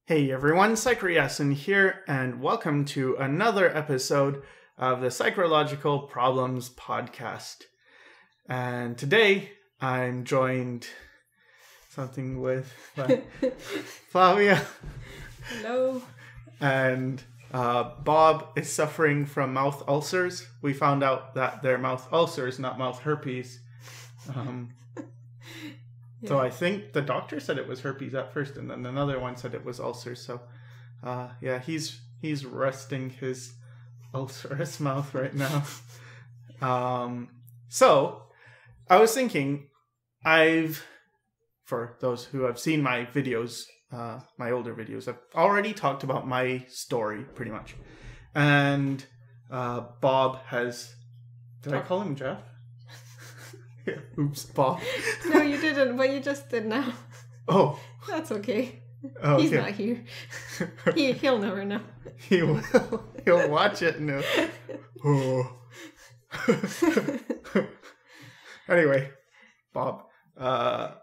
Hey everyone, Sycra here, and welcome to another episode of the Psychological Problems Podcast. And today I'm joined with Flavia. Hello. And Bob is suffering from mouth ulcers. We found out that they're mouth ulcers, not mouth herpes. Yeah. So I think the doctor said it was herpes at first, and then another one said it was ulcers. So, yeah, he's resting his ulcerous mouth right now. So I was thinking, for those who have seen my videos, my older videos, I've already talked about my story pretty much, and Bob has. Did I call him Jeff? Yeah, oops, Bob. No, you didn't, but you just did now. Oh. That's okay. Oh, He's okay. not here. He'll never know. He will. He'll watch it and oh. Anyway, Bob. What?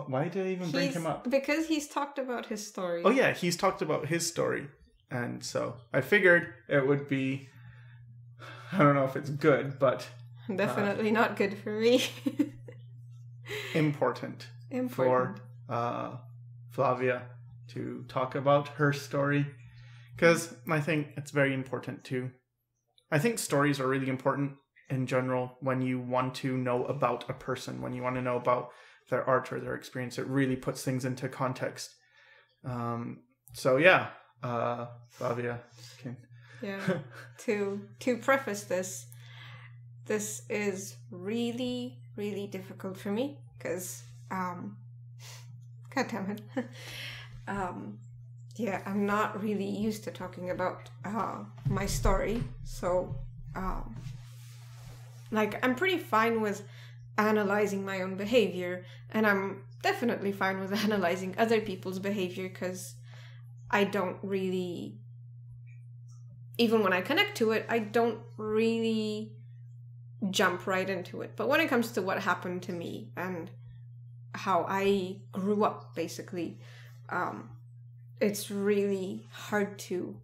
Why did I even bring him up? Because he's talked about his story. Oh yeah, he's talked about his story. And so I figured it would be, I don't know if it's good, but Definitely not good for me. important for Flavia to talk about her story, because I think it's very important too. I think stories are really important in general when you want to know about a person, when you want to know about their art or their experience. It really puts things into context. So yeah, Flavia can. Yeah. To preface this is really, really difficult for me because, God damn it. Yeah, I'm not really used to talking about my story. So, I'm pretty fine with analyzing my own behavior, and I'm definitely fine with analyzing other people's behavior because I don't really, even when I connect to it, I don't really jump right into it. But when it comes to what happened to me and how I grew up, basically, it's really hard to,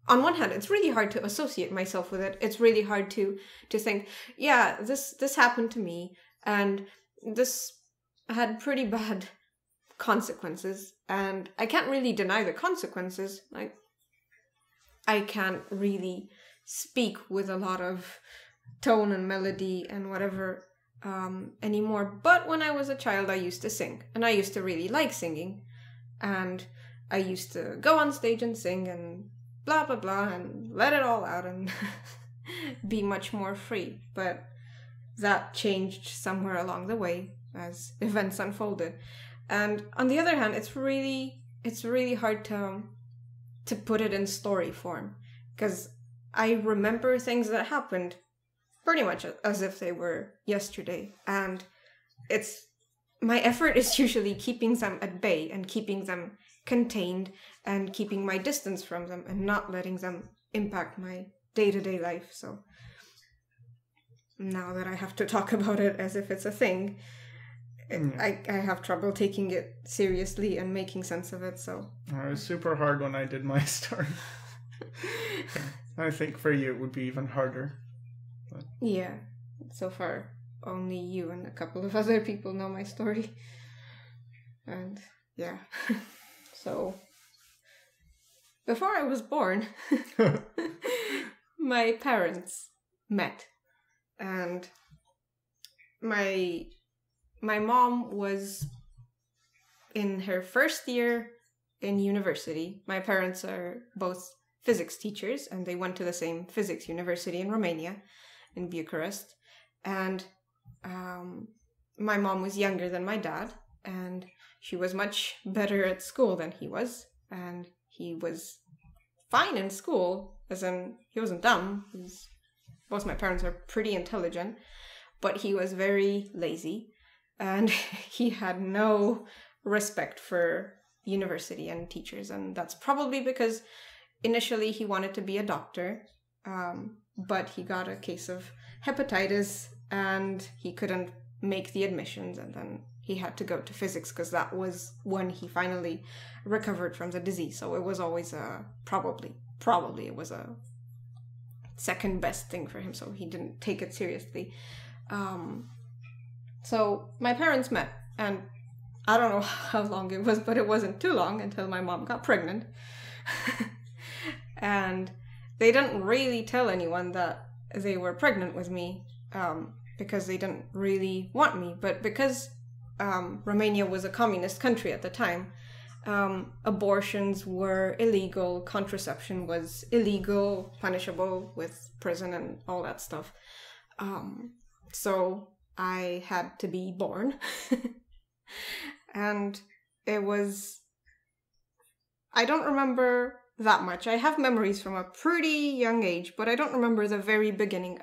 on one hand, it's really hard to associate myself with it. It's really hard to think, yeah, this happened to me, and this had pretty bad consequences, and I can't really deny the consequences. Like, I can't really speak with a lot of tone and melody and whatever anymore. But when I was a child, I used to sing, and I used to really like singing, and I used to go on stage and sing and blah blah blah and let it all out and be much more free. But that changed somewhere along the way as events unfolded. And on the other hand, it's really hard to put it in story form, because I remember things that happened pretty much as if they were yesterday, and my effort is usually keeping them at bay and keeping them contained and keeping my distance from them and not letting them impact my day-to-day life. So now that I have to talk about it as if it's a thing, I have trouble taking it seriously and making sense of it. So it was super hard when I did my story. I think for you it would be even harder. But. Yeah, so far only you and a couple of other people know my story. And yeah, so before I was born, my parents met, and my mom was in her first year in university. My parents are both physics teachers, and they went to the same physics university in Romania, in Bucharest. And my mom was younger than my dad, and she was much better at school than he was, and he was fine in school, as in he wasn't dumb. Both my parents are pretty intelligent, but he was very lazy, and he had no respect for university and teachers. And that's probably because initially he wanted to be a doctor, but he got a case of hepatitis and he couldn't make the admissions, and then he had to go to physics because that was when he finally recovered from the disease. So it was always probably it was a second best thing for him, so he didn't take it seriously. So my parents met, and I don't know how long it was, but it wasn't too long until my mom got pregnant. And they didn't really tell anyone that they were pregnant with me, because they didn't really want me. But because Romania was a communist country at the time, abortions were illegal, contraception was illegal, punishable with prison and all that stuff. So I had to be born. And it was... I don't remember that much. I have memories from a pretty young age, but I don't remember the very beginning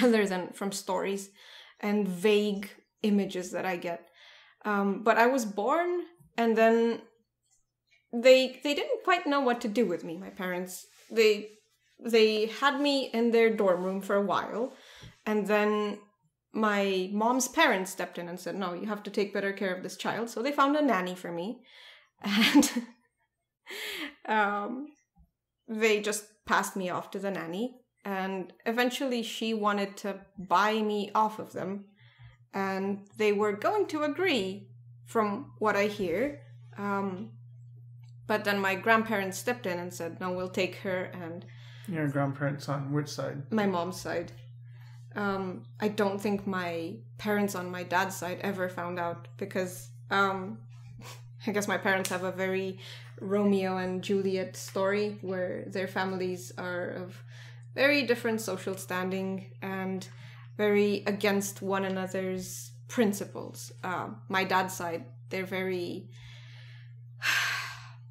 other than from stories and vague images that I get. But I was born, and then they didn't quite know what to do with me, my parents. They had me in their dorm room for a while, and then my mom's parents stepped in and said, no, you have to take better care of this child. So they found a nanny for me, and they just passed me off to the nanny, and eventually she wanted to buy me off of them, and they were going to agree from what I hear, but then my grandparents stepped in and said, no, we'll take her. And your grandparents on which side? My mom's side. I don't think my parents on my dad's side ever found out, because I guess my parents have a very Romeo and Juliet story where their families are of very different social standing and very against one another's principles. My dad's side, they're very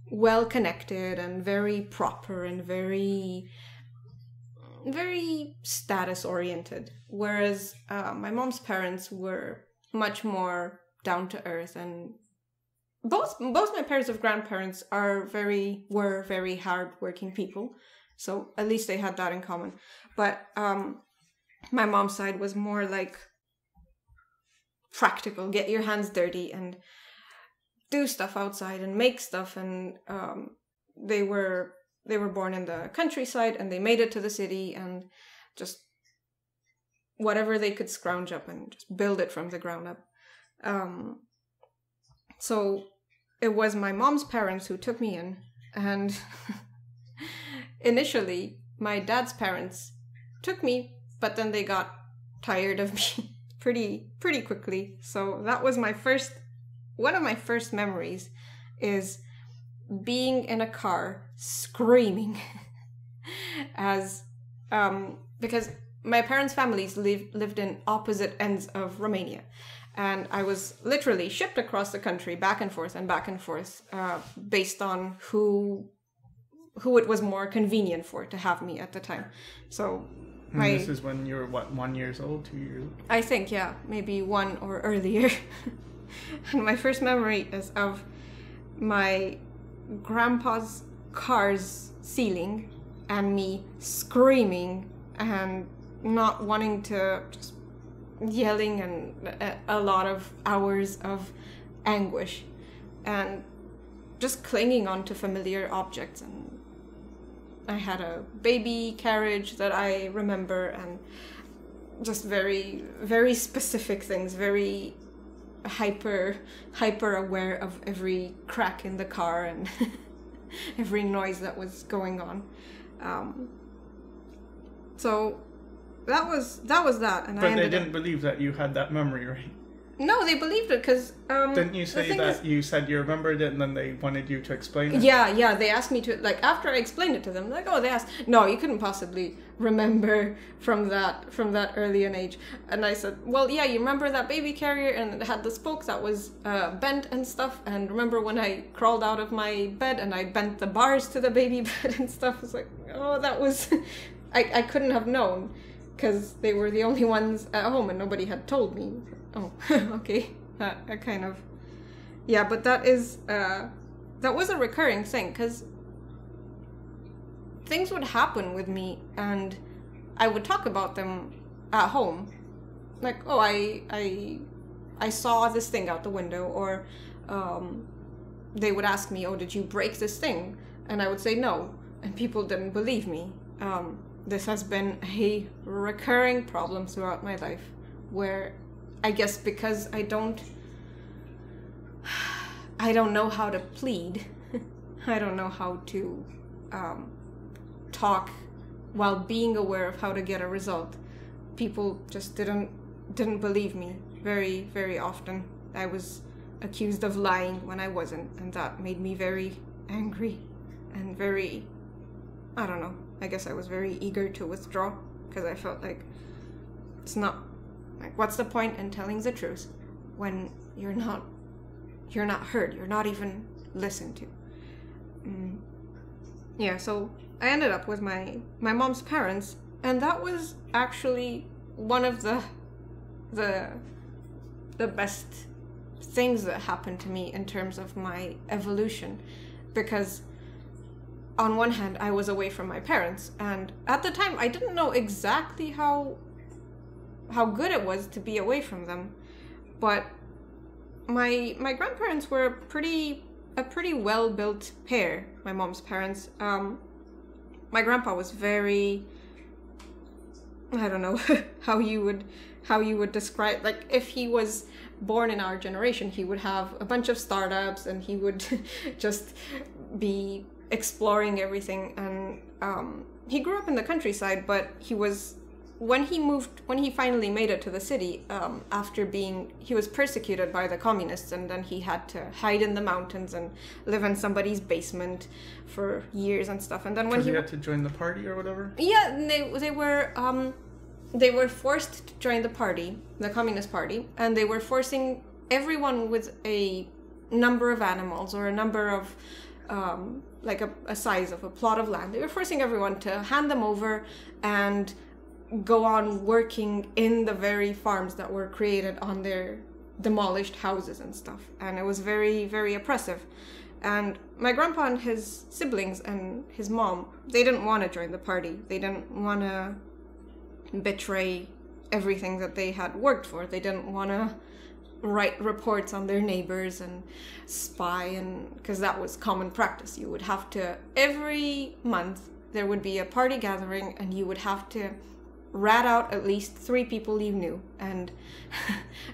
well connected and very proper and very status oriented, whereas my mom's parents were much more down to earth, and both my parents of grandparents were very hard working people, so at least they had that in common. But my mom's side was more like practical, get your hands dirty and do stuff outside and make stuff, and they were born in the countryside, and they made it to the city, and just whatever they could scrounge up and just build it from the ground up. So it was my mom's parents who took me in, and initially my dad's parents took me, but then they got tired of me pretty quickly. So that was one of my first memories, is being in a car screaming because my parents' families lived in opposite ends of Romania, and I was literally shipped across the country back and forth based on who it was more convenient for to have me at the time. So this is when you were 1 year old, 2 years old? I think, yeah, maybe 1 or earlier. And my first memory is of my grandpa's car's ceiling and me screaming and not wanting to, just yelling, and a lot of hours of anguish and just clinging on to familiar objects. And I had a baby carriage that I remember, and just very, very specific things, very hyper aware of every crack in the car and every noise that was going on. So that was that. And but they didn't believe that you had that memory, right? No, they believed it because... Didn't you say that you said you remembered it and then they wanted you to explain it? Yeah, they asked me to... Like, after I explained it to them, like, they asked... No, you couldn't possibly remember from that early an age. And I said, well, yeah, you remember that baby carrier and it had the spoke that was bent and stuff. And remember when I crawled out of my bed and I bent the bars to the baby bed and stuff? It's like, that was... I couldn't have known because they were the only ones at home and nobody had told me. Oh, okay. I kind of... Yeah, but that was a recurring thing, because things would happen with me, and I would talk about them at home. Like, I I saw this thing out the window, or they would ask me, oh, did you break this thing? And I would say no, and people didn't believe me. This has been a recurring problem throughout my life, where I guess because I don't know how to plead. I don't know how to talk while being aware of how to get a result. People just didn't believe me very, very often. I was accused of lying when I wasn't, and that made me very angry and very, I don't know, I guess I was very eager to withdraw, because I felt like it's not, like, what's the point in telling the truth when you're not heard, you're not even listened to. Yeah, so I ended up with my mom's parents, and that was actually one of the best things that happened to me in terms of my evolution, because on one hand I was away from my parents, and at the time I didn't know exactly how good it was to be away from them, but my grandparents were a pretty well-built pair, my mom's parents. My grandpa was very, I don't know how you would describe, like, if he was born in our generation, he would have a bunch of startups and he would just be exploring everything. And he grew up in the countryside, but when he finally made it to the city, he was persecuted by the communists, and then he had to hide in the mountains and live in somebody's basement for years and stuff. And then when he had to join the party or whatever. Yeah, they were forced to join the party, the Communist Party, and they were forcing everyone with a number of animals or a number of like a size of a plot of land. They were forcing everyone to hand them over and go on working in the very farms that were created on their demolished houses and stuff. And it was very, very oppressive. And my grandpa and his siblings and his mom, they didn't want to join the party. They didn't want to betray everything that they had worked for. They didn't want to write reports on their neighbors and spy, and because that was common practice. You would have to, every month there would be a party gathering, and you would have to rat out at least 3 people you knew and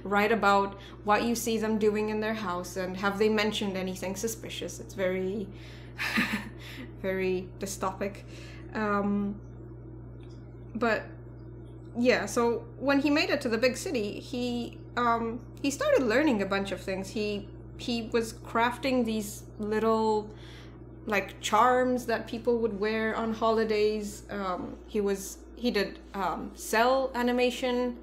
write about what you see them doing in their house and have they mentioned anything suspicious. It's very very dystopic. But yeah, so when he made it to the big city, he started learning a bunch of things. He was crafting these little, like, charms that people would wear on holidays. He did cell animation,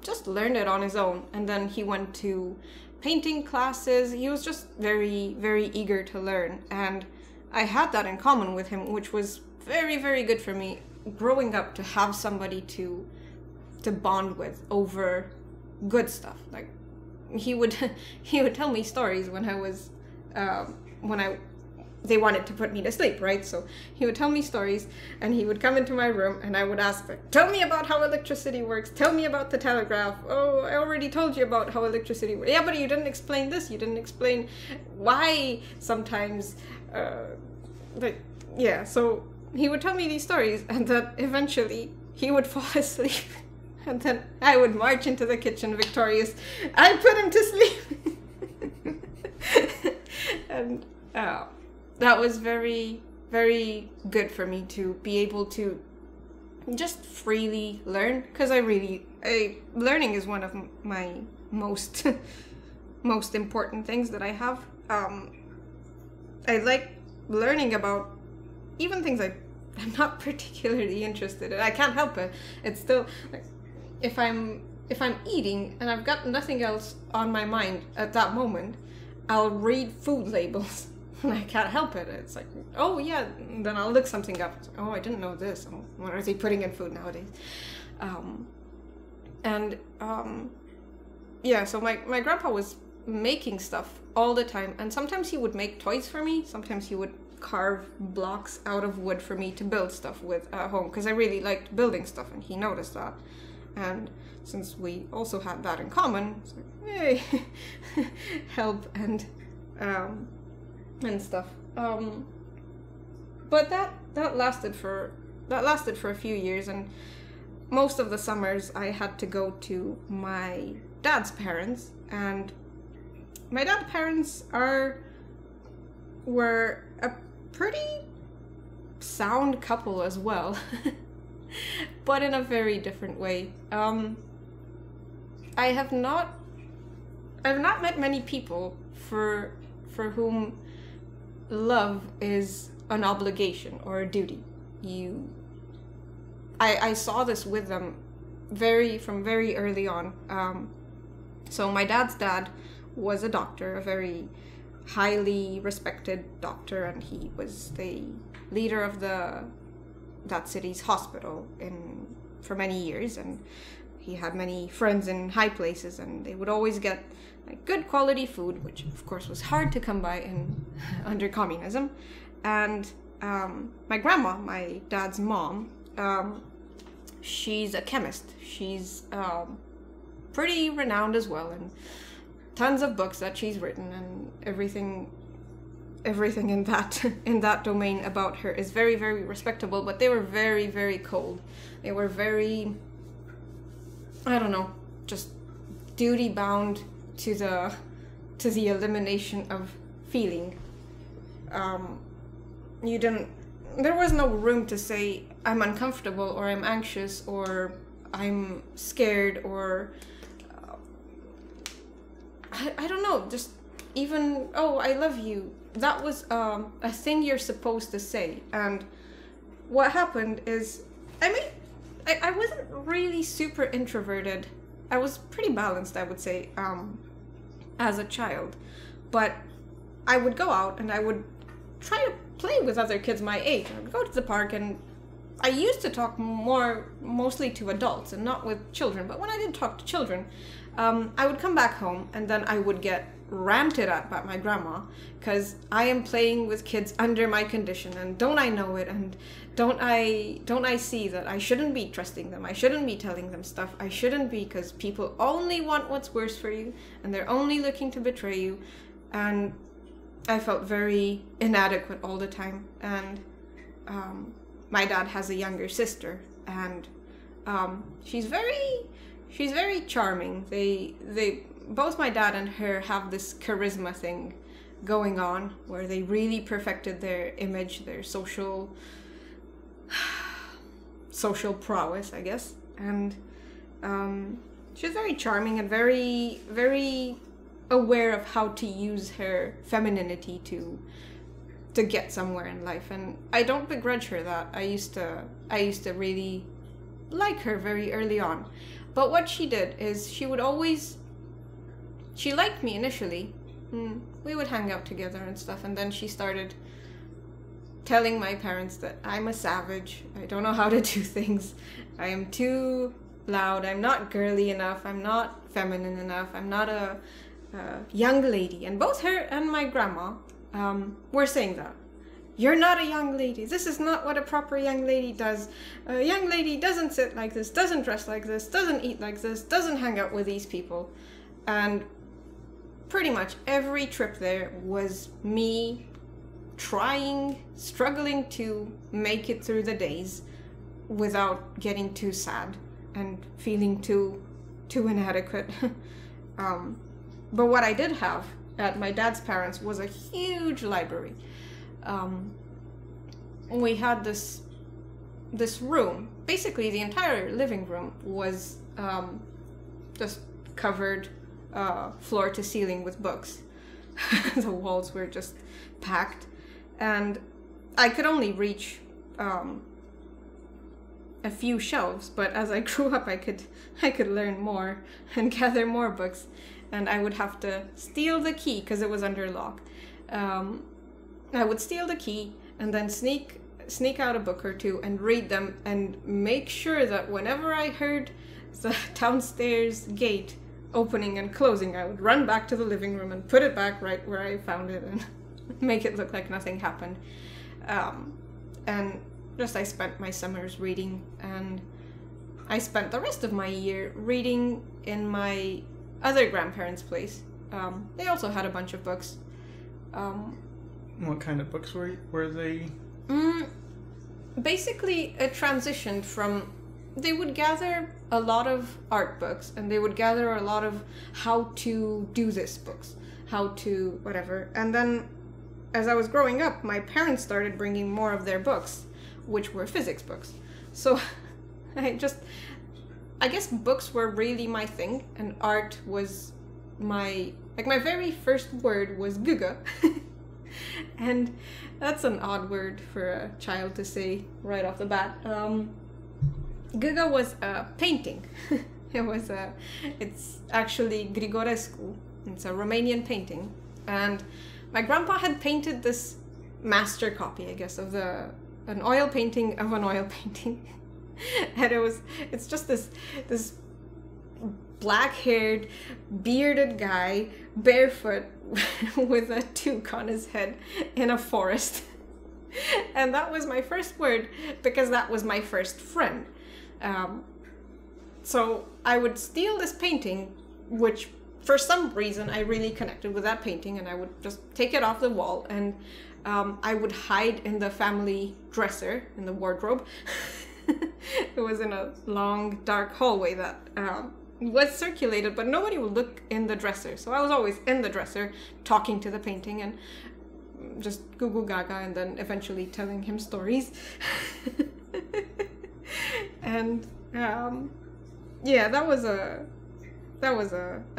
just learned it on his own. And then he went to painting classes. He was just very, very eager to learn. And I had that in common with him, which was very, very good for me growing up, to have somebody to bond with over good stuff. Like, he would tell me stories when I was, they wanted to put me to sleep, right? So he would tell me stories, and he would come into my room, and I would ask him, tell me about how electricity works, tell me about the telegraph. Oh, I already told you about how electricity works. Yeah, but you didn't explain this, you didn't explain why sometimes, yeah. So he would tell me these stories, and then eventually he would fall asleep. And then I would march into the kitchen victorious. I put him to sleep. And that was very, very good for me to be able to just freely learn, because learning is one of my most important things that I have. I like learning about even things I'm not particularly interested in. I can't help it. It's still, like, if I'm eating and I've got nothing else on my mind at that moment, I'll read food labels. And I can't help it. It's like, oh yeah, and then I'll look something up. Oh, I didn't know this. Oh, what are they putting in food nowadays? Yeah, so my grandpa was making stuff all the time, and sometimes he would make toys for me. Sometimes he would carve blocks out of wood for me to build stuff with at home, because I really liked building stuff, and he noticed that. And since we also had that in common, it's like, hey, help and stuff. But that lasted for a few years, and most of the summers I had to go to my dad's parents, and my dad's parents were a pretty sound couple as well, but in a very different way. I've not met many people for whom love is an obligation or a duty. I saw this with them from very early on. So my dad's dad was a doctor, a very highly respected doctor, and he was the leader of that city's hospital for many years, and he had many friends in high places, and they would always get like good quality food, which of course was hard to come by under communism. And my grandma, my dad's mom, she's a chemist. She's pretty renowned as well, and tons of books that she's written, and everything in that domain about her is very, very respectable. But they were very, very cold. They were very, I don't know, just duty bound to the elimination of feeling. There was no room to say I'm uncomfortable or I'm anxious or I'm scared or I don't know, just even, oh, I love you. That was a thing you're supposed to say. And what happened is, I wasn't really super introverted. I was pretty balanced, I would say, as a child. But I would go out and I would try to play with other kids my age. I would go to the park, and I used to talk mostly to adults and not with children. But when I did talk to children, I would come back home and then I would get ranted at by my grandma because I am playing with kids under my condition, and don't I know it, and don't I see that I shouldn't be trusting them, I shouldn't be telling them stuff, I shouldn't be, because people only want what's worse for you and they're only looking to betray you. And I felt very inadequate all the time. And my dad has a younger sister, and she's very charming. They both, my dad and her, have this charisma thing going on where they really perfected their image, their social prowess, I guess. And she's very charming and very, very aware of how to use her femininity to get somewhere in life. And I don't begrudge her that. I used to really like her very early on. But what she did is she liked me initially. We would hang out together and stuff, and then she started telling my parents that I'm a savage, I don't know how to do things, I am too loud, I'm not girly enough, I'm not feminine enough, I'm not a young lady. And both her and my grandma were saying that. You're not a young lady. This is not what a proper young lady does. A young lady doesn't sit like this, doesn't dress like this, doesn't eat like this, doesn't hang out with these people. And pretty much every trip there was me struggling to make it through the days without getting too sad and feeling too inadequate. But what I did have at my dad's parents was a huge library. We had this room. Basically, the entire living room was just covered floor to ceiling with books. The walls were just packed, and I could only reach a few shelves. But as I grew up, I could learn more and gather more books, and I would have to steal the key because it was under lock. I would steal the key and then sneak out a book or two and read them, and make sure that whenever I heard the downstairs gate opening and closing, I would run back to the living room and put it back right where I found it and make it look like nothing happened. And just I spent my summers reading, and I spent the rest of my year reading in my other grandparents' place. They also had a bunch of books. What kind of books were they? Basically, it transitioned from, they would gather a lot of art books, and they would gather a lot of how to do this books, how to whatever. And then, as I was growing up, my parents started bringing more of their books, which were physics books. So I guess books were really my thing, and art was my very first word was Gggggh. And that's an odd word for a child to say right off the bat. Gggggh was a painting. It's actually Grigorescu. It's a Romanian painting. And my grandpa had painted this master copy, I guess, of an oil painting of an oil painting. And it's just this black-haired, bearded guy, barefoot, with a toque on his head in a forest. And that was my first word, because that was my first friend. So I would steal this painting, which for some reason I really connected with that painting, and I would just take it off the wall, and I would hide in the family dresser, in the wardrobe. It was in a long, dark hallway that was circulated, but nobody would look in the dresser. So I was always in the dresser, talking to the painting, and just Goo Gaga, and then eventually telling him stories. And yeah, that was a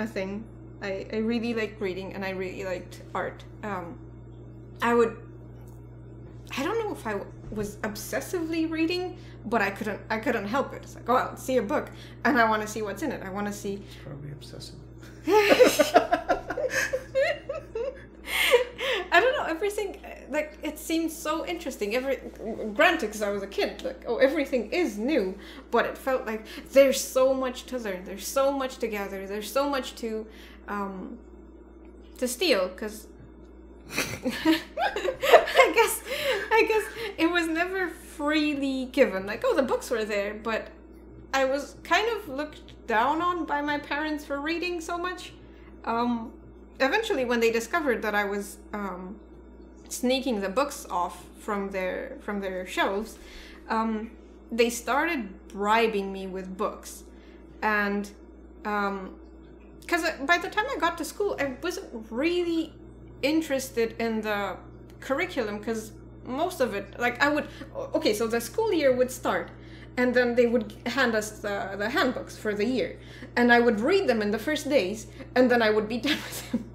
thing. I really liked reading, and I really liked art. I don't know if I was obsessively reading, but I couldn't help it. It's like, oh, I'll see a book, and I want to see what's in it. I want to see. It's probably obsessive. I don't know, everything, like, it seems so interesting. Granted, because I was a kid, like, oh, everything is new, but it felt like there's so much to learn, there's so much to gather, there's so much to steal, because I guess it was never freely given. Like, oh, the books were there, but I was kind of looked down on by my parents for reading so much. Eventually, when they discovered that I was sneaking the books off from their shelves, they started bribing me with books. And because by the time I got to school, I wasn't really interested in the curriculum, because most of it, like, so the school year would start, and then they would hand us the handbooks for the year, and I would read them in the first days, and then I would be done with them.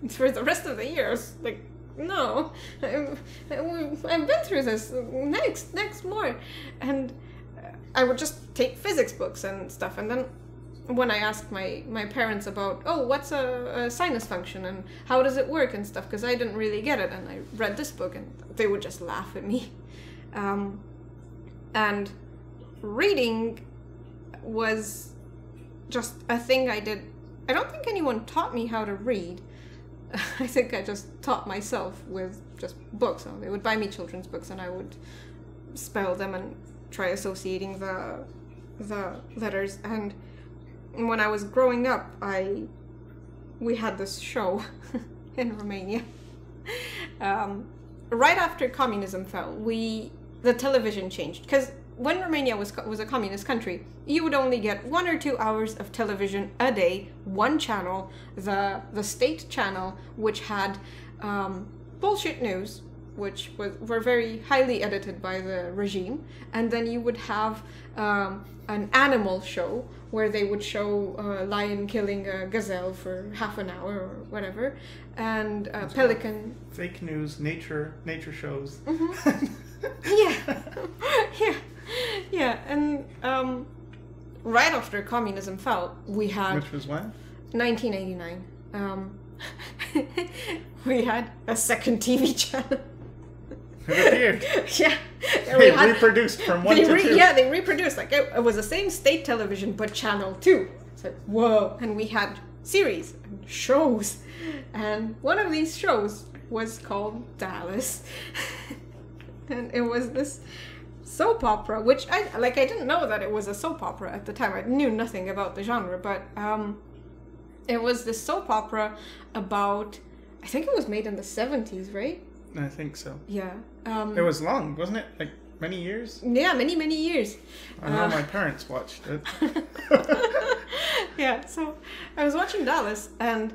For the rest of the year, I was like, no, I've been through this, next more. And I would just take physics books and stuff, and then when I asked my parents about, oh, what's a sinus function and how does it work and stuff, because I didn't really get it, and I read this book, and they would just laugh at me. And reading was just a thing I did. I don't think anyone taught me how to read. I think I just taught myself with just books. So they would buy me children's books, and I would spell them and try associating the letters. And when I was growing up, we had this show in Romania. Right after communism fell, the television changed, because when Romania was a communist country, you would only get 1 or 2 hours of television a day, one channel, the state channel, which had bullshit news, which were very highly edited by the regime, and then you would have an animal show where they would show a lion killing a gazelle for half an hour or whatever, and a pelican. Fake news, nature shows. Mm-hmm. Yeah, and right after communism fell, we had... Which was when? 1989. We had a second TV channel. It appeared. Yeah. They reproduced from 1 to 2. Yeah, they reproduced. Like, it was the same state television, but channel 2. It's like, whoa. And we had series and shows. And one of these shows was called Dallas. And it was this soap opera, which I didn't know that it was a soap opera at the time. I knew nothing about the genre, but it was this soap opera about, I think it was made in the 70s, right? I think so. Yeah. It was long, wasn't it? Like many years? Yeah, many years. I know my parents watched it. Yeah, so I was watching Dallas, and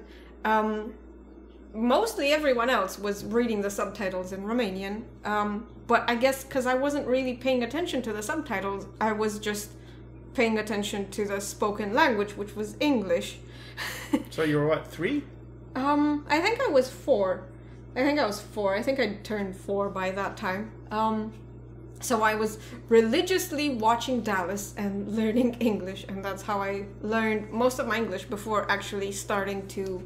mostly everyone else was reading the subtitles in Romanian. But I guess because I wasn't really paying attention to the subtitles, I was just paying attention to the spoken language, which was English. So you were what, 3? I think I was 4. I think I turned 4 by that time. So I was religiously watching Dallas and learning English, and that's how I learned most of my English before actually starting to...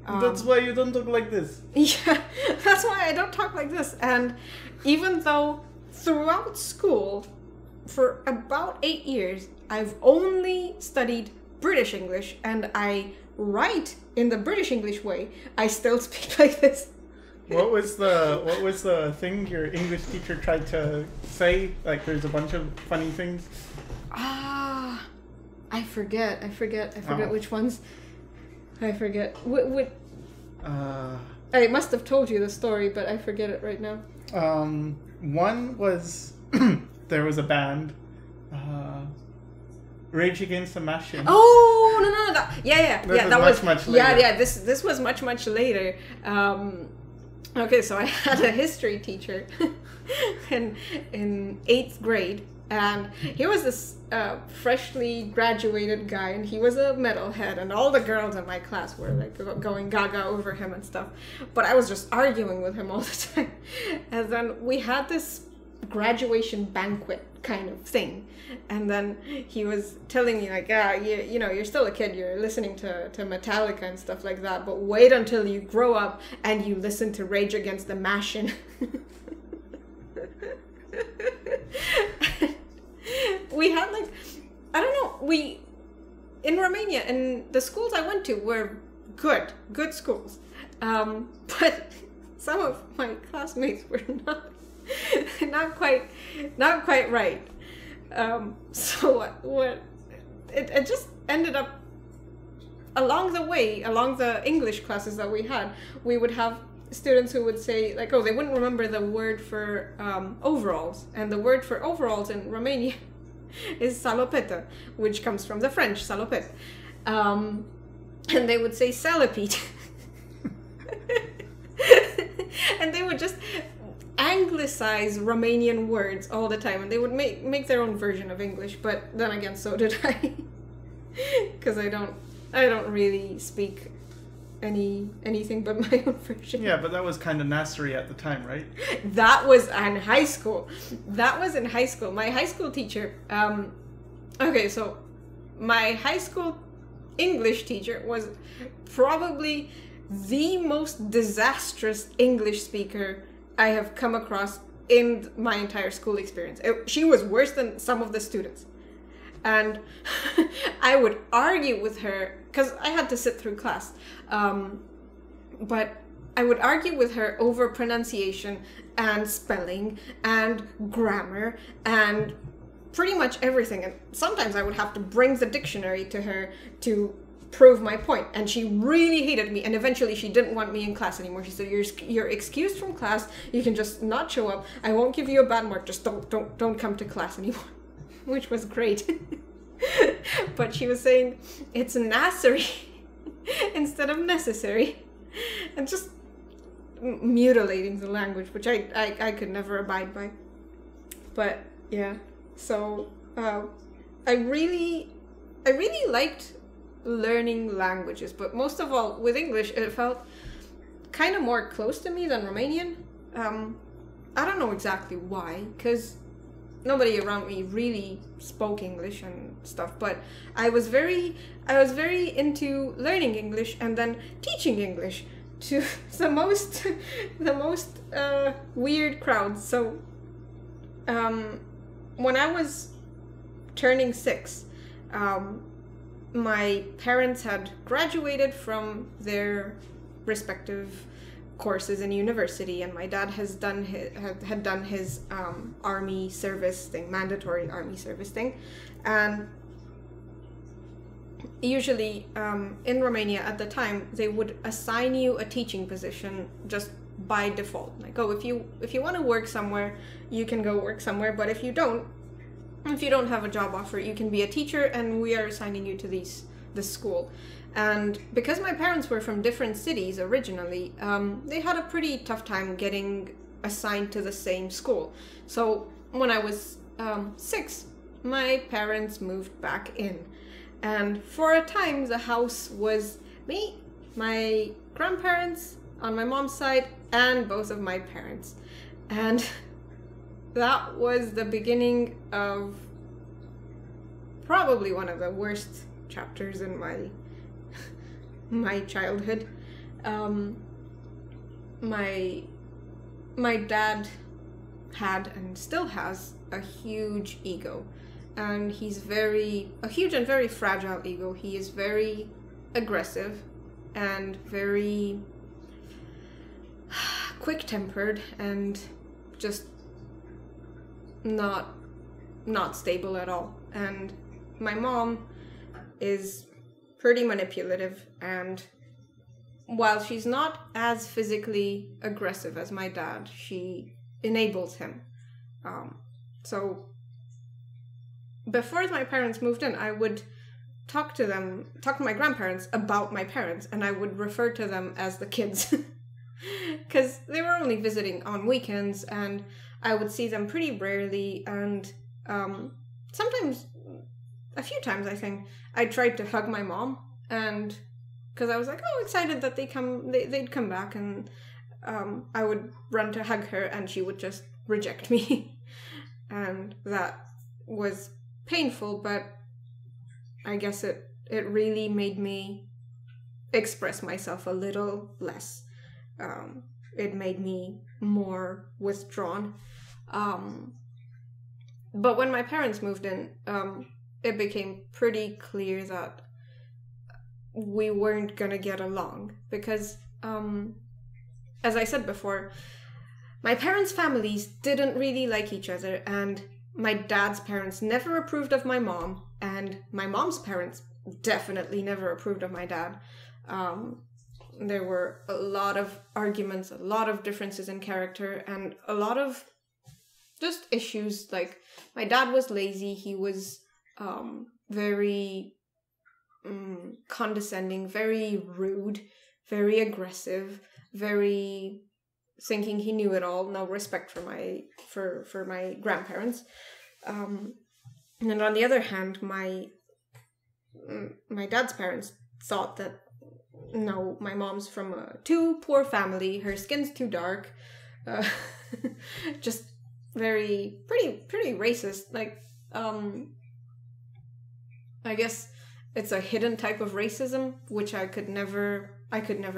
That's why you don't talk like this. Yeah, that's why I don't talk like this. And even though throughout school, for about 8 years, I've only studied British English, and I write in the British English way, I still speak like this. What was the thing your English teacher tried to say? Like, there's a bunch of funny things. I forget which ones. I forget. I must have told you the story, but I forget it right now. One was there was a band, Rage Against the Machine. Oh no! That was much later. Yeah. This was much later. Okay, so I had a history teacher in 8th grade, and he was this freshly graduated guy, and he was a metalhead, and all the girls in my class were like going gaga over him and stuff, but I was just arguing with him all the time. And then we had this graduation banquet kind of thing, and then he was telling me like, you know, you're still a kid, you're listening to Metallica and stuff like that, but wait until you grow up and you listen to Rage Against the Machine. We had like, I don't know, in Romania, and the schools I went to were good schools, but some of my classmates were not quite right. So what it just ended up, along the English classes that we had, we would have students who would say like, oh, they wouldn't remember the word for overalls, and the word for overalls in Romania is salopette, which comes from the French salopette, and they would say salopete. And they would just anglicize Romanian words all the time, and they would make their own version of English. But then again, so did I, because I don't really speak anything but my own version. Yeah, but that was kind of nursery at the time, right? That was in high school. My high school teacher. Okay, so my high school English teacher was probably the most disastrous English speaker I have come across in my entire school experience. She was worse than some of the students. And I would argue with her, because I had to sit through class, but I would argue with her over pronunciation and spelling and grammar and pretty much everything. And sometimes I would have to bring the dictionary to her to prove my point, and she really hated me, and eventually she didn't want me in class anymore. She said, you're excused from class, you can just not show up, I won't give you a bad mark, just don't come to class anymore. Which was great. But she was saying it's nursery instead of necessary, and just mutilating the language, which I could never abide by. But yeah, so I really liked learning languages, but most of all with English, it felt kind of more close to me than Romanian. I don't know exactly why, because nobody around me really spoke English and stuff, but I was very into learning English and then teaching English to the most weird crowds. So when I was turning 6, my parents had graduated from their respective courses in university, and my dad has done had done his army service thing, mandatory army service thing, and usually in Romania at the time they would assign you a teaching position just by default. Like, oh, if you want to work somewhere, you can go work somewhere, but if you don't have a job offer, you can be a teacher, and we are assigning you to this school. And because my parents were from different cities originally, they had a pretty tough time getting assigned to the same school. So when I was 6, my parents moved back in. And for a time, the house was me, my grandparents on my mom's side, and both of my parents. And that was the beginning of probably one of the worst chapters in my childhood. My dad had and still has a huge ego, and he's a huge and very fragile ego. He is very aggressive and very quick-tempered and just not stable at all. And my mom is pretty manipulative, and while she's not as physically aggressive as my dad, she enables him. So before my parents moved in, I would talk to my grandparents about my parents, and I would refer to them as the kids because they were only visiting on weekends, and I would see them pretty rarely. And sometimes, a few times, I think I tried to hug my mom, and because I was like, oh, excited that they'd come back, and I would run to hug her, and she would just reject me. And that was painful, but I guess it really made me express myself a little less. It made me more withdrawn. But when my parents moved in, it became pretty clear that we weren't gonna get along, because as I said before, my parents' families didn't really like each other, and my dad's parents never approved of my mom, and my mom's parents definitely never approved of my dad. There were a lot of arguments, a lot of differences in character, and a lot of just issues. Like, my dad was lazy, he was very condescending, very rude, very aggressive, very thinking he knew it all, no respect for my grandparents. And on the other hand, my dad's parents thought that, no, my mom's from a too poor family, her skin's too dark, just pretty racist. Like, I guess it's a hidden type of racism, which I could never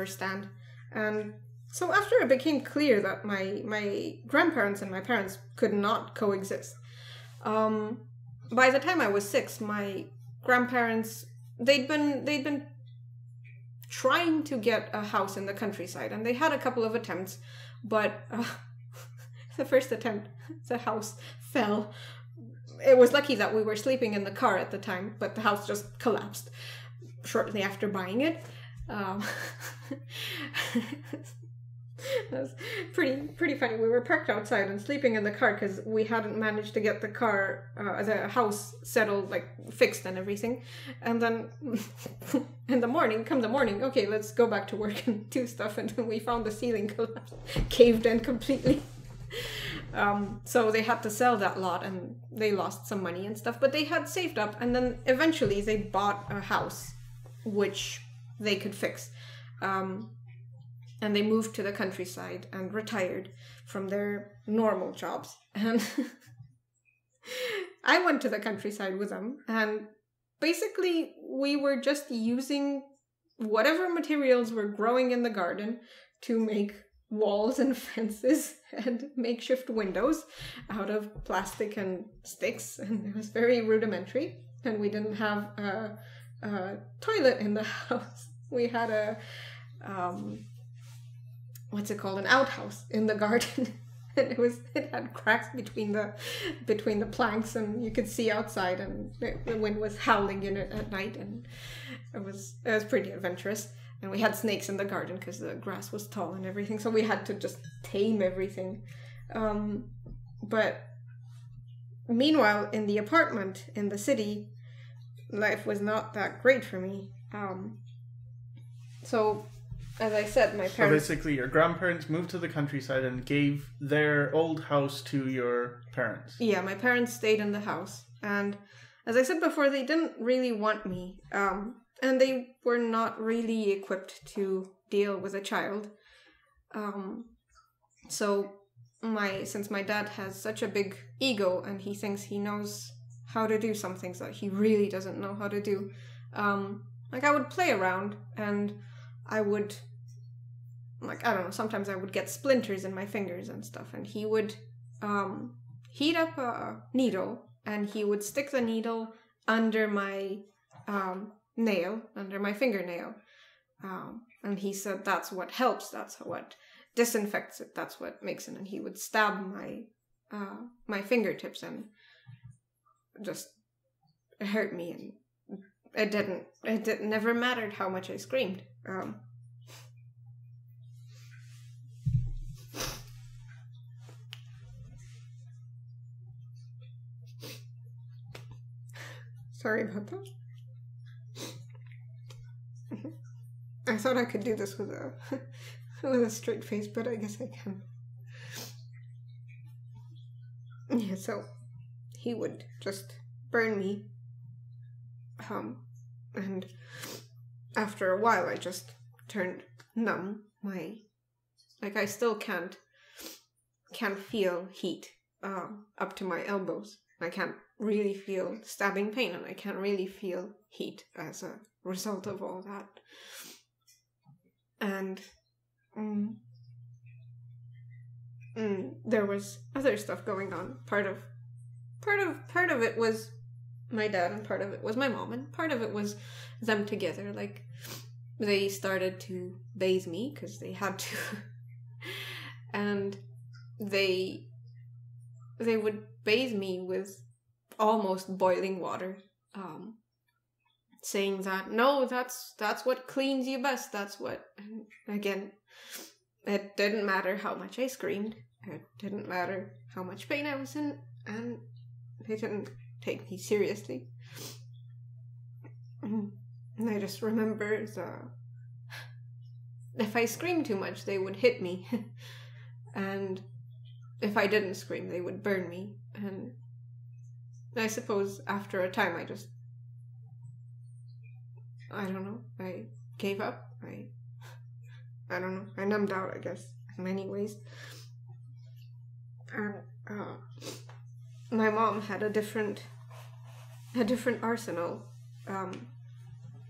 stand. And so after it became clear that my grandparents and my parents could not coexist, by the time I was 6, my grandparents, they'd been trying to get a house in the countryside, and they had a couple of attempts, but the first attempt, the house fell. It was lucky that we were sleeping in the car at the time, but the house just collapsed shortly after buying it. That's pretty funny. We were parked outside and sleeping in the car because we hadn't managed to get the car, the house settled, like fixed and everything. And then come the morning, okay, let's go back to work and do stuff. And we found the ceiling collapsed, caved in completely. So they had to sell that lot, and they lost some money and stuff, but they had saved up, and then eventually they bought a house which they could fix. And they moved to the countryside and retired from their normal jobs. And I went to the countryside with them, and basically we were just using whatever materials were growing in the garden to make walls and fences and makeshift windows out of plastic and sticks, and it was very rudimentary. And we didn't have a toilet in the house. We had what's it called, an outhouse in the garden. And it had cracks between the planks, and you could see outside, and the wind was howling in it at night, and it was pretty adventurous. And we had snakes in the garden because the grass was tall and everything, so we had to just tame everything. But meanwhile, in the apartment in the city, life was not that great for me. So, as I said, my parents... So basically, your grandparents moved to the countryside and gave their old house to your parents. Yeah, my parents stayed in the house. And as I said before, they didn't really want me. And they were not really equipped to deal with a child. So, since my dad has such a big ego and he thinks he knows how to do some things that he really doesn't know how to do, like, I would play around, and I would, like, I don't know, sometimes I would get splinters in my fingers and stuff, and he would heat up a needle, and he would stick the needle under my nail, under my fingernail, and he said that's what helps, that's what disinfects it, that's what makes it, and he would stab my fingertips, and just hurt me, and it never mattered how much I screamed. Sorry about that. I thought I could do this with a straight face, but I guess I can. Yeah, so he would just burn me. And after a while I just turned numb. I still can't feel heat up to my elbows. I can't really feel stabbing pain, and I can't really feel heat as a result of all that. And there was other stuff going on. Part of it was my dad, and part of it was my mom, and part of it was them together. Like, they started to bathe me because they had to, and they would bathe me with almost boiling water, saying that, no, that's what cleans you best, that's what, and again, it didn't matter how much I screamed, it didn't matter how much pain I was in, and they didn't take me seriously. And I just remember if I screamed too much, they would hit me, and if I didn't scream, they would burn me. And I suppose after a time I don't know, I gave up. I don't know, I numbed out, I guess, in many ways. And my mom had a different arsenal.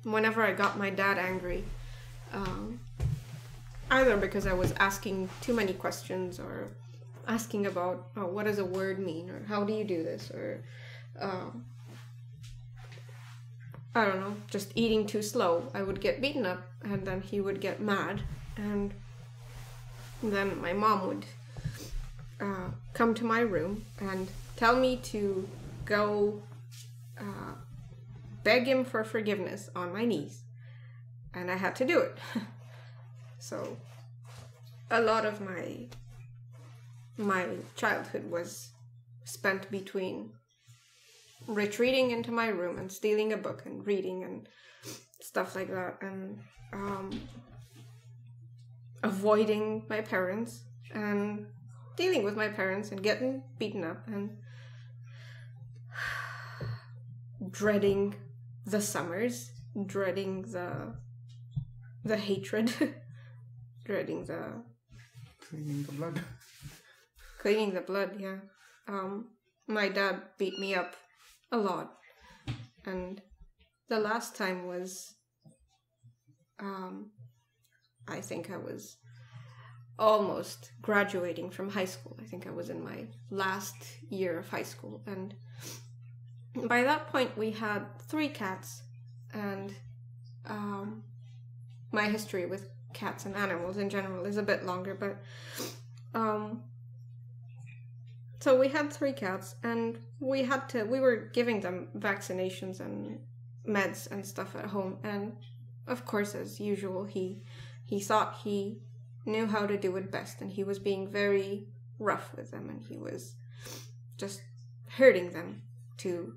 Whenever I got my dad angry, either because I was asking too many questions, or asking about, oh, what does a word mean, or how do you do this, or I don't know, just eating too slow, I would get beaten up, and then he would get mad, and then my mom would come to my room and tell me to go beg him for forgiveness on my knees, and I had to do it. So a lot of my childhood was spent between retreating into my room and stealing a book and reading and stuff like that, and avoiding my parents and dealing with my parents and getting beaten up and dreading the summers, dreading the hatred, dreading the cleaning the blood. Cleaning the blood, yeah. My dad beat me up a lot, and the last time was, I think I was almost graduating from high school. I think I was in my last year of high school, and by that point we had 3 cats, and my history with cats and animals in general is a bit longer, but so we had 3 cats, and we were giving them vaccinations and meds and stuff at home, and of course, as usual, he thought he knew how to do it best, and he was being very rough with them, and he was just hurting them to,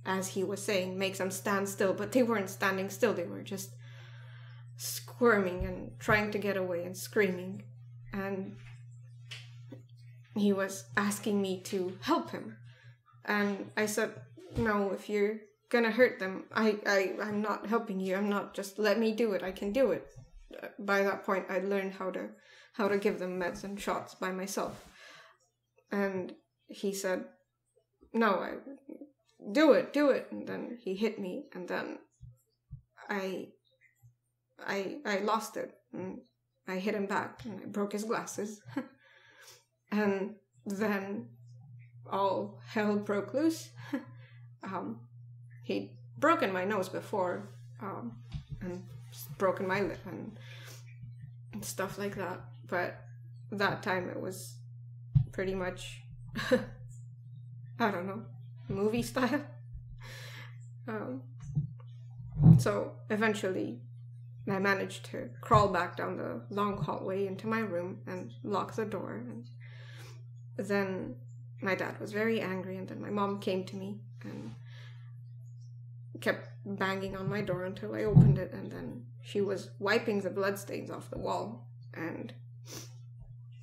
as he was saying, make them stand still, but they weren't standing still, they were just squirming and trying to get away and screaming, and he was asking me to help him, and I said, no, if you're gonna hurt them, I'm not helping you, I'm not, just let me do it, I can do it. By that point, I'd learned how to give them meds and shots by myself, and he said, no, do it, and then he hit me, and then I lost it, and I hit him back, and I broke his glasses, and then all hell broke loose. He'd broken my nose before, and broken my lip and stuff like that, but that time it was pretty much, I don't know, movie style. So eventually I managed to crawl back down the long hallway into my room and lock the door, and then my dad was very angry, and then my mom came to me and kept banging on my door until I opened it, and then she was wiping the bloodstains off the wall, and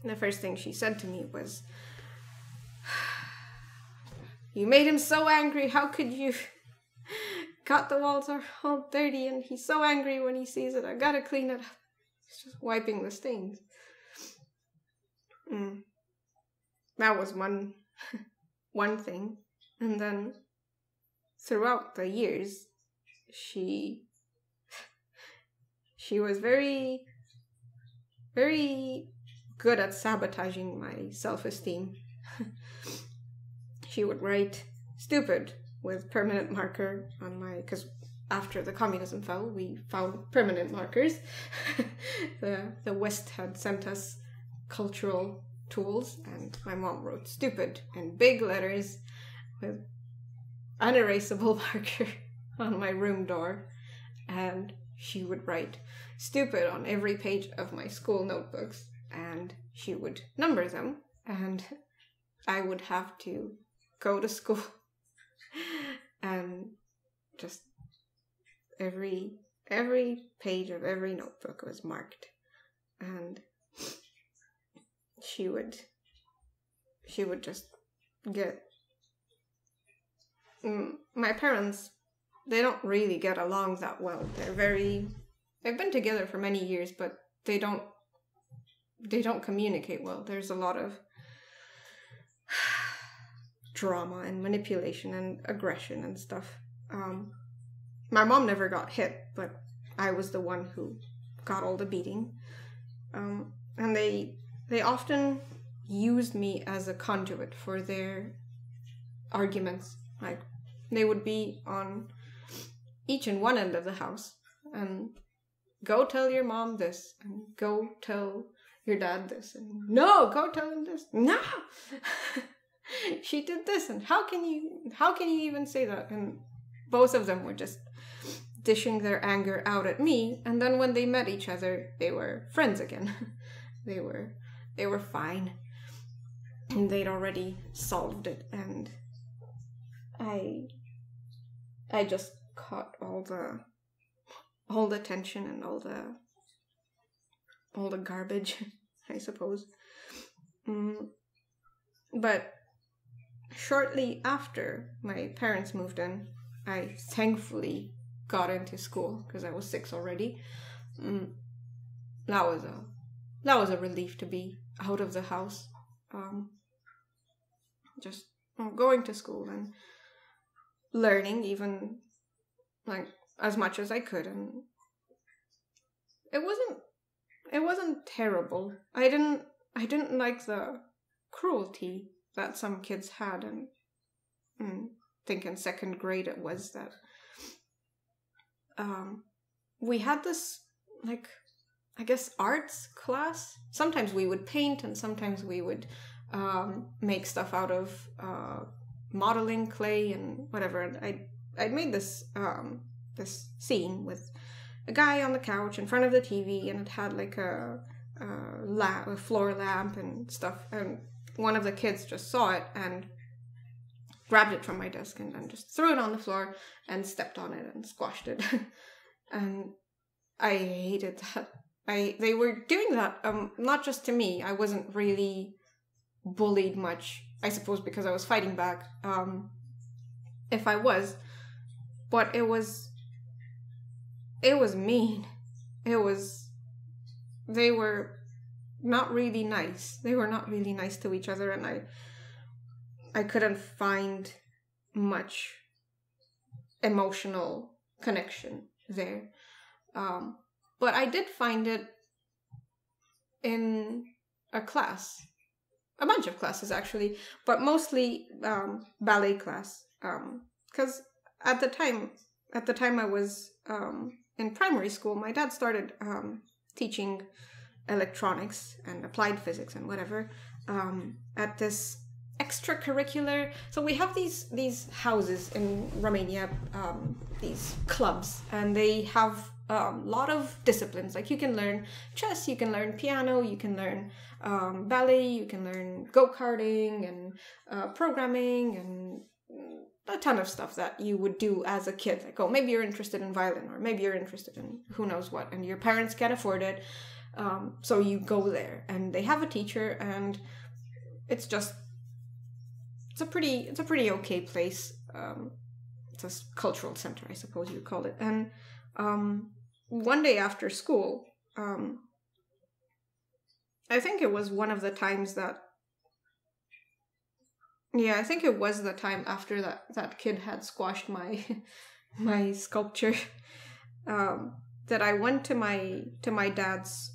the first thing she said to me was, you made him so angry, how could you? Got the walls are all dirty, and he's so angry when he sees it, I gotta clean it up. He's just wiping the stains. That was one thing, and then throughout the years, she was very, very good at sabotaging my self-esteem. She would write stupid with permanent marker on my, because after the communism fell, we found permanent markers. The West had sent us cultural tools, and my mom wrote stupid in big letters with unerasable marker on my room door, and she would write stupid on every page of my school notebooks, and she would number them, and I would have to go to school and just every page of every notebook was marked, and she would just get, my parents, they don't really get along that well. They've been together for many years, but they don't communicate well. There's a lot of drama and manipulation and aggression and stuff. My mom never got hit, but I was the one who got all the beating. And they often used me as a conduit for their arguments. Like, they would be on each and one end of the house, and go tell your mom this, and go tell your dad this, and no, go tell him this, no, she did this, and how can you even say that? And both of them were just dishing their anger out at me, and then when they met each other, they were friends again. They were fine, and they'd already solved it, and I just caught all the tension and all the garbage, I suppose. But shortly after my parents moved in, I thankfully got into school because I was 6 already. That was a relief to be out of the house. Just going to school and learning, even like as much as I could, and it wasn't terrible. I didn't like the cruelty that some kids had, and I think in 2nd grade it was that we had this like I guess, arts class. Sometimes we would paint, and sometimes we would make stuff out of modeling clay and whatever. And I'd made this this scene with a guy on the couch in front of the TV, and it had like a floor lamp and stuff. And one of the kids just saw it and grabbed it from my desk and then just threw it on the floor and stepped on it and squashed it. And I hated that. They were doing that, not just to me. I wasn't really bullied much, I suppose, because I was fighting back. If I was, but it was mean. They were not really nice. They were not really nice to each other, and I couldn't find much emotional connection there. But I did find it in a class, a bunch of classes actually, but mostly ballet class. Because at the time I was in primary school, my dad started teaching electronics and applied physics and whatever at this extracurricular. So we have these houses in Romania, these clubs, and they have a lot of disciplines. Like you can learn chess, you can learn piano, you can learn ballet, you can learn go-karting and programming and a ton of stuff that you would do as a kid. Like, oh, maybe you're interested in violin, or maybe you're interested in who knows what, and your parents can't afford it, so you go there, and they have a teacher, and it's a pretty okay place. It's a cultural center, I suppose you'd call it. And one day after school, I think it was one of the times that, yeah, I think it was the time after that kid had squashed my sculpture, that I went to my dad's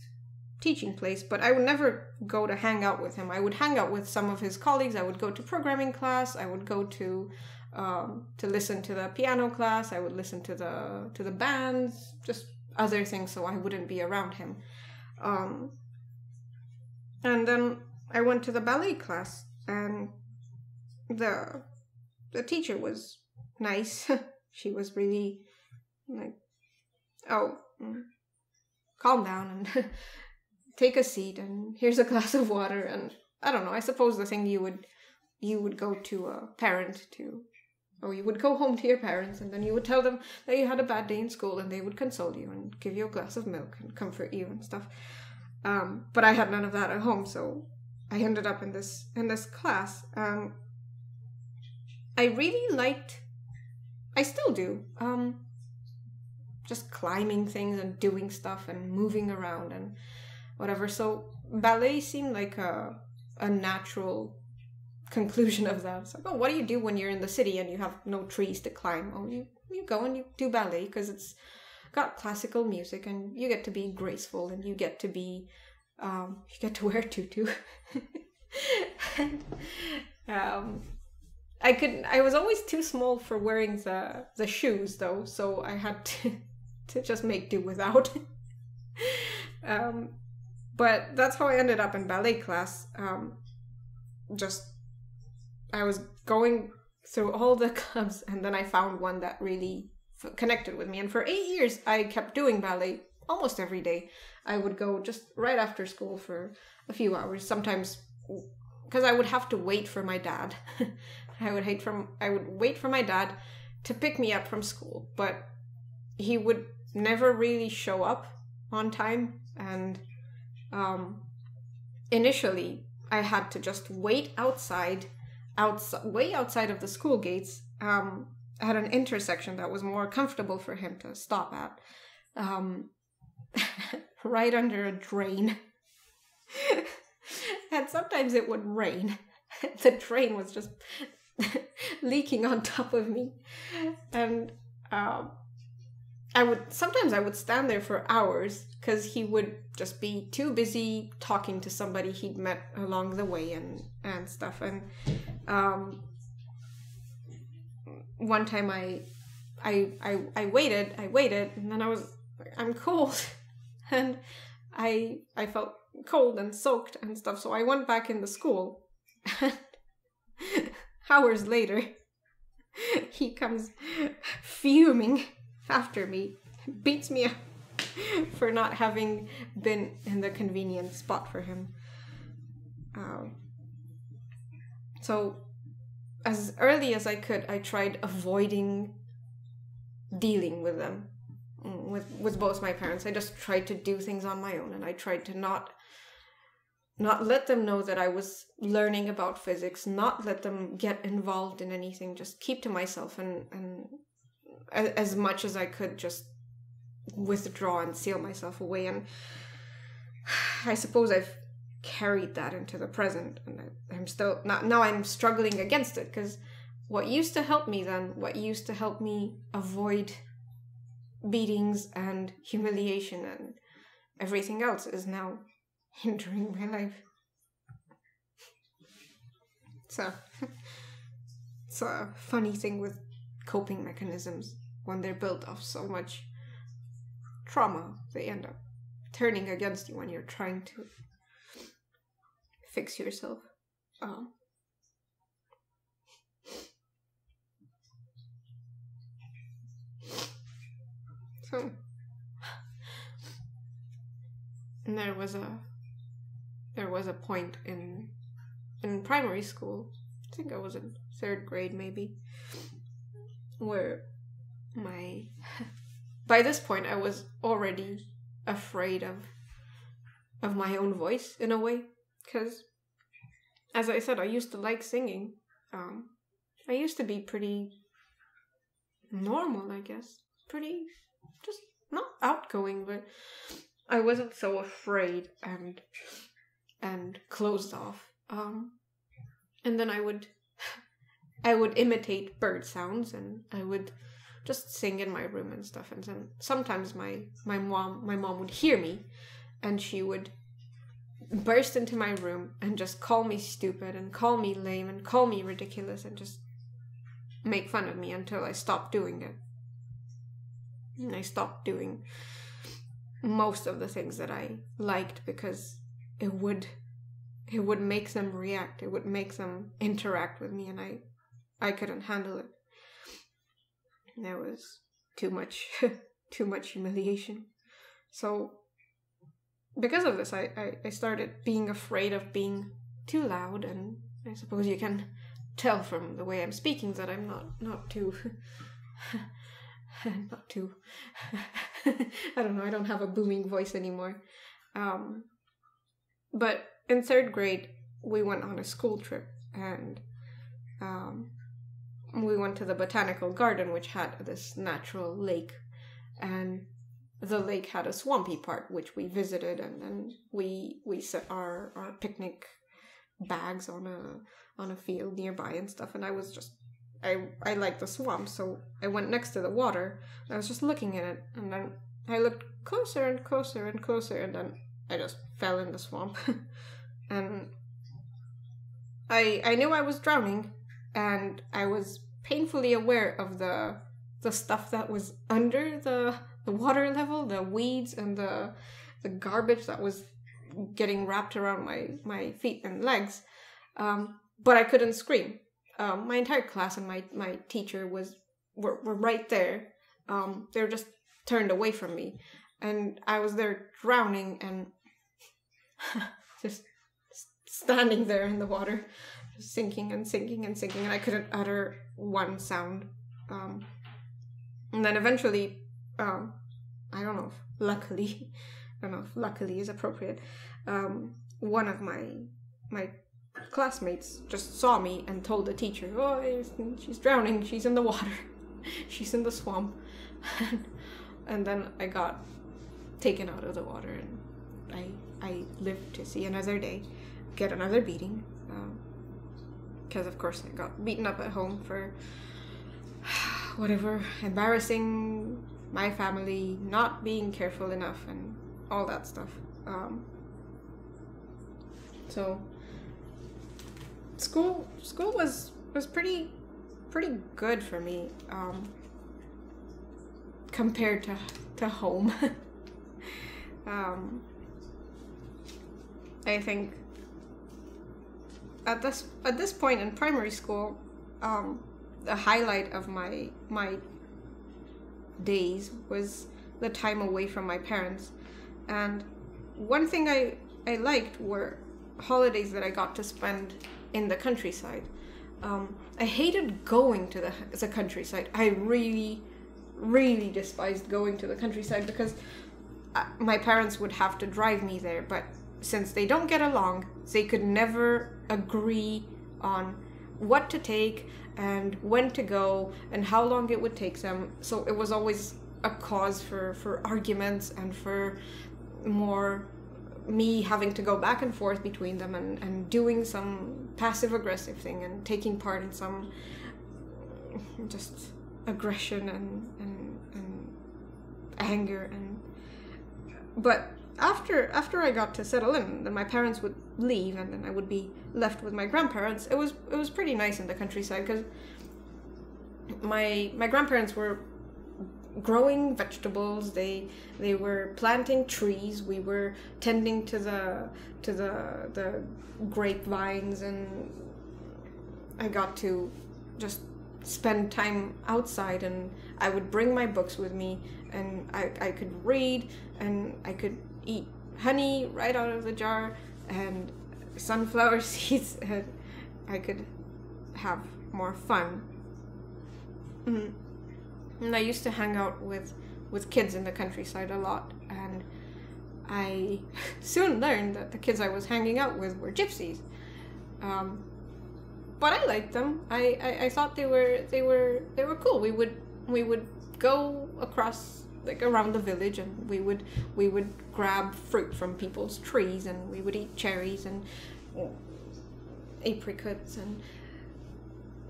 teaching place, but I would never go to hang out with him. I would hang out with some of his colleagues. I would go to programming class. I would go to listen to the piano class. I would listen to the bands, just other things, so I wouldn't be around him. And then I went to the ballet class, and the teacher was nice. She was really like, oh, calm down and take a seat, and here's a glass of water, and I don't know, I suppose the thing you would go to a parent to, or you would go home to your parents, and then you would tell them that you had a bad day in school, and they would console you and give you a glass of milk and comfort you and stuff. But I had none of that at home, so I ended up in this class. I really liked, I still do, just climbing things and doing stuff and moving around and whatever. So ballet seemed like a natural conclusion of that. It's like, oh, what do you do when you're in the city and you have no trees to climb? Oh, you go and you do ballet because it's got classical music and you get to be graceful and you get to be, you get to wear a tutu. And, I was always too small for wearing the shoes though, so I had to just make do without. But that's how I ended up in ballet class. I was going through all the clubs, and then I found one that really connected with me. And for 8 years, I kept doing ballet almost every day. I would go just right after school for a few hours, sometimes because I would have to wait for my dad. I would wait for my dad to pick me up from school, but he would never really show up on time. And initially, I had to just wait way outside of the school gates, at an intersection that was more comfortable for him to stop at, right under a drain. And sometimes it would rain. The drain was just leaking on top of me, and I would stand there for hours because he would just be too busy talking to somebody he'd met along the way and stuff. And one time I waited, and then I'm cold, and I felt cold and soaked and stuff, so I went back into school. And hours later, he comes fuming after me, beats me up for not having been in the convenient spot for him. So as early as I could, I tried avoiding dealing with them, with both my parents. I just tried to do things on my own, and I tried to not let them know that I was learning about physics, not let them get involved in anything, just keep to myself, and as much as I could just withdraw and seal myself away. And I suppose I've carried that into the present, and I'm still now I'm struggling against it, because what used to help me then, what used to help me avoid beatings and humiliation and everything else, is now hindering my life. So it's a funny thing with coping mechanisms. When they're built off so much trauma, they end up turning against you when you're trying to fix yourself. So, and there was a point in primary school, I think I was in 3rd grade maybe, where by this point I was already afraid of my own voice in a way, because, as I said, I used to like singing. I used to be pretty normal, I guess. Pretty, just not outgoing, but I wasn't so afraid and closed off. And then I would imitate bird sounds, and I would just sing in my room and stuff. And then sometimes my mom would hear me, and she would burst into my room and just call me stupid and call me lame and call me ridiculous and just make fun of me until I stopped doing it. And I stopped doing most of the things that I liked, because it would make them react. It would make them interact with me, and I couldn't handle it. There was too much humiliation. So because of this, I started being afraid of being too loud, and I suppose you can tell from the way I'm speaking that I'm not too not too I don't know, I don't have a booming voice anymore. But in 3rd grade, we went on a school trip, and we went to the botanical garden, which had this natural lake, and the lake had a swampy part, which we visited, and then we set our picnic bags on a field nearby and stuff. And I was just, I liked the swamp, so I went next to the water, and I was just looking at it, and then I looked closer and closer and closer, and then I just fell in the swamp. And I knew I was drowning, and I was painfully aware of the stuff that was under the water level, the weeds and the garbage that was getting wrapped around my feet and legs. But I couldn't scream. My entire class and my teacher were right there. They were just turned away from me, and I was there drowning and just standing there in the water, just sinking and sinking and sinking, and I couldn't utter one sound. And then eventually, I don't know if luckily is appropriate, one of my classmates just saw me and told the teacher, "Oh, she's drowning, she's in the water, she's in the swamp." And then I got taken out of the water, and I lived to see another day, get another beating, because of course I got beaten up at home for whatever, embarrassing my family, not being careful enough, and all that stuff. So school was pretty good for me, compared to home. I think at this point in primary school, the highlight of my days was the time away from my parents. And one thing I liked were holidays that I got to spend in the countryside. I hated going to the countryside. I really, really despised going to the countryside because my parents would have to drive me there. But since they don't get along, they could never agree on what to take and when to go and how long it would take them. So it was always a cause for arguments and for more me having to go back and forth between them and doing some passive-aggressive thing and taking part in some just aggression and anger. But after I got to settle in, then my parents would leave and then I would be left with my grandparents. It was pretty nice in the countryside because my grandparents were growing vegetables. They were planting trees. We were tending to the grapevines, and I got to just spend time outside. And I would bring my books with me, and I could read, and I could eat honey right out of the jar and sunflower seeds, and I could have more fun. And I used to hang out with kids in the countryside a lot, and I soon learned that the kids I was hanging out with were gypsies. But I liked them. I thought they were cool. We would go across, like, around the village, and we would grab fruit from people's trees, and we would eat cherries and apricots and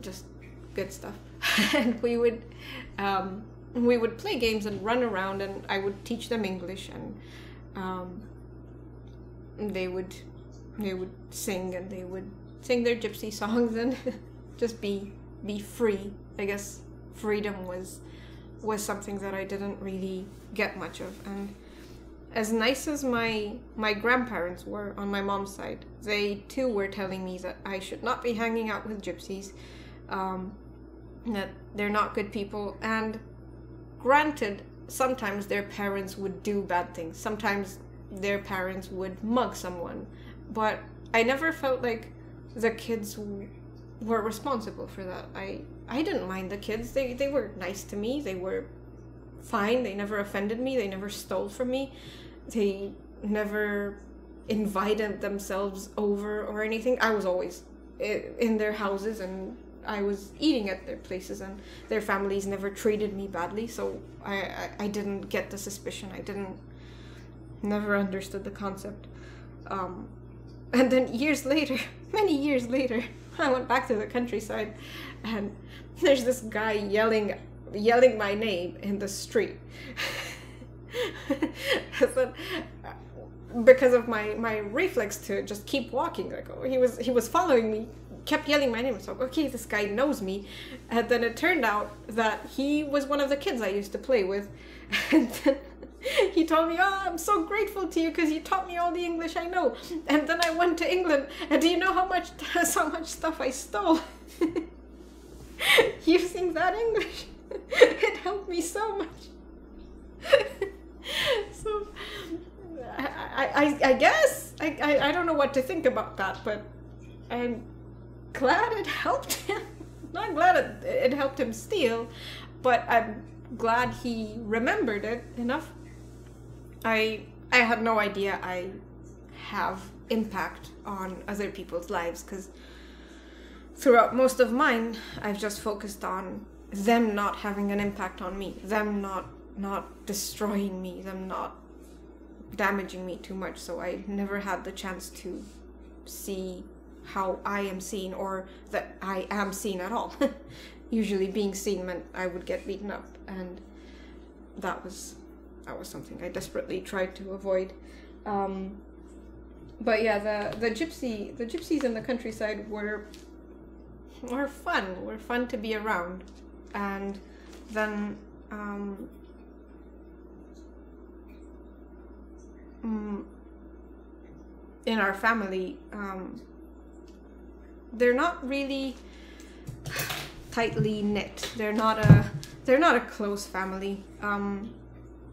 just good stuff. And we would play games and run around, and I would teach them English, and they would sing, and they would sing their gypsy songs and just be free. I guess freedom was something that I didn't really get much of. And as nice as my grandparents were on my mom's side, they too were telling me that I should not be hanging out with gypsies, that they're not good people. And granted, sometimes their parents would do bad things. Sometimes their parents would mug someone. But I never felt like the kids were responsible for that. I didn't mind the kids. They were nice to me. They were fine. They never offended me. They never stole from me. They never invited themselves over or anything. I was always in their houses, and I was eating at their places, and their families never treated me badly. So I didn't get the suspicion. Never understood the concept. And then many years later, I went back to the countryside, and there's this guy yelling my name in the street. So, because of my reflex to just keep walking, like, oh, he was following me, kept yelling my name. So, okay, this guy knows me. And then it turned out that he was one of the kids I used to play with. And then he told me, oh, I'm so grateful to you because you taught me all the English I know. And then I went to England, and do you know how much stuff I stole? Using that English. It helped me so much. So I guess I don't know what to think about that, but I'm glad it helped him. Not glad it helped him steal, but I'm glad he remembered it enough. I had no idea I have impact on other people's lives, because throughout most of mine, I've just focused on them not having an impact on me, them not destroying me, them not damaging me too much. So I never had the chance to see how I am seen, or that I am seen at all. Usually being seen meant I would get beaten up, and that was something I desperately tried to avoid. But yeah, the gypsies in the countryside were fun. Were fun to be around. And then in our family, they're not really tightly knit. They're not a close family.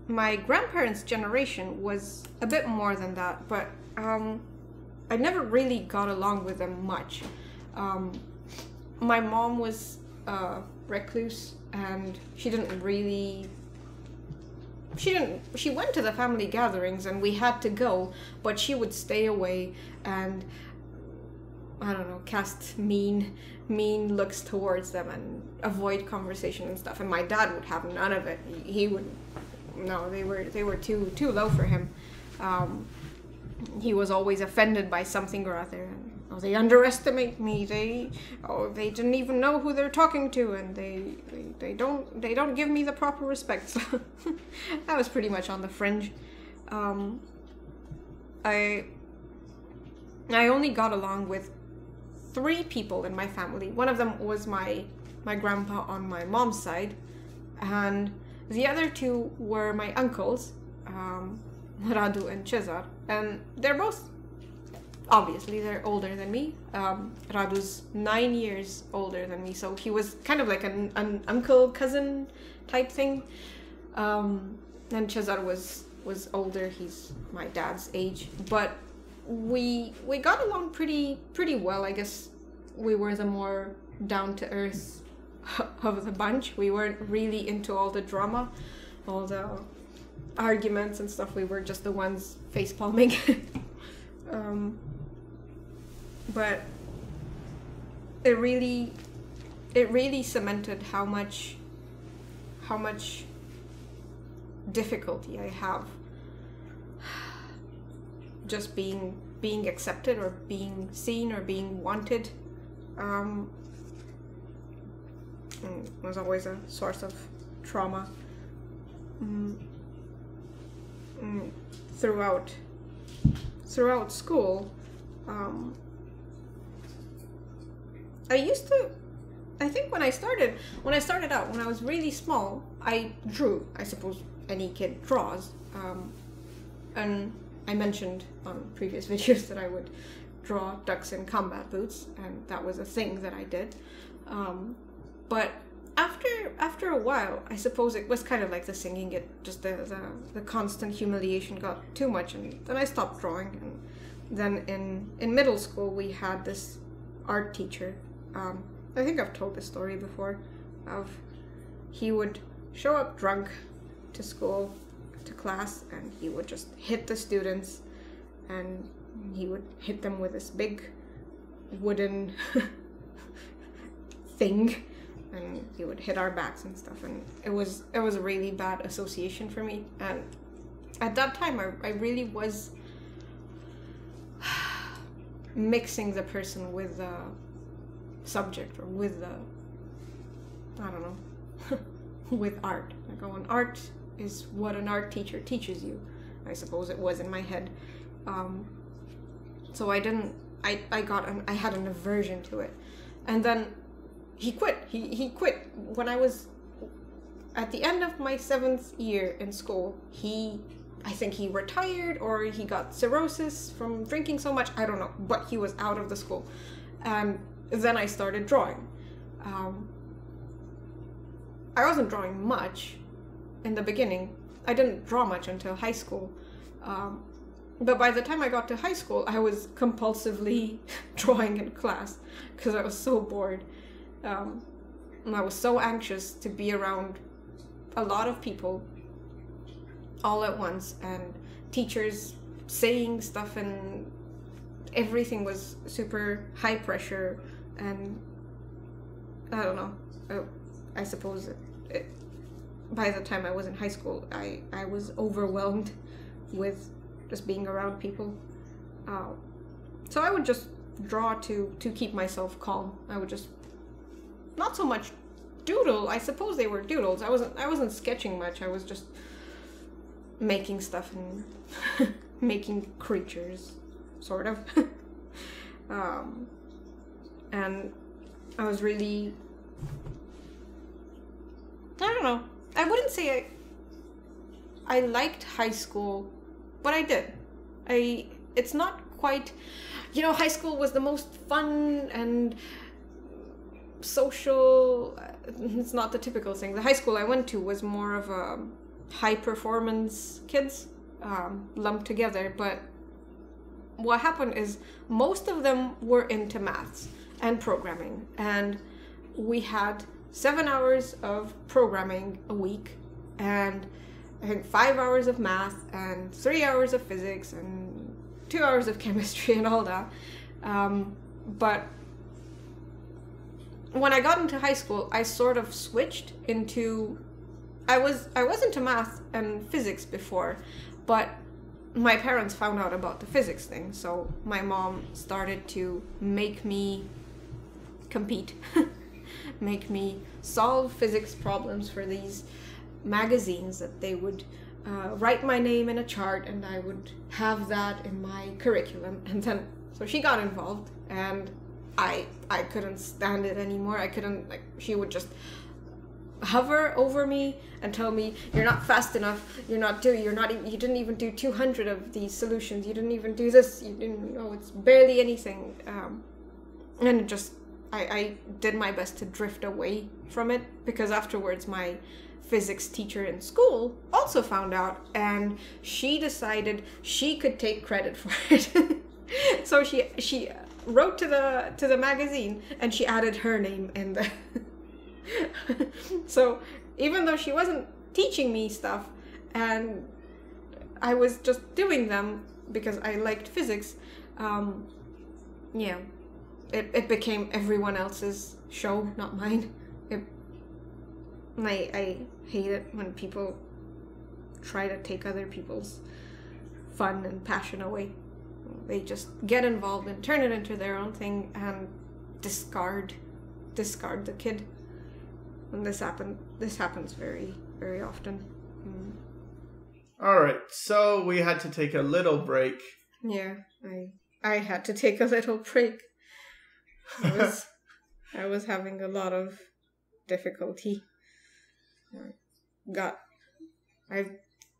My grandparents' generation was a bit more than that, but I never really got along with them much. My mom was recluse, and she went to the family gatherings and we had to go, but she would stay away and, I don't know, cast mean looks towards them and avoid conversation and stuff. And my dad would have none of it. He would, no, they were too low for him. He was always offended by something or other. Oh, they underestimate me. They didn't even know who they're talking to, and they don't give me the proper respect. So that was pretty much on the fringe. I only got along with 3 people in my family. One of them was my grandpa on my mom's side, and the other 2 were my uncles, Radu and Cezar, and they're both, obviously, they're older than me. Radu's 9 years older than me, so he was kind of like an uncle-cousin type thing. And Cezar was older. He's my dad's age, but we got along pretty well. I guess we were the more down-to-earth of the bunch. We weren't really into all the drama, all the arguments and stuff. We were just the ones face-palming. But it really cemented how much difficulty I have just being accepted or being seen or being wanted. Was always a source of trauma throughout school. I think when I started out, when I was really small, I drew. I suppose any kid draws. And I mentioned on previous videos that I would draw ducks in combat boots, and that was a thing that I did. But after a while, I suppose it was kind of like the singing. It just the constant humiliation got too much, and then I stopped drawing. And then in middle school, we had this art teacher. I think I've told this story before. He would show up drunk to school, to class, and he would just hit the students, and he would hit them with this big wooden thing, and he would hit our backs and stuff, and it was a really bad association for me. And at that time, I really was mixing the person with the subject, or with the, I don't know, with art. Like, oh, an art is what an art teacher teaches you. I suppose it was in my head. So I had an aversion to it. And then he quit. He quit when I was at the end of my 7th year in school. I think he retired, or he got cirrhosis from drinking so much. I don't know, but he was out of the school. And then I started drawing. I wasn't drawing much in the beginning. I didn't draw much until high school. But by the time I got to high school, I was compulsively drawing in class because I was so bored. And I was so anxious to be around a lot of people all at once, and teachers saying stuff, and everything was super high pressure. And I don't know, I suppose by the time I was in high school, I was overwhelmed with just being around people. So I would just draw to keep myself calm. I would just, not so much doodle. I suppose they were doodles. I wasn't sketching much. I was just making stuff and making creatures, sort of. And I was really, I don't know. I wouldn't say I liked high school, but I did. It's not quite, you know, high school was the most fun and social. It's not the typical thing. The high school I went to was more of a high performance kids lumped together, but what happened is most of them were into maths and programming, and we had 7 hours of programming a week, and I think 5 hours of math and 3 hours of physics and 2 hours of chemistry and all that. But when I got into high school, I sort of switched into, I was into math and physics before, but my parents found out about the physics thing, so my mom started to make me compete, make me solve physics problems for these magazines that they would write my name in a chart, and I would have that in my curriculum. And then, so she got involved, and I couldn't stand it anymore. I couldn't, like, she would just hover over me and tell me, you're not fast enough, you didn't even do 200 of these solutions, you didn't even do this, you didn't know, it's barely anything. And it just, I did my best to drift away from it, because afterwards my physics teacher in school also found out, and she decided she could take credit for it. So she wrote to the magazine, and she added her name in the so even though she wasn't teaching me stuff and I was just doing them because I liked physics, yeah, it became everyone else's show, not mine. I hate it when people try to take other people's fun and passion away. They just get involved and turn it into their own thing and discard the kid. And this happens very, very often. All right, so we had to take a little break. Yeah, I had to take a little break. I was having a lot of difficulty.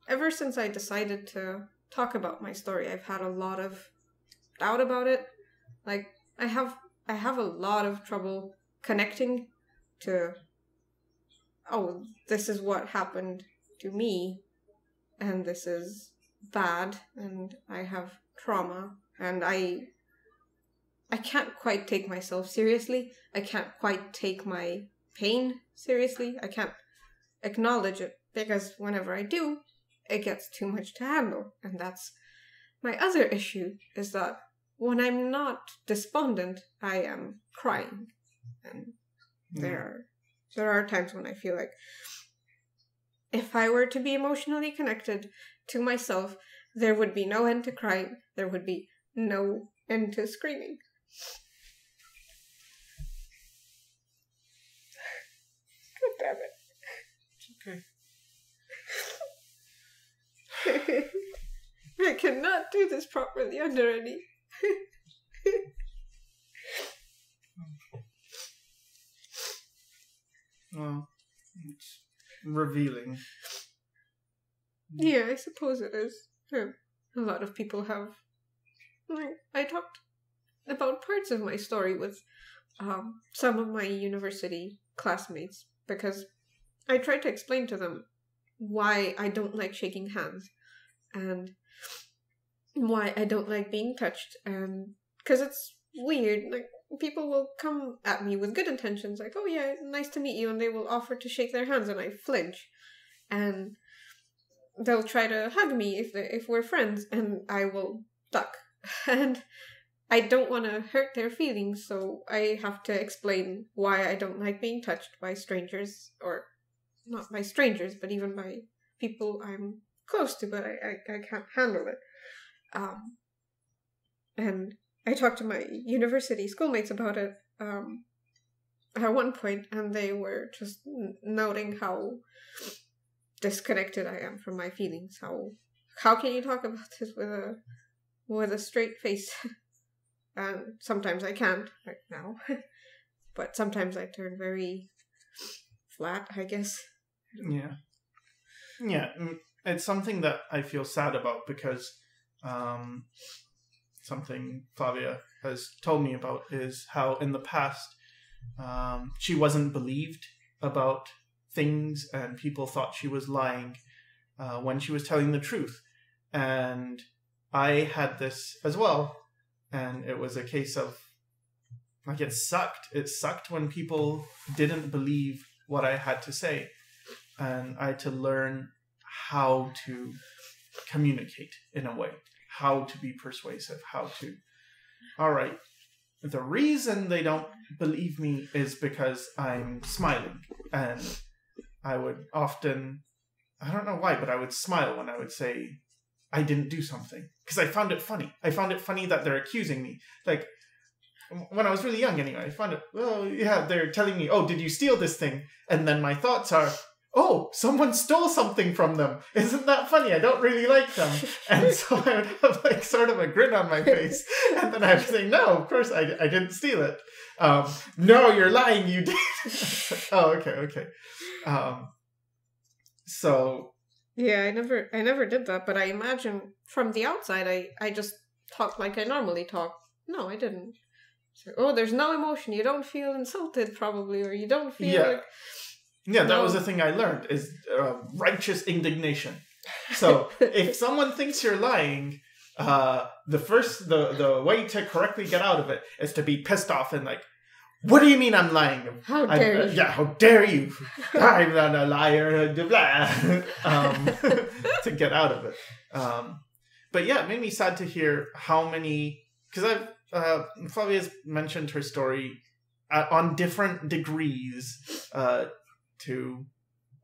Ever since I decided to talk about my story, I've had a lot of doubt about it. Like, I have a lot of trouble connecting to, oh, this is what happened to me, and this is bad, and I have trauma, and I can't quite take myself seriously. I can't quite take my pain seriously. I can't acknowledge it, because whenever I do, it gets too much to handle. And that's my other issue, is that when I'm not despondent, I am crying. And there are times when I feel like if I were to be emotionally connected to myself, there would be no end to crying. There would be no end to screaming. God damn it. It's okay. I cannot do this properly under any. Well, it's revealing. Yeah, I suppose it is. A lot of people have. I talked about parts of my story with some of my university classmates, because I tried to explain to them why I don't like shaking hands and why I don't like being touched, and because it's weird. Like, people will come at me with good intentions, like, oh yeah, nice to meet you, and they will offer to shake their hands, and I flinch, and they'll try to hug me if we're friends, and I will duck. And I don't want to hurt their feelings, so I have to explain why I don't like being touched by strangers, or not by strangers, but even by people I'm close to, but I can't handle it. And I talked to my university schoolmates about it at one point, and they were just noting how disconnected I am from my feelings. How can you talk about this with a straight face? And sometimes I can't right now, but sometimes I turn very flat, I guess. Yeah. It's something that I feel sad about, because something Flavia has told me about is how in the past she wasn't believed about things and people thought she was lying when she was telling the truth. And I had this as well. And it was a case of, like, it sucked. It sucked when people didn't believe what I had to say. And I had to learn how to communicate in a way, how to be persuasive, how to, all right, the reason they don't believe me is because I'm smiling. And I would often, I don't know why, but I would smile when I would say I didn't do something. Because I found it funny. I found it funny that they're accusing me. Like, when I was really young anyway, I found it, well, yeah, they're telling me, oh, did you steal this thing? And then my thoughts are, oh, someone stole something from them. Isn't that funny? I don't really like them. And so I would have like sort of a grin on my face. And then I would say, no, of course I didn't steal it. No, you're lying, you did. Oh, okay. So... Yeah, I never did that, but I imagine from the outside, I just talk like I normally talk. No, I didn't. So, oh, there's no emotion. You don't feel insulted, probably, or you don't feel like... Yeah, that was the thing I learned, is righteous indignation. So if someone thinks you're lying, the way to correctly get out of it is to be pissed off and like, what do you mean I'm lying? How dare you? Yeah, how dare you? I'm not a liar. Blah. To get out of it. But yeah, it made me sad to hear how many... Because Flavia's mentioned her story on different degrees to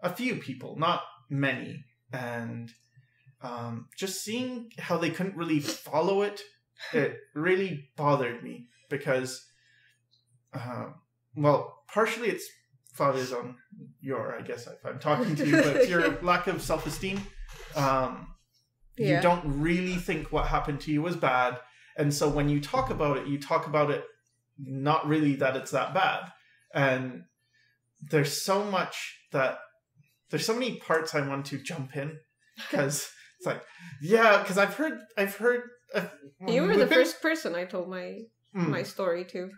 a few people, not many. And just seeing how they couldn't really follow it, it really bothered me. Because... well, partially it's Flavia's on your, I guess if I'm talking to you, but it's your lack of self-esteem. You don't really think what happened to you was bad. And so when you talk about it not really that it's that bad. And there's so many parts I want to jump in. Because it's like, yeah, because I've heard... you were the first person I told my story to.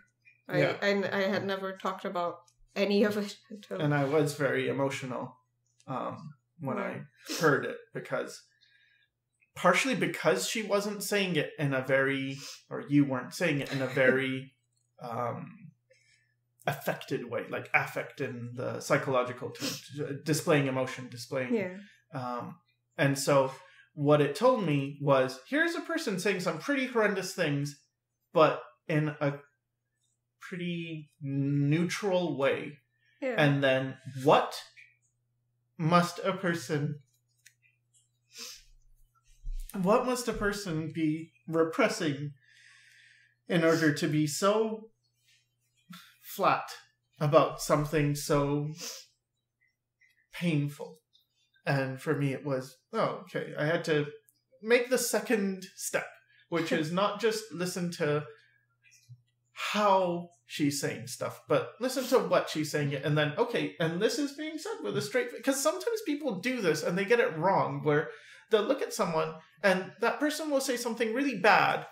I had never talked about any of it until... And I was very emotional when I heard it, partially because she wasn't saying it in a very, or you weren't saying it in a very affected way, like affect in the psychological term, displaying emotion, and so what it told me was, here's a person saying some pretty horrendous things, but in a pretty neutral way. Yeah. And then what must a person be repressing in order to be so flat about something so painful? And for me it was, oh, okay, I had to make the second step, which is not just listen to how she's saying stuff, but listen to what she's saying it, and then, okay, and this is being said with a straight face. Because sometimes people do this and they get it wrong, where they'll look at someone and that person will say something really bad,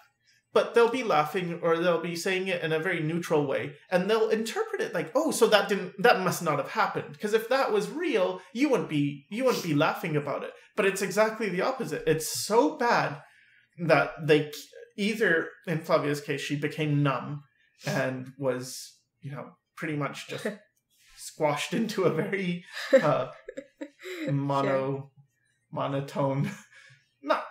but they'll be laughing or they'll be saying it in a very neutral way, and they'll interpret it like, oh, so that must not have happened, because if that was real, you wouldn't be laughing about it. But it's exactly the opposite. It's so bad that they either, in Flavia's case, she became numb and was, pretty much just squashed into a very monotone, not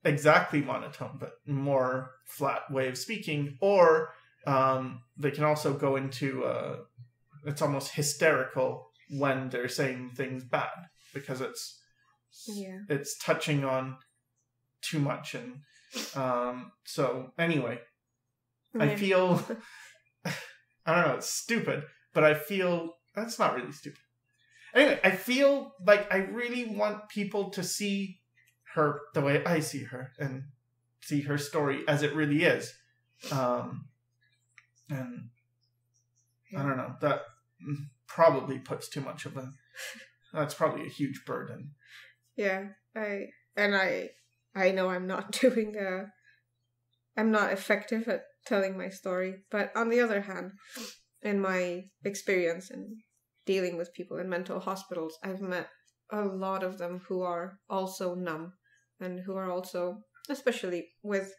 exactly monotone, but more flat way of speaking. Or they can also go into, it's almost hysterical when they're saying things bad, because it's touching on too much. And so anyway, I feel, I don't know, it's stupid, but I feel, that's not really stupid. Anyway, I feel like I really want people to see her the way I see her, and see her story as it really is. And I don't know, that probably puts too much of that's probably a huge burden. Yeah, I know I'm not doing I'm not effective at telling my story. But on the other hand, in my experience in dealing with people in mental hospitals, I've met a lot of them who are also numb and who are also, especially with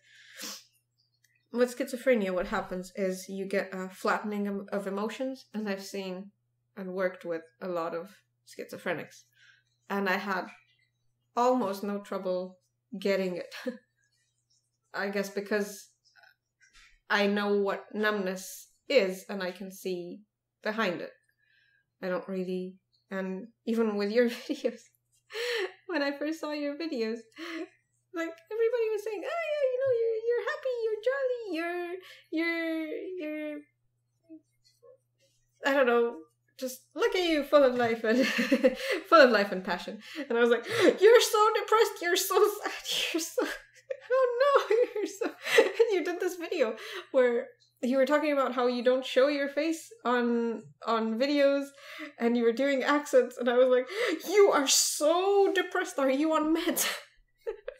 schizophrenia, what happens is you get a flattening of emotions, and I've seen and worked with a lot of schizophrenics, and I had almost no trouble getting it. I guess because I know what numbness is and I can see behind it. I don't really, and even with your videos, when I first saw your videos, like everybody was saying, oh yeah, you know, you're happy, you're jolly, I don't know, just look at you, full of life and full of life and passion. And I was like, you're so depressed, you're so sad, you're so, oh no, you're so. And you did this video where you were talking about how you don't show your face on videos, and you were doing accents, and I was like, you are so depressed. Are you on meds?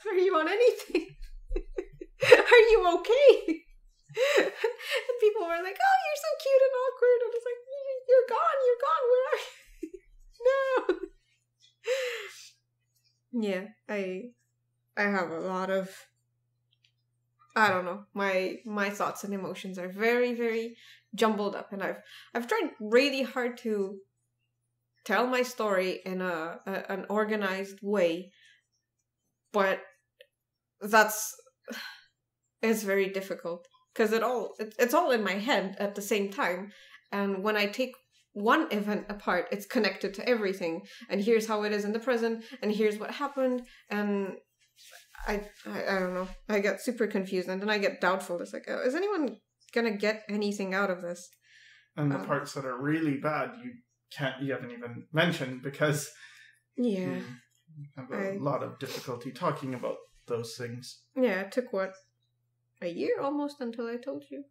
Are you on anything? Are you okay? And people were like, oh, you're so cute and awkward. And I was like, you're gone, where are you? No. I have a lot of, I don't know, my thoughts and emotions are very, very jumbled up, and I've tried really hard to tell my story in an organized way, but it's very difficult because it's all in my head at the same time, and when I take one event apart, it's connected to everything, and here's how it is in the present, and here's what happened, and I don't know. I get super confused, and then I get doubtful. It's like, oh, is anyone gonna get anything out of this? And the parts that are really bad, you haven't even mentioned because you have a lot of difficulty talking about those things. Yeah, it took a year almost until I told you.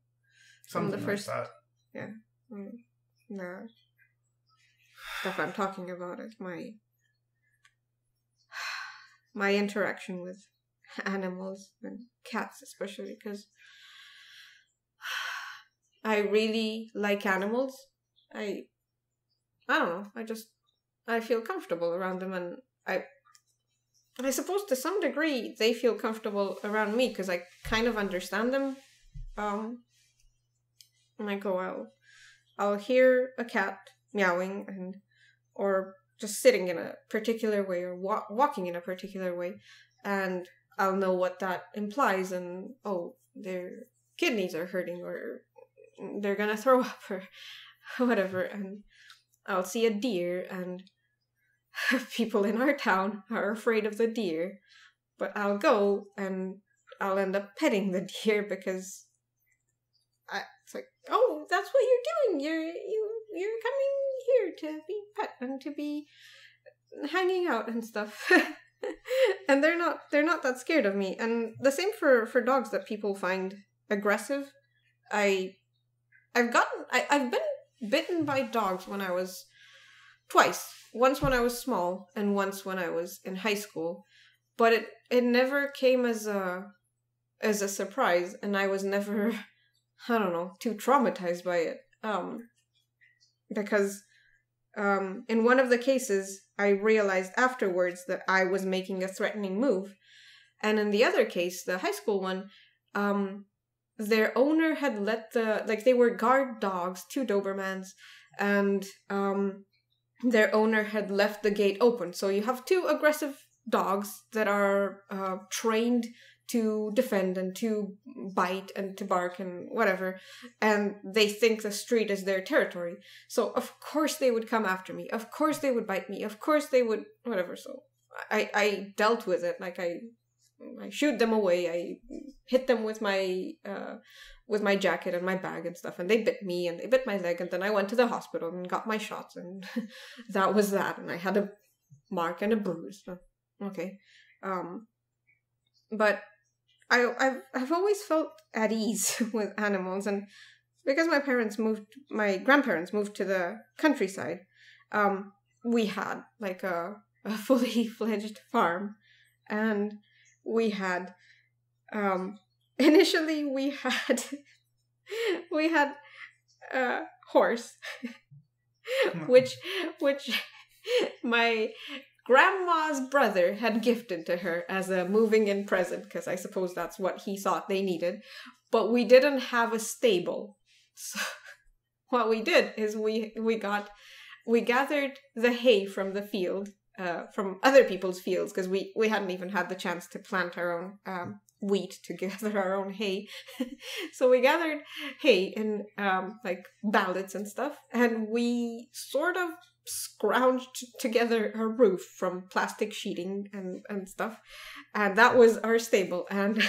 Something from the first, like that. Yeah. The stuff I'm talking about is my interaction with animals and cats, especially because I really like animals. I don't know. I feel comfortable around them, and I suppose to some degree they feel comfortable around me because I kind of understand them. Like, I'll hear a cat meowing or just sitting in a particular way or walking in a particular way, and I'll know what that implies, and oh, their kidneys are hurting, or they're gonna throw up, or whatever, and I'll see a deer, and people in our town are afraid of the deer, but I'll go and I'll end up petting the deer because it's like, oh, that's what you're doing. You're coming here to be pet and to be hanging out and stuff. And they're not that scared of me. And the same for dogs that people find aggressive. I've been bitten by dogs when I was twice. Once when I was small and once when I was in high school. But it never came as a surprise, and I was never, I don't know, too traumatized by it. Because in one of the cases, I realized afterwards that I was making a threatening move. And in the other case, the high school one, their owner had let they were guard dogs, 2 Dobermans, and their owner had left the gate open. So you have 2 aggressive dogs that are trained to defend and to bite and to bark and whatever, and they think the street is their territory. So of course they would come after me. Of course they would bite me. Of course they would whatever. So I dealt with it. Like I shooed them away. I hit them with my jacket and my bag and stuff, and they bit me and they bit my leg, and then I went to the hospital and got my shots, and that was that. And I had a mark and a bruise. Okay, but I've always felt at ease with animals, and because my grandparents moved to the countryside, we had like a fully fledged farm, and we had initially we had a horse, which my grandma's brother had gifted to her as a moving-in present, because I suppose that's what he thought they needed. But we didn't have a stable. So what we did is we gathered the hay from the field, from other people's fields, because we hadn't even had the chance to plant our own wheat to gather our own hay. So we gathered hay in like ballots and stuff, and we sort of scrounged together a roof from plastic sheeting and stuff, and that was our stable. And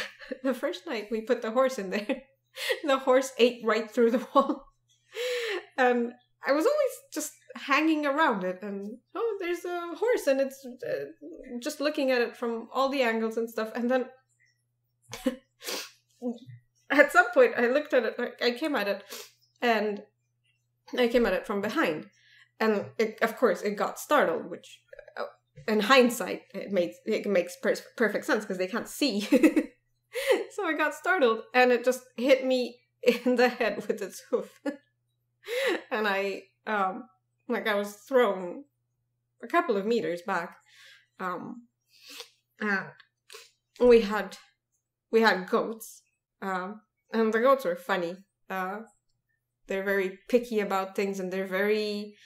the first night we put the horse in there, the horse ate right through the wall, and I was always just hanging around it, and oh, there's a horse, and it's just looking at it from all the angles and stuff. And then at some point I looked at it, I came at it from behind. And of course, it got startled, which, in hindsight, it makes perfect sense because they can't see. So it got startled, and it just hit me in the head with its hoof, and I was thrown a couple of meters back. And we had goats, and the goats were funny. They're very picky about things, and they're very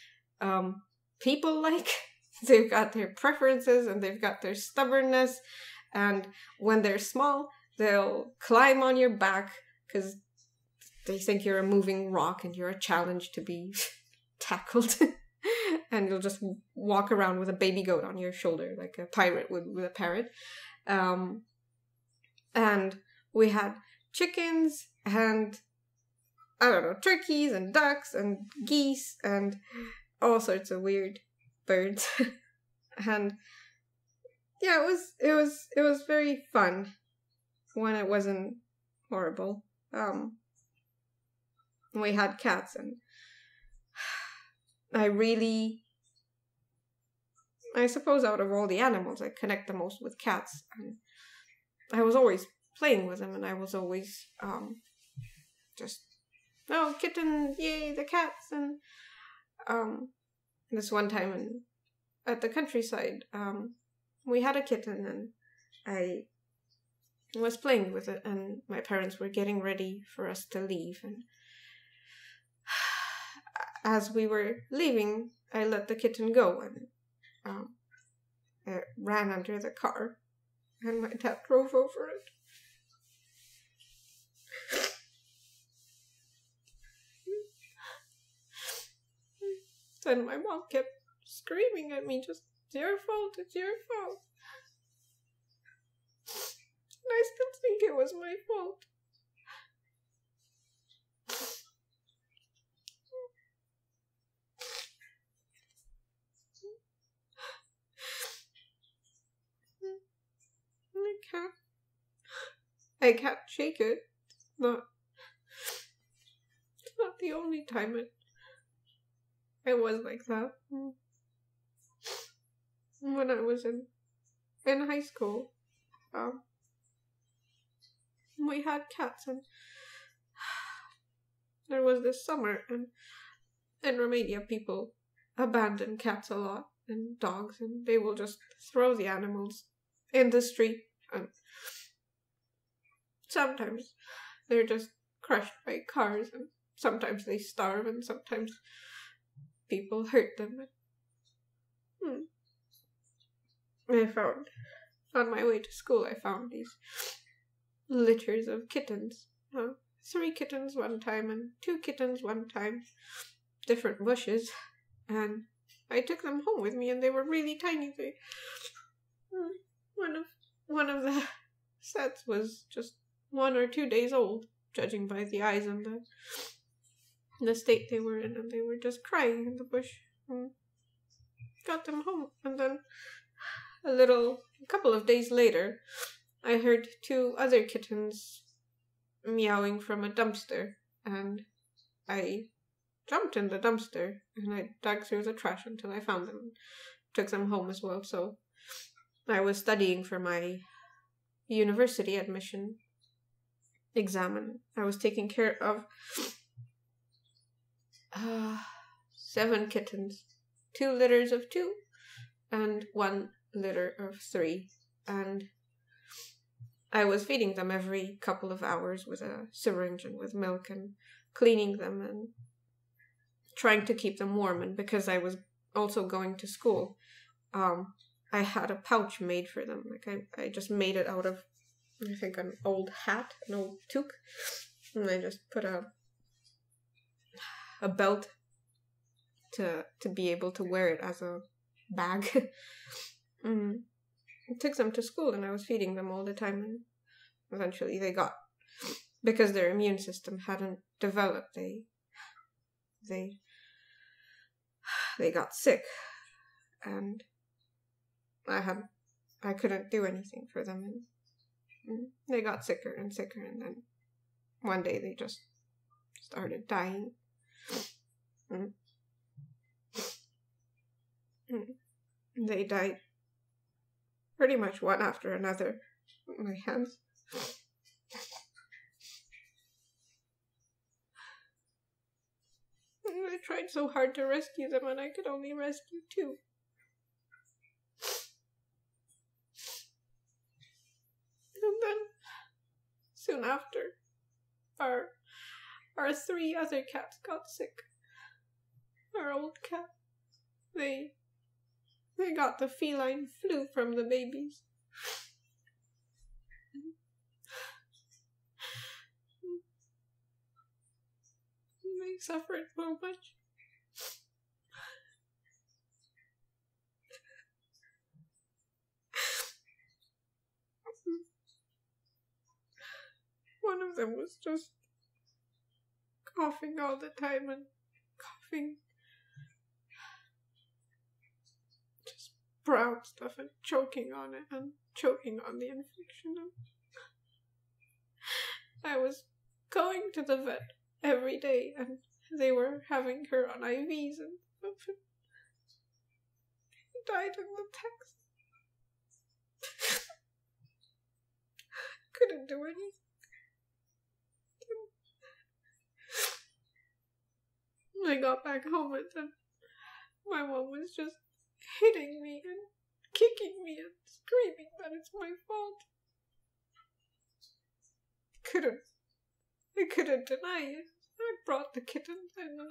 people-like. They've got their preferences, and they've got their stubbornness, and when they're small, they'll climb on your back because they think you're a moving rock and you're a challenge to be tackled. And you'll just walk around with a baby goat on your shoulder like a pirate would with a parrot. And we had chickens and, I don't know, turkeys and ducks and geese and all sorts of weird birds. And yeah, it was very fun when it wasn't horrible. We had cats, and I suppose out of all the animals, I connect the most with cats. And I was always playing with them, and I was always just, oh, kitten, yay, the cats. And this one time at the countryside, we had a kitten, and I was playing with it, and my parents were getting ready for us to leave. And as we were leaving, I let the kitten go, and it ran under the car, and my dad drove over it. And my mom kept screaming at me, just, it's your fault, it's your fault. And I still think it was my fault. I can't shake it. It's not the only time it was like that. When I was in high school, we had cats, and there was this summer, and in Romania people abandon cats a lot, and dogs, and they will just throw the animals in the street, and sometimes they're just crushed by cars, and sometimes they starve, and sometimes people hurt them. I found, on my way to school, I found these litters of kittens. 3 kittens one time and 2 kittens one time, different bushes, and I took them home with me, and they were really tiny. One of the sets was just 1 or 2 days old, judging by the eyes and the state they were in, and they were just crying in the bush. Got them home, and then a couple of days later, I heard 2 other kittens meowing from a dumpster, and I jumped in the dumpster, and I dug through the trash until I found them, took them home as well. So I was studying for my university admission examine. I was taking care of 7 kittens, 2 litters of 2, and 1 litter of 3. And I was feeding them every couple of hours with a syringe and with milk, and cleaning them and trying to keep them warm. And because I was also going to school, I had a pouch made for them. Like I just made it out of, I think, an old hat, an old toque, and I just put a belt to be able to wear it as a bag. I took them to school, and I was feeding them all the time, and eventually they got, because their immune system hadn't developed, they got sick, and I couldn't do anything for them, and they got sicker and sicker, and then one day they just started dying. They died pretty much one after another in my hands. I tried so hard to rescue them, and I could only rescue 2. And then, soon after, our 3 other cats got sick. Our old cat. They got the feline flu from the babies. They suffered so much. One of them was just coughing all the time, and coughing just brown stuff, and choking on it, and choking on the infection. I was going to the vet every day, and they were having her on IVs and stuff. She died in the text. Couldn't do anything. I got back home, and then my mom was just hitting me and kicking me and screaming that it's my fault. I couldn't deny it. I brought the kittens in, and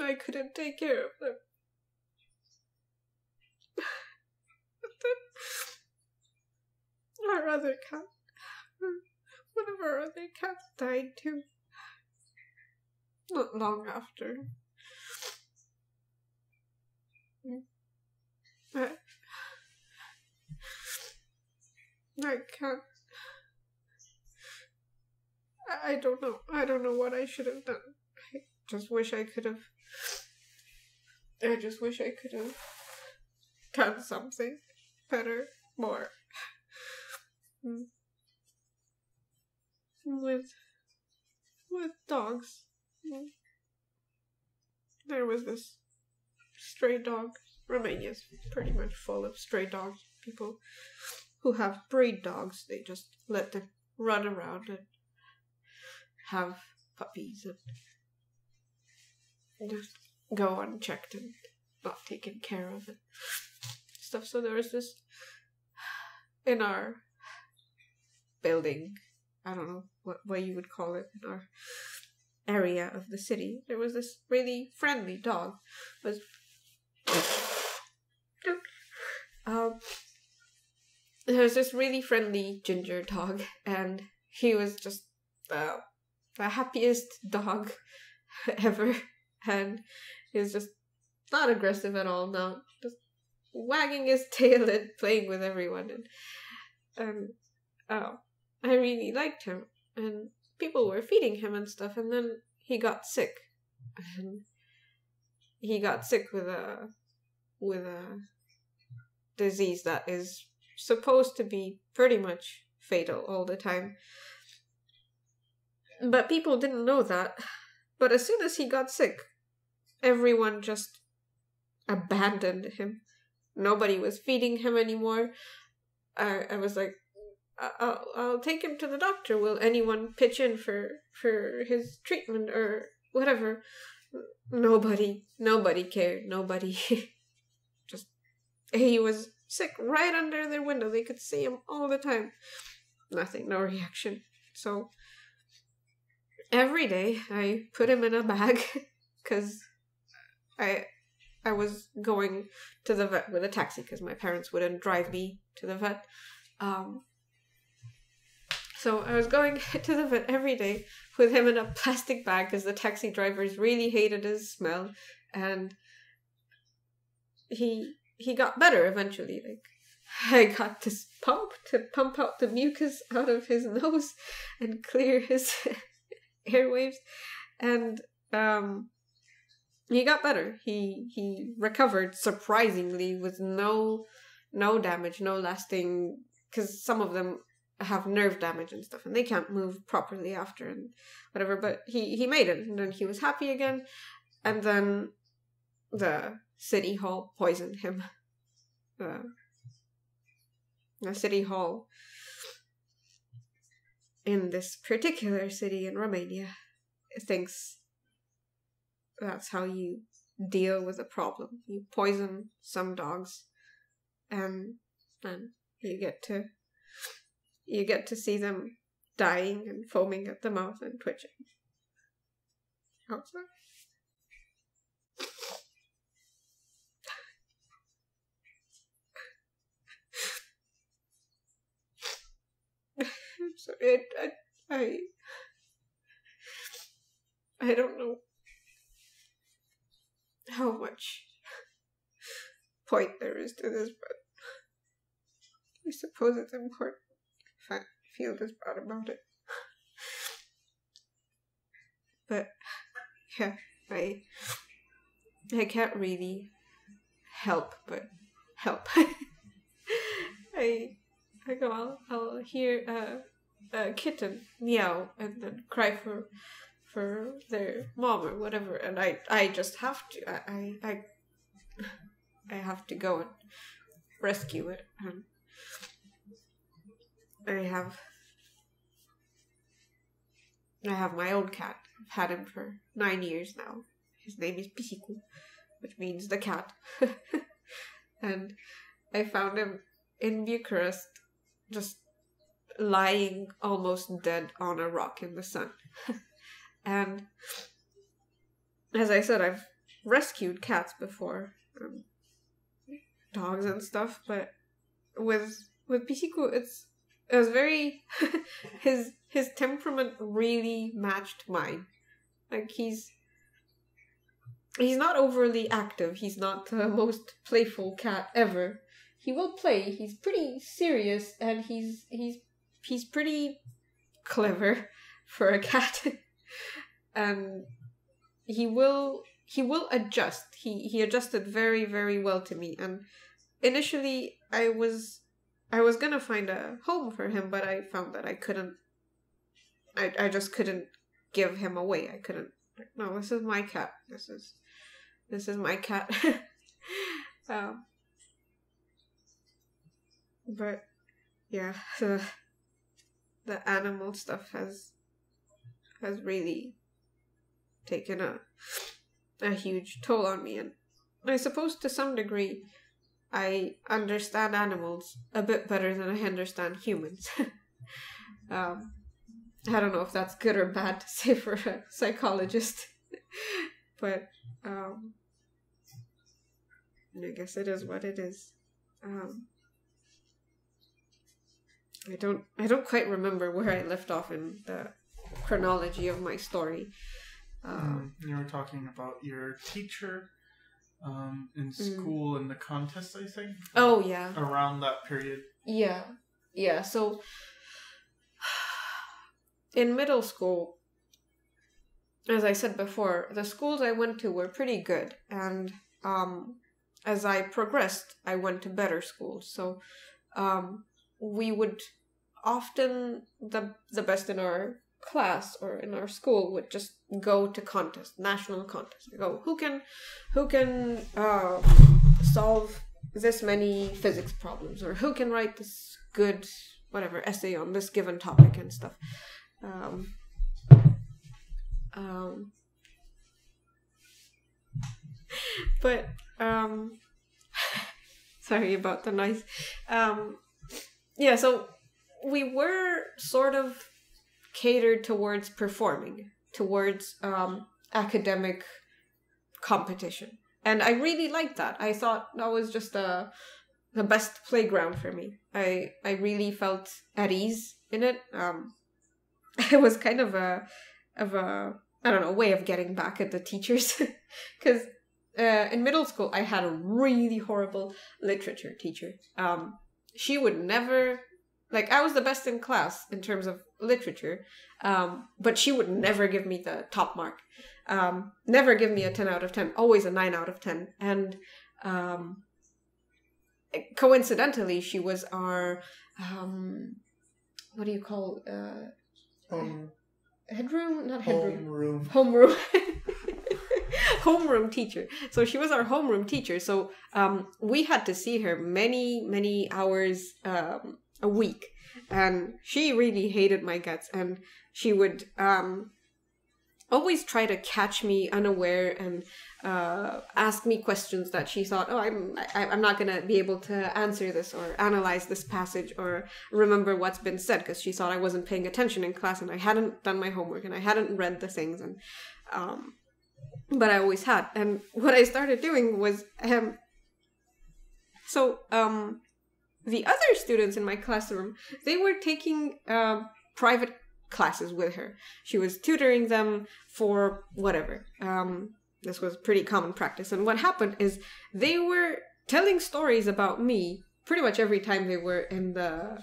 I couldn't take care of them. But then our other cat, one of our other cats died too. Not long after. I can't. I don't know. I don't know what I should have done. I just wish I could have done something better, more. With dogs. There was this stray dog. Romania's pretty much full of stray dogs. People who have breed dogs, they just let them run around and have puppies and just go unchecked and not taken care of and stuff. So there was this in our building, I don't know what you would call it, in our area of the city, there was this really friendly dog. There was this really friendly ginger dog, and he was just the happiest dog ever, and he was just not aggressive at all, not just wagging his tail and playing with everyone, and I really liked him, and people were feeding him and stuff, and then he got sick, and he got sick with a disease that is supposed to be pretty much fatal all the time. But people didn't know that. But as soon as he got sick, everyone just abandoned him. Nobody was feeding him anymore. I was like, I'll take him to the doctor. Will anyone pitch in for his treatment or whatever? Nobody cared. Nobody. Just, he was sick right under their window. They could see him all the time. Nothing, no reaction. So every day I put him in a bag because I was going to the vet with a taxi because my parents wouldn't drive me to the vet. So I was going to the vet every day with him in a plastic bag because the taxi drivers really hated his smell, and he got better eventually. Like, I got this pump to pump out the mucus out of his nose and clear his airwaves, and he got better. He recovered surprisingly with no damage, no lasting, because some of them have nerve damage and stuff and they can't move properly after and whatever, but he made it, and then he was happy again, and then the city hall poisoned him. The city hall in this particular city in Romania thinks that's how you deal with a problem. You poison some dogs, and you get to see them dying and foaming at the mouth and twitching. How's that? So I don't know how much point there is to this, but I suppose it's important if I feel this bad about it. But yeah, I can't really help but help. I go, I'll hear a kitten meow and then cry for their mom or whatever, and I just have to. I have to go and rescue it. And I have my old cat. I've had him for 9 years now. His name is Sycra, which means the cat. And I found him in Bucharest, just lying almost dead on a rock in the sun. And as I said, I've rescued cats before, dogs and stuff, but with Sycra, it was very his temperament really matched mine. Like, he's not overly active. He's not the most playful cat ever. He will play. He's pretty serious, and he's pretty clever for a cat. And he will adjust. He adjusted very, very well to me. And initially I was gonna find a home for him, but I found that I couldn't. I just couldn't give him away. I couldn't. No, this is my cat. This is my cat. But yeah, the animal stuff has really taken a huge toll on me, and I suppose to some degree I understand animals a bit better than I understand humans. I don't know if that's good or bad to say for a psychologist, but I guess it is what it is. I don't quite remember where I left off in the chronology of my story. You were talking about your teacher in school and the contest, I think. Oh, yeah. Around that period. Yeah. So in middle school, as I said before, the schools I went to were pretty good, and as I progressed, I went to better schools. So we would often, the best in our class or in our school would just go to contests, national contests. Go, who can solve this many physics problems, or who can write this good whatever essay on this given topic and stuff. But sorry about the noise. Yeah, so we were sort of catered towards performing, towards academic competition. And I really liked that. I thought that was just the best playground for me. I really felt at ease in it. It was kind of a I don't know, way of getting back at the teachers. Because in middle school, I had a really horrible literature teacher. She would never, like, I was the best in class in terms of literature, but she would never give me the top mark. Never give me a 10 out of 10, always a 9 out of 10. And coincidentally, she was our, what do you call, headroom? Not headroom. Homeroom. Homeroom teacher. So she was our homeroom teacher. So we had to see her many hours a week. And she really hated my guts. And she would always try to catch me unaware and ask me questions that she thought, oh, I'm not going to be able to answer this or analyze this passage or remember what's been said, because she thought I wasn't paying attention in class and I hadn't done my homework and I hadn't read the things. And but I always had. And what I started doing was, the other students in my classroom, they were taking private classes with her. She was tutoring them for whatever. This was pretty common practice. And what happened is they were telling stories about me pretty much every time they were in the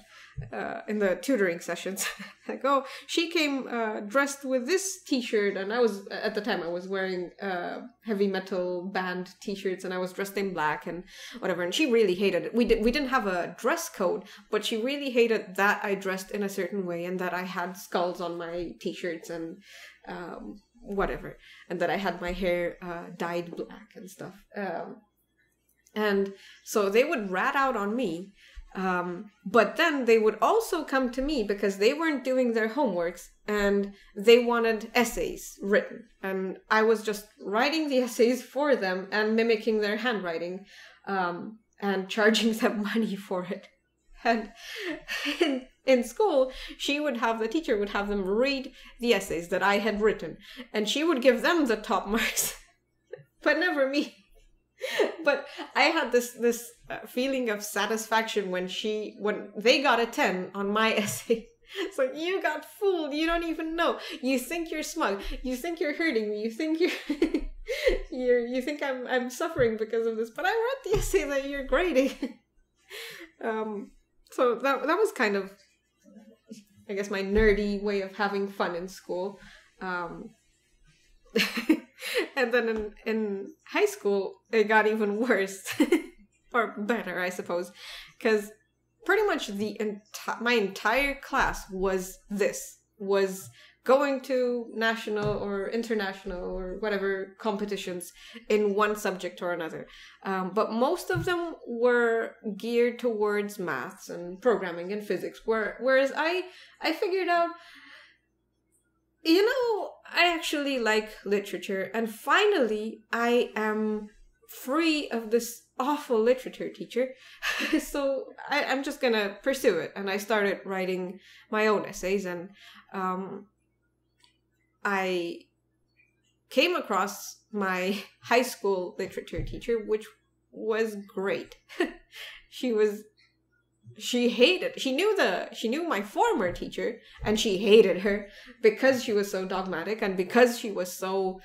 tutoring sessions. Like, oh, she came dressed with this t-shirt, and I was, at the time I was wearing heavy metal band t-shirts, and I was dressed in black and whatever, and she really hated it. We didn't have a dress code, but she really hated that I dressed in a certain way and that I had skulls on my t-shirts and whatever, and that I had my hair dyed black and stuff. And so they would rat out on me. But then they would also come to me because they weren't doing their homeworks and they wanted essays written. And I was just writing the essays for them and mimicking their handwriting, and charging them money for it. And in school, the teacher would have them read the essays that I had written, and she would give them the top marks, but never me. But I had this feeling of satisfaction when they got a 10 on my essay. It's like, you got fooled. You don't even know. You think you're smug. You think you're hurting me. You think you think I'm suffering because of this. But I wrote the essay that you're grading. So that was kind of, I guess, my nerdy way of having fun in school. And then in high school, it got even worse. Or better, I suppose. Because pretty much my entire class was going to national or international or whatever competitions in one subject or another. But most of them were geared towards maths and programming and physics. Whereas I figured out, I actually like literature, and finally I am free of this awful literature teacher. So I'm just gonna pursue it. And I started writing my own essays, and I came across my high school literature teacher, which was great. She knew my former teacher, and she hated her because she was so dogmatic and because she was so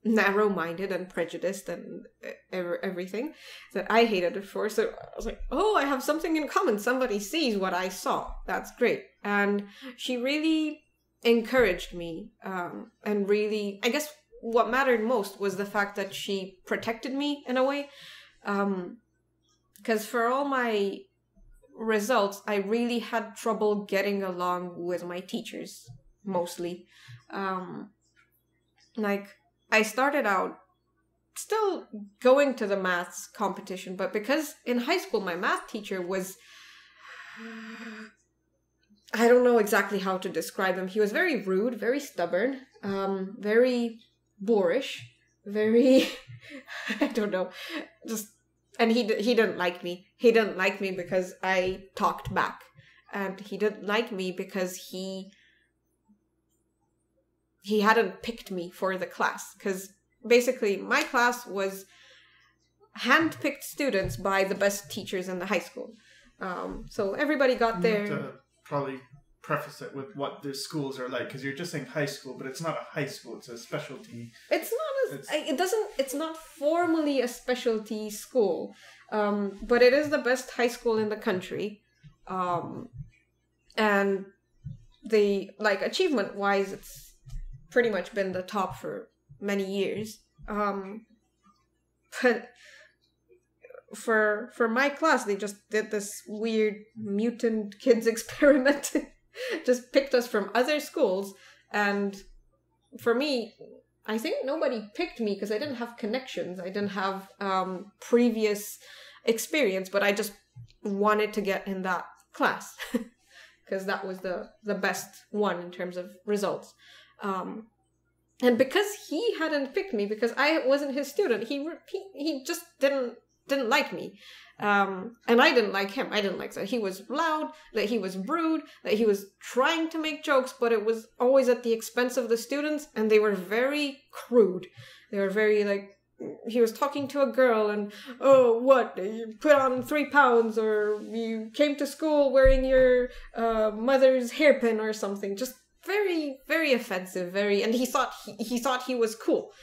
narrow-minded and prejudiced and everything that I hated her for. So I was like, oh, I have something in common. Somebody sees what I saw. That's great. And she really encouraged me, and really, I guess what mattered most was the fact that she protected me in a way, because for all my results, I really had trouble getting along with my teachers, mostly. Like, I started out still going to the maths competition, but because in high school my math teacher was I don't know exactly how to describe him. He was very rude, very stubborn, very boorish, very, I don't know, just, and he didn't like me. He didn't like me because I talked back. And he didn't like me because he hadn't picked me for the class. Because basically my class was hand-picked students by the best teachers in the high school. So everybody got there. You have to probably preface it with what the schools are like, because you're just saying high school, but it's not a high school, it's a specialty. It's not formally a specialty school, but it is the best high school in the country. And the, like, achievement-wise, it's pretty much been the top for many years. But for my class, they just did this weird mutant kids experiment. Just picked us from other schools. And for me, I think nobody picked me because I didn't have connections. I didn't have previous experience, but I just wanted to get in that class. Because that was the best one in terms of results. And because he hadn't picked me, because I wasn't his student, he just didn't like me. And I didn't like him. I didn't like that he was loud, that he was rude, that he was trying to make jokes, but it was always at the expense of the students, and they were very crude. They were very, like, he was talking to a girl and, oh, what, you put on 3 pounds, or you came to school wearing your mother's hairpin or something. Just very, very offensive, and he thought he was cool.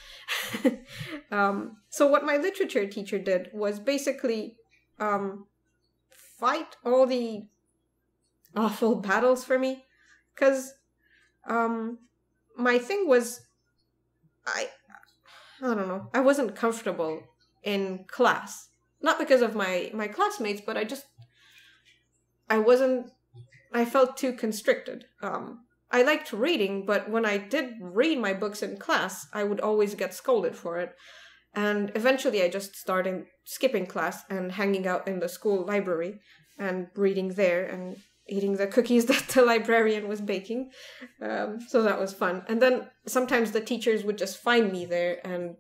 So what my literature teacher did was basically fight all the awful battles for me. Because my thing was, I don't know, I wasn't comfortable in class. Not because of my classmates, but I felt too constricted. I liked reading, but when I did read my books in class, I would always get scolded for it. And eventually I just started skipping class and hanging out in the school library and reading there and eating the cookies that the librarian was baking. So that was fun. And then sometimes the teachers would just find me there, and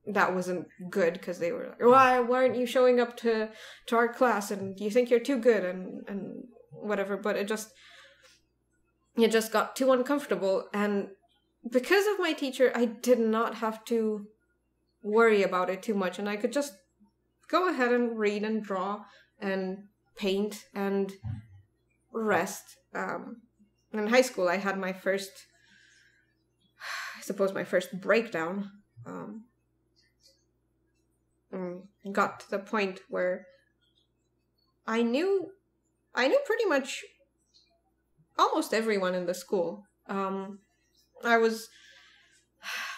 that wasn't good because they were like, why aren't you showing up to our class, and you think you're too good and whatever. But it just got too uncomfortable. And because of my teacher, I did not have to worry about it too much, and I could just go ahead and read and draw and paint and rest. In high school, I had my first breakdown. Got to the point where I knew pretty much almost everyone in the school. I was,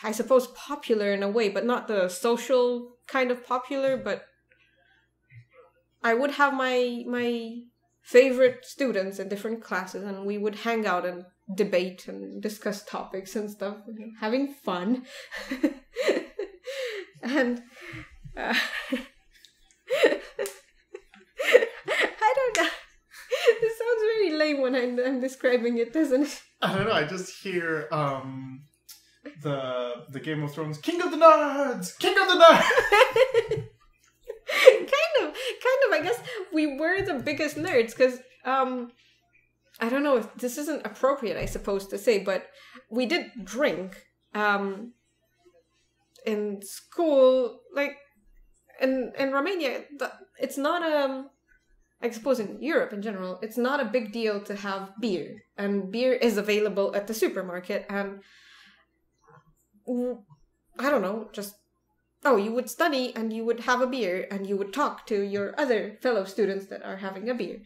I suppose, popular in a way, but not the social kind of popular, but I would have my favorite students in different classes, and we would hang out and debate and discuss topics and stuff, having fun. And I don't know. This sounds very lame when I'm describing it, doesn't it? I don't know. I just hear the Game of Thrones King of the Nerds, King of the Nerds. kind of. I guess we were the biggest nerds because I don't know if this isn't appropriate, I suppose, to say, but we did drink in school, like in Romania. It's not I suppose in Europe in general, it's not a big deal to have beer, and beer is available at the supermarket, and I don't know, just you would study and you would have a beer and you would talk to your other fellow students that are having a beer.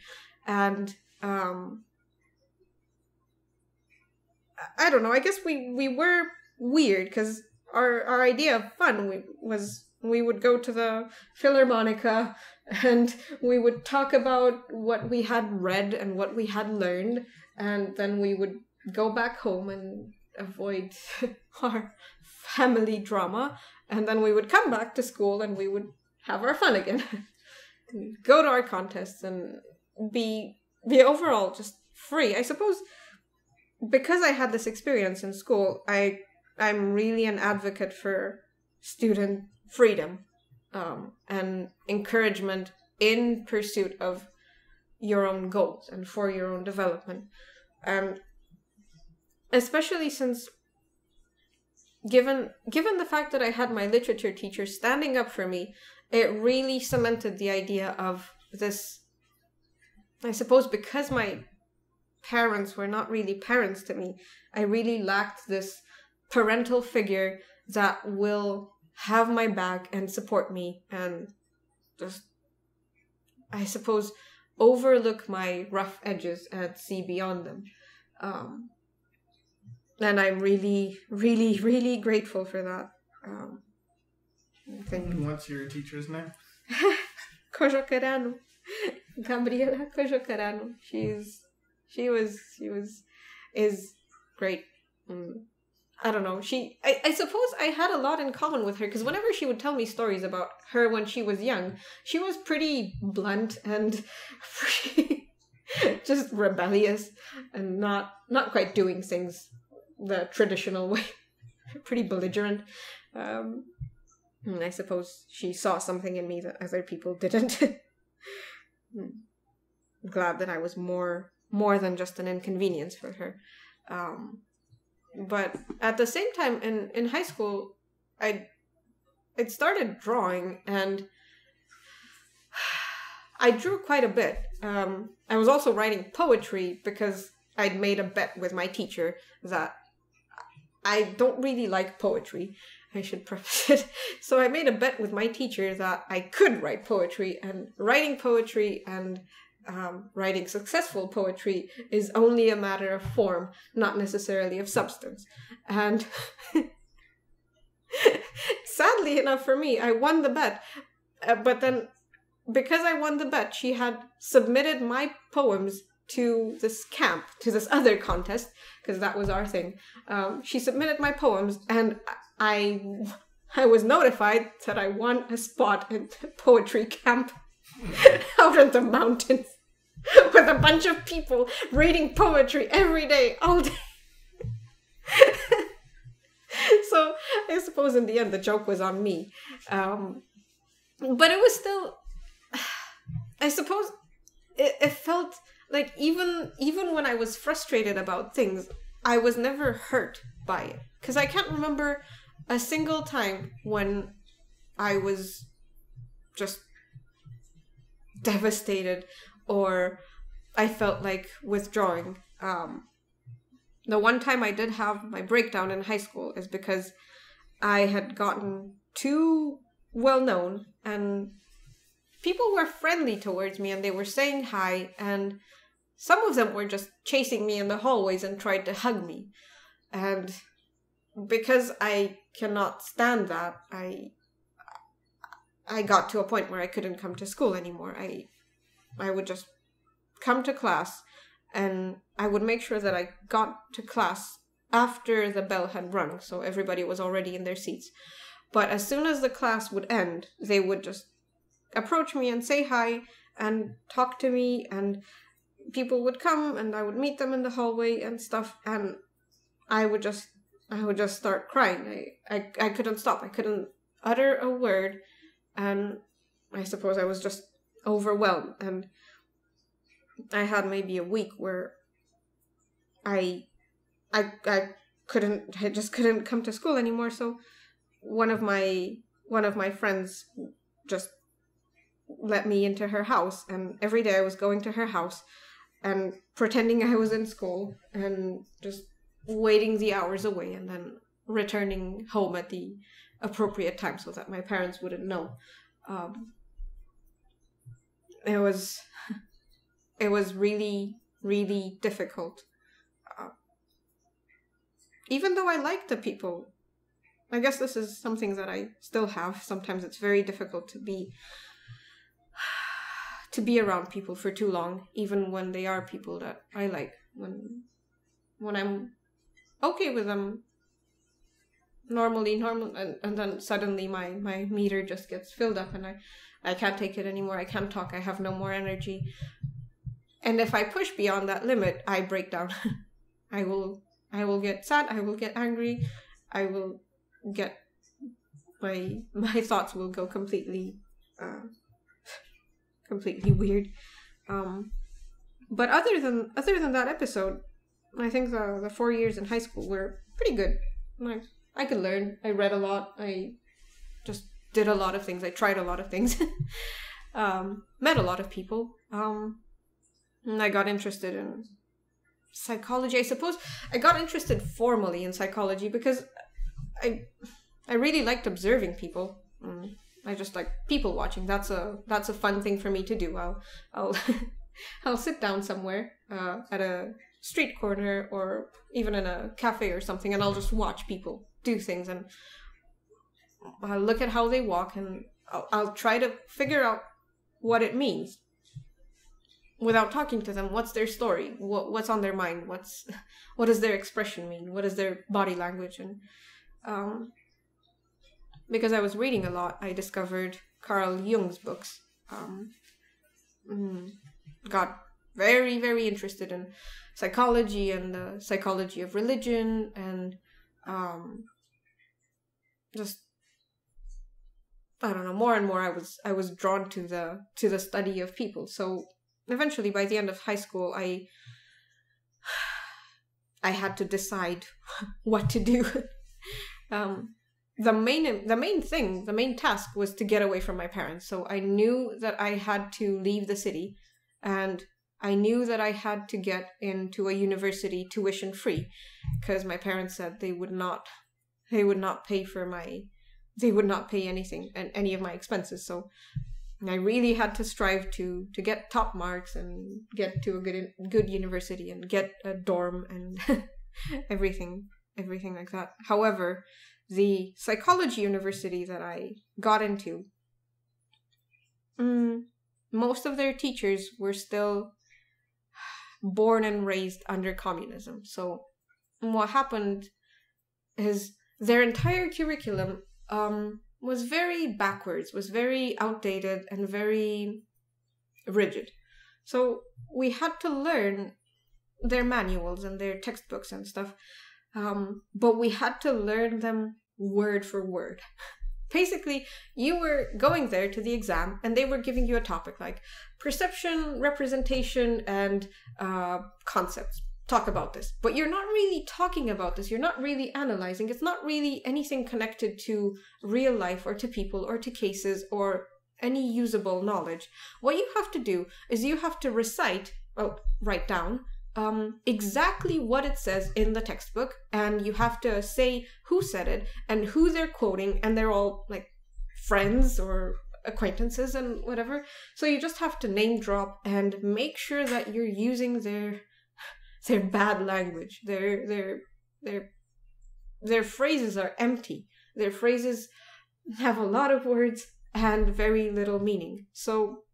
And I don't know, I guess we were weird because our idea of fun was we would go to the Philharmonica and we would talk about what we had read and what we had learned, and then we would go back home and avoid our family drama, and then we would come back to school and we would have our fun again. Go to our contests and be be overall just free. I suppose because I had this experience in school, I'm really an advocate for student freedom and encouragement in pursuit of your own goals and for your own development. Especially since, given the fact that I had my literature teacher standing up for me, it really cemented the idea of this. I suppose because my parents were not really parents to me, I really lacked this parental figure that will have my back and support me and just, I suppose, overlook my rough edges and see beyond them. And I'm really, really, really grateful for that. What's your teacher's name? Kojokarano. Gabriela Kojokarano. She is great. I don't know. I suppose I had a lot in common with her, because whenever she would tell me stories about her when she was young, she was pretty blunt and pretty just rebellious and not quite doing things the traditional way. Pretty belligerent. I suppose she saw something in me that other people didn't. I'm glad that I was more than just an inconvenience for her. But at the same time, in high school, I'd started drawing, and I drew quite a bit. I was also writing poetry because I'd made a bet with my teacher that I don't really like poetry. I should preface it. So I made a bet with my teacher that I could write poetry, and writing poetry and writing successful poetry is only a matter of form, not necessarily of substance. And sadly enough for me, I won the bet. But then, because I won the bet, she had submitted my poems to this camp, to this other contest, because that was our thing. She submitted my poems, and I was notified that I won a spot in the poetry camp out in the mountains with a bunch of people reading poetry every day, all day. So I suppose in the end the joke was on me. But it was still, I suppose it felt like even when I was frustrated about things, I was never hurt by it. Because I can't remember a single time when I was just devastated or I felt like withdrawing. The one time I did have my breakdown in high school is because I had gotten too well known and people were friendly towards me and they were saying hi, and some of them were just chasing me in the hallways and tried to hug me. And because I cannot stand that, I got to a point where I couldn't come to school anymore. I would just come to class, and I would make sure that I got to class after the bell had rung, so everybody was already in their seats. But as soon as the class would end, they would just approach me and say hi and talk to me, and people would come and I would meet them in the hallway and stuff, and I would just start crying. I couldn't stop. I couldn't utter a word, and I suppose I was just overwhelmed. And I had maybe a week where I just couldn't come to school anymore. So one of my friends just let me into her house, and every day I was going to her house and pretending I was in school and just waiting the hours away and then returning home at the appropriate time so that my parents wouldn't know. It was really, really difficult. Even though I liked the people, I guess this is something that I still have. Sometimes it's very difficult to be around people for too long, even when they are people that I like. When I'm okay with them, normal, and then suddenly my meter just gets filled up and I can't take it anymore. I can't talk. I have no more energy. And if I push beyond that limit, I break down. I will get sad, I will get angry, I will get my thoughts will go completely weird. But other than that episode, I think the 4 years in high school were pretty good. I could learn. I read a lot. I just did a lot of things. I tried a lot of things. Met a lot of people. And I got interested in psychology. I suppose I got interested formally in psychology because I really liked observing people. I just like people watching. That's a fun thing for me to do. I'll I'll sit down somewhere at a street corner or even in a cafe or something, and I'll just watch people do things, and I'll look at how they walk, and I'll try to figure out what it means without talking to them. What's their story? What's on their mind? What does their expression mean? What is their body language? And because I was reading a lot, I discovered Carl Jung's books. Got very, very interested in psychology and the psychology of religion, and just, I don't know, more and more I was drawn to the study of people. So eventually, by the end of high school, I had to decide what to do. The main task was to get away from my parents. So I knew that I had to leave the city, and I knew that I had to get into a university tuition free, because my parents said they would not pay anything and any of my expenses. So I really had to strive to get top marks and get to a good university and get a dorm and everything like that. However, the psychology university that I got into, most of their teachers were still born and raised under communism. So what happened is their entire curriculum was very backwards, was very outdated, and very rigid. So we had to learn their manuals and their textbooks and stuff, but we had to learn them word for word. Basically, you were going there to the exam, and they were giving you a topic like perception, representation, and concepts. Talk about this. But you're not really talking about this. You're not really analyzing. It's not really anything connected to real life or to people or to cases or any usable knowledge. What you have to do is you have to write down exactly what it says in the textbook, and you have to say who said it and who they're quoting, and they're all like friends or acquaintances and whatever. So you just have to name drop and make sure that you're using their bad language. Their phrases are empty. Their phrases have a lot of words and very little meaning. So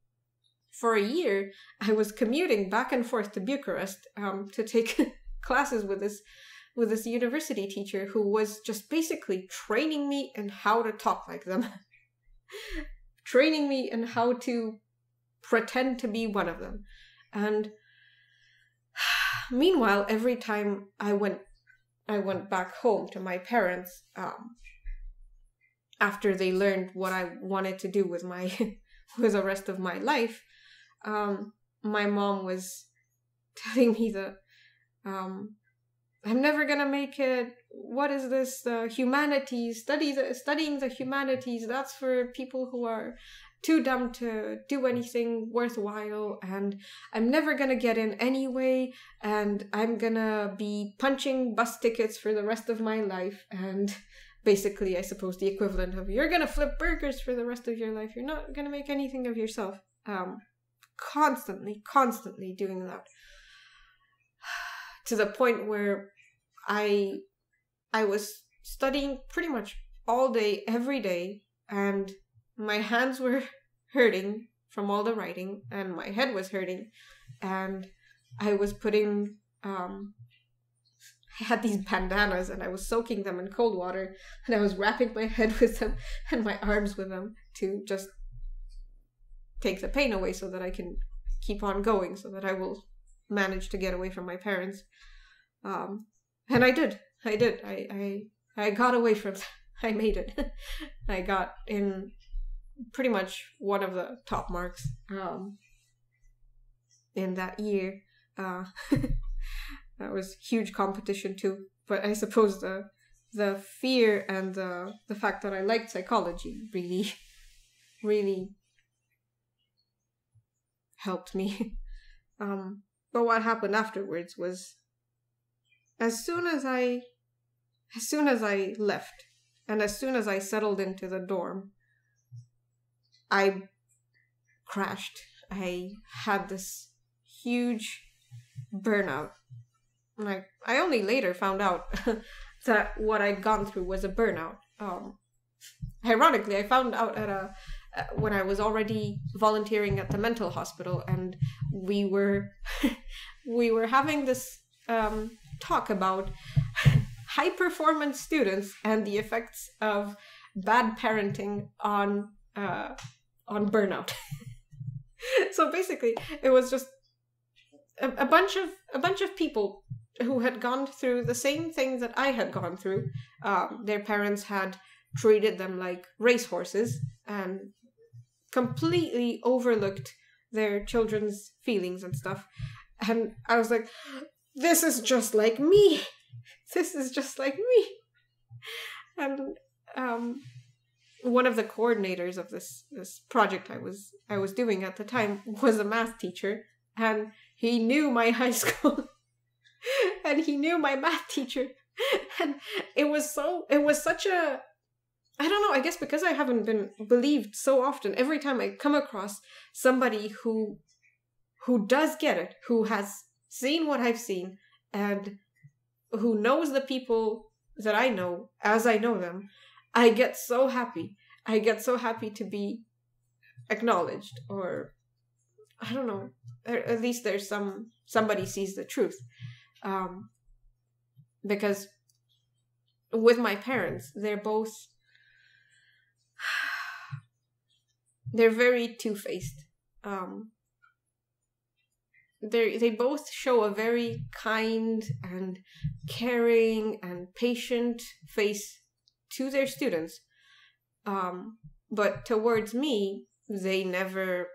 for a year, I was commuting back and forth to Bucharest to take classes with this university teacher who was just basically training me in how to talk like them. Training me in how to pretend to be one of them. And meanwhile, every time I went back home to my parents, after they learned what I wanted to do with the rest of my life, my mom was telling me that I'm never gonna make it. What is this? The humanities, studying the humanities, that's for people who are too dumb to do anything worthwhile, and I'm never gonna get in anyway, and I'm gonna be punching bus tickets for the rest of my life, and basically, I suppose the equivalent of you're gonna flip burgers for the rest of your life, you're not gonna make anything of yourself. Constantly doing that. To the point where I was studying pretty much all day, every day, and my hands were hurting from all the writing, and my head was hurting, and I was putting, I had these bandanas, and I was soaking them in cold water, and I was wrapping my head with them, and my arms with them, to just take the pain away so that I can keep on going so that I will manage to get away from my parents. And I did. I got away from that. I made it. I got in pretty much one of the top marks in that year. That was huge competition too. But I suppose the fear and the fact that I liked psychology really helped me. But what happened afterwards was, as soon as I left, and as soon as I settled into the dorm, I crashed. I had this huge burnout. And I only later found out that what I'd gone through was a burnout. Ironically, I found out when I was already volunteering at the mental hospital, and we were having this talk about high performance students and the effects of bad parenting on burnout. So basically, it was just a bunch of people who had gone through the same things that I had gone through. Their parents had treated them like racehorses and completely overlooked their children's feelings and stuff. And I was like, this is just like me. This is just like me. And one of the coordinators of this project I was doing at the time was a math teacher, and he knew my high school. And he knew my math teacher. And it was such a, I don't know, I guess because I haven't been believed so often, every time I come across somebody who does get it, who has seen what I've seen, and who knows the people that I know as I know them, I get so happy. I get so happy to be acknowledged, or I don't know, at least there's somebody sees the truth. Because with my parents, they're very two-faced. They both show a very kind and caring and patient face to their students. But towards me, they never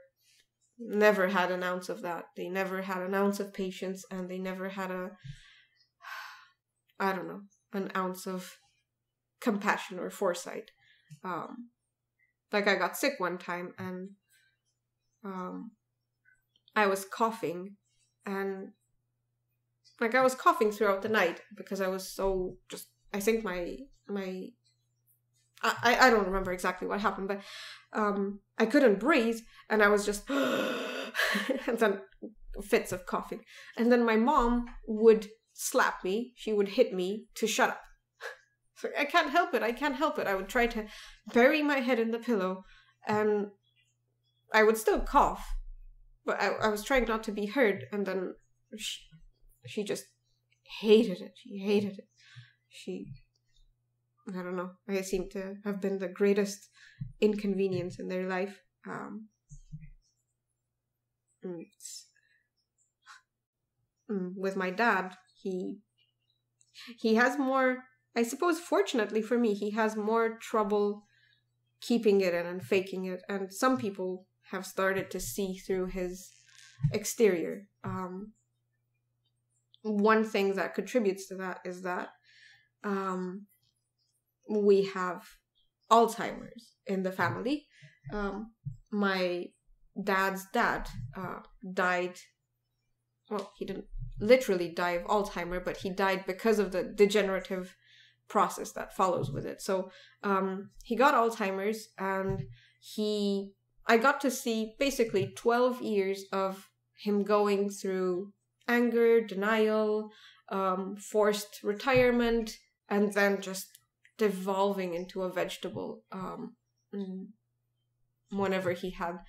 had an ounce of that. They never had an ounce of patience, and they never had an ounce of compassion or foresight. Like I got sick one time, and I was coughing, and like I was coughing throughout the night because I was so just, I think I don't remember exactly what happened, but I couldn't breathe, and I was just and then fits of coughing. And then my mom would slap me, she would hit me to shut up. So I can't help it. I would try to bury my head in the pillow, and I would still cough, but I was trying not to be heard. And then she just hated it. She hated it. I don't know. I seem to have been the greatest inconvenience in their life. With my dad, he has more, I suppose fortunately for me, he has more trouble keeping it in and faking it. And some people have started to see through his exterior. One thing that contributes to that is that we have Alzheimer's in the family. My dad's dad died. Well, he didn't literally die of Alzheimer's, but he died because of the degenerative process that follows with it. So he got Alzheimer's, and I got to see basically 12 years of him going through anger, denial, forced retirement, and then just devolving into a vegetable. Whenever he had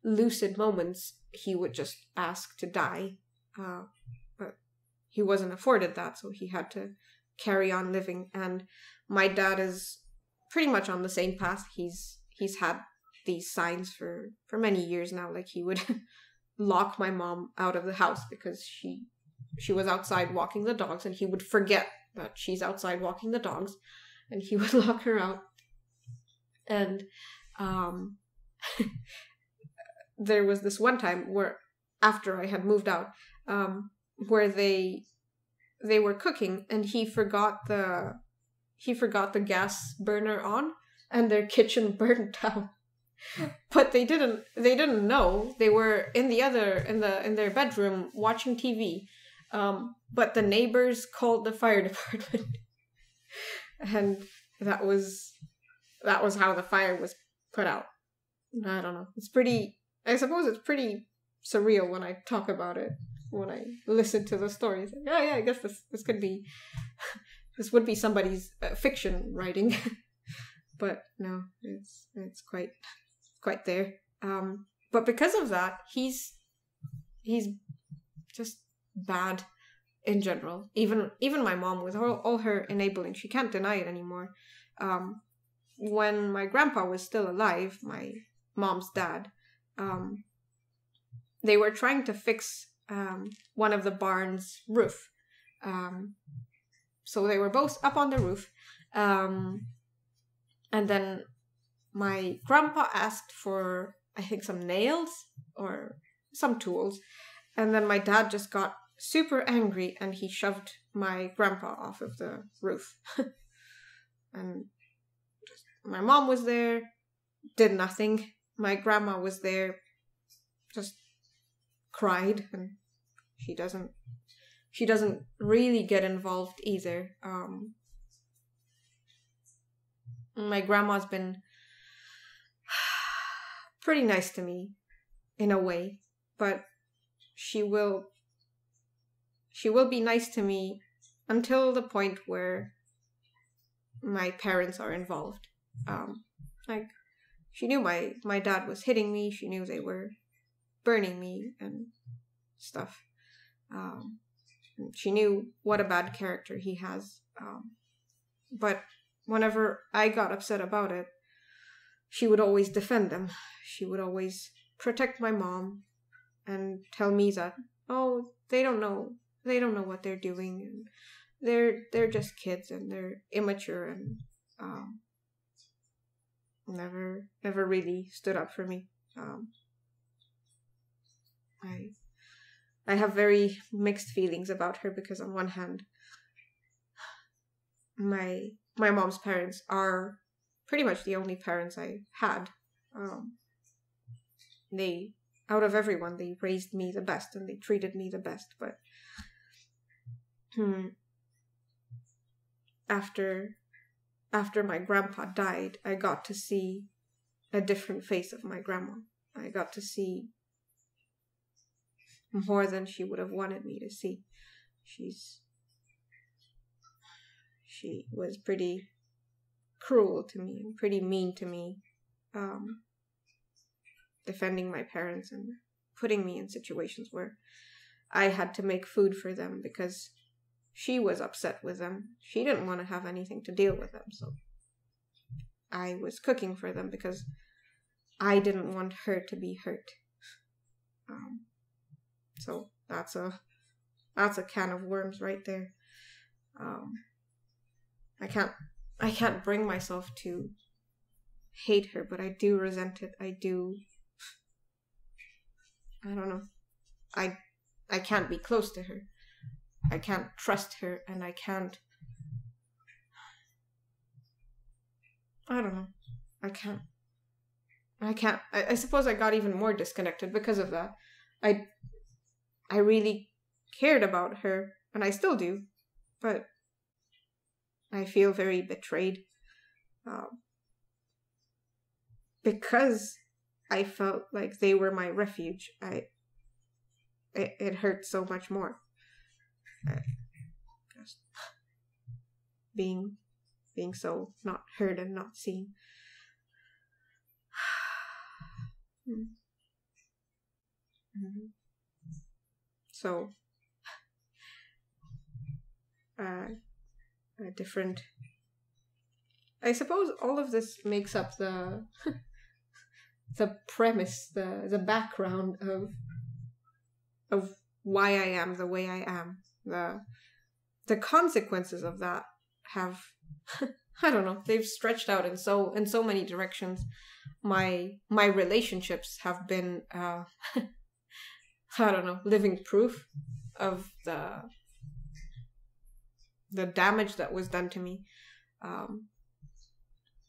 lucid moments, he would just ask to die. But he wasn't afforded that, so he had to carry on living. And my dad is pretty much on the same path. He's had these signs for many years now. Like he would lock my mom out of the house because she was outside walking the dogs, and he would forget that she's outside walking the dogs, and he would lock her out. And there was this one time where, after I had moved out, where they were cooking, and he forgot the gas burner on, and their kitchen burned down. But they didn't know. They were in their bedroom watching TV. But the neighbors called the fire department. And that was how the fire was put out. I don't know. I suppose it's pretty surreal when I talk about it, when I listen to the stories. Like, oh yeah, I guess this could be, this would be somebody's fiction writing. But no, it's quite there. But because of that, he's just bad in general. Even my mom, with all her enabling, she can't deny it anymore. When my grandpa was still alive, my mom's dad, they were trying to fix one of the barn's roof. So they were both up on the roof. And then my grandpa asked for, I think, some nails or some tools. And then my dad just got super angry and he shoved my grandpa off of the roof. And my mom was there, did nothing. My grandma was there, just cried, and she doesn't really get involved either. My grandma's been pretty nice to me in a way, but she will be nice to me until the point where my parents are involved. Like, she knew my dad was hitting me. She knew they were burning me and stuff. She knew what a bad character he has. But whenever I got upset about it, she would always defend them. She would always protect my mom and tell me that, oh, they don't know what they're doing, and they're just kids and they're immature, and never really stood up for me. I have very mixed feelings about her, because on one hand, my mom's parents are pretty much the only parents I had. They, out of everyone, they raised me the best and they treated me the best. But after my grandpa died, I got to see a different face of my grandma. I got to see more than she would have wanted me to see. She was pretty cruel to me, pretty mean to me, defending my parents and putting me in situations where I had to make food for them because she was upset with them. She didn't want to have anything to deal with them, so I was cooking for them because I didn't want her to be hurt. So that's a can of worms right there. I can't bring myself to hate her, but I do resent it. I don't know. I can't be close to her. I can't trust her, and I don't know. I suppose I got even more disconnected because of that. I really cared about her, and I still do, but I feel very betrayed. Because I felt like they were my refuge, it hurt so much more. Just being so not heard and not seen. So, a different. I suppose all of this makes up the premise, the background of of why I am the way I am. The consequences of that have, I don't know, they've stretched out in so many directions. My relationships have been, I don't know, living proof of the damage that was done to me.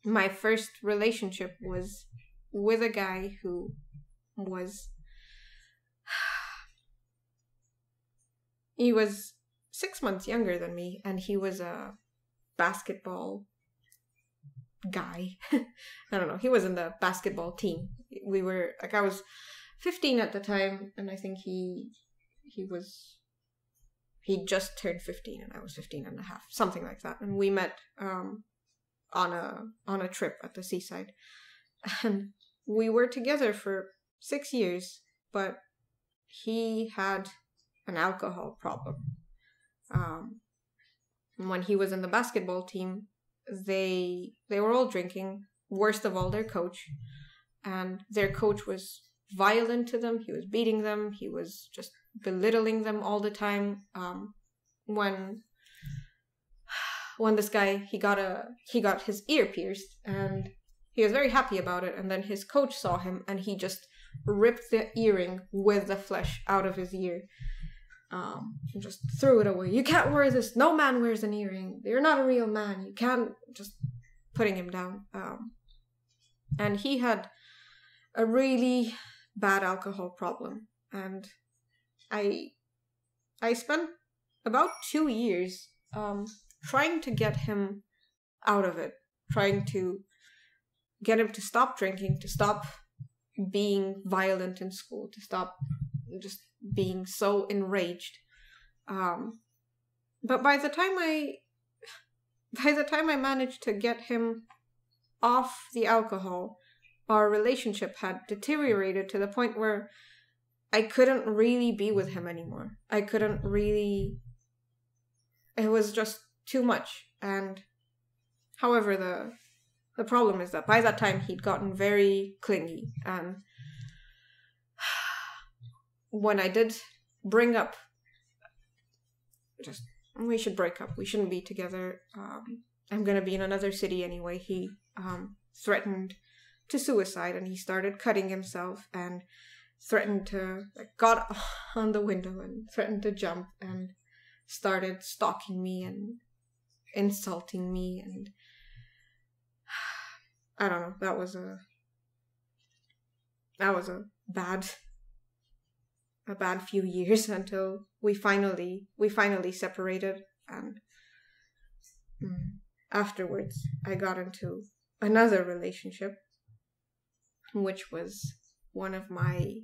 My first relationship was with a guy who was, he was 6 months younger than me, and he was a basketball guy. I don't know, he was in the basketball team. We were, like, I was 15 at the time, and I think he just turned 15 and I was 15 and a half, something like that. And we met on a trip at the seaside. And we were together for 6 years, but he had an alcohol problem. When he was in the basketball team, they were all drinking, worst of all their coach. And their coach was violent to them. He was beating them. He was just belittling them all the time. When this guy, he got his ear pierced, and he was very happy about it. And then his coach saw him, and he just ripped the earring with the flesh out of his ear. And just threw it away. You can't wear this. No man wears an earring. You're not a real man. You can't. Just putting him down. And he had a really bad alcohol problem. And I spent about 2 years trying to get him out of it. Trying to get him to stop drinking, to stop being violent in school, to stop just being so enraged. But by the time I managed to get him off the alcohol, our relationship had deteriorated to the point where I couldn't really be with him anymore. I couldn't really, it was just too much. And however, the problem is that by that time he'd gotten very clingy, and when I did bring up, just, we should break up, we shouldn't be together, I'm gonna be in another city anyway, he threatened to suicide, and he started cutting himself, and threatened to, like, got on the window and threatened to jump, and started stalking me and insulting me, and I don't know, that was a bad few years until we finally separated. And afterwards I got into another relationship, which was one of my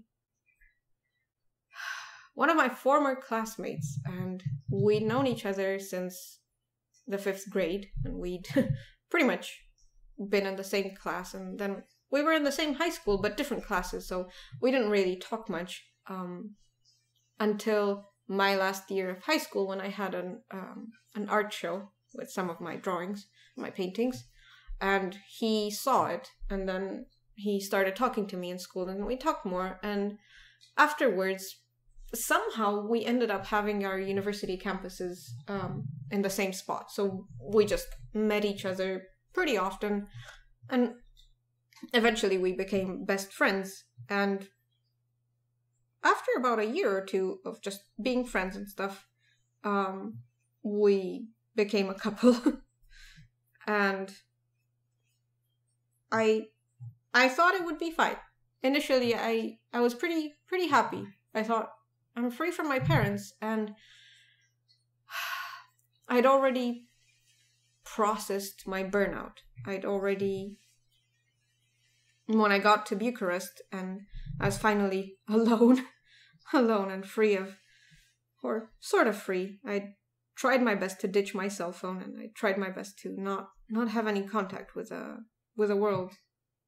former classmates, and we'd known each other since the 5th grade, and we'd pretty much been in the same class, and then we were in the same high school but different classes, so we didn't really talk much until my last year of high school, when I had an art show with some of my drawings, my paintings, and he saw it, and then he started talking to me in school, and we talked more, and afterwards somehow we ended up having our university campuses in the same spot, so we just met each other pretty often, and eventually we became best friends. And after about a year or two of just being friends and stuff, we became a couple. And I thought it would be fine. Initially, I was pretty happy. I thought, I'm free from my parents, and I'd already processed my burnout. When I got to Bucharest and I was finally alone and free of, or sort of free, I tried my best to ditch my cell phone, and I tried my best to not have any contact with the world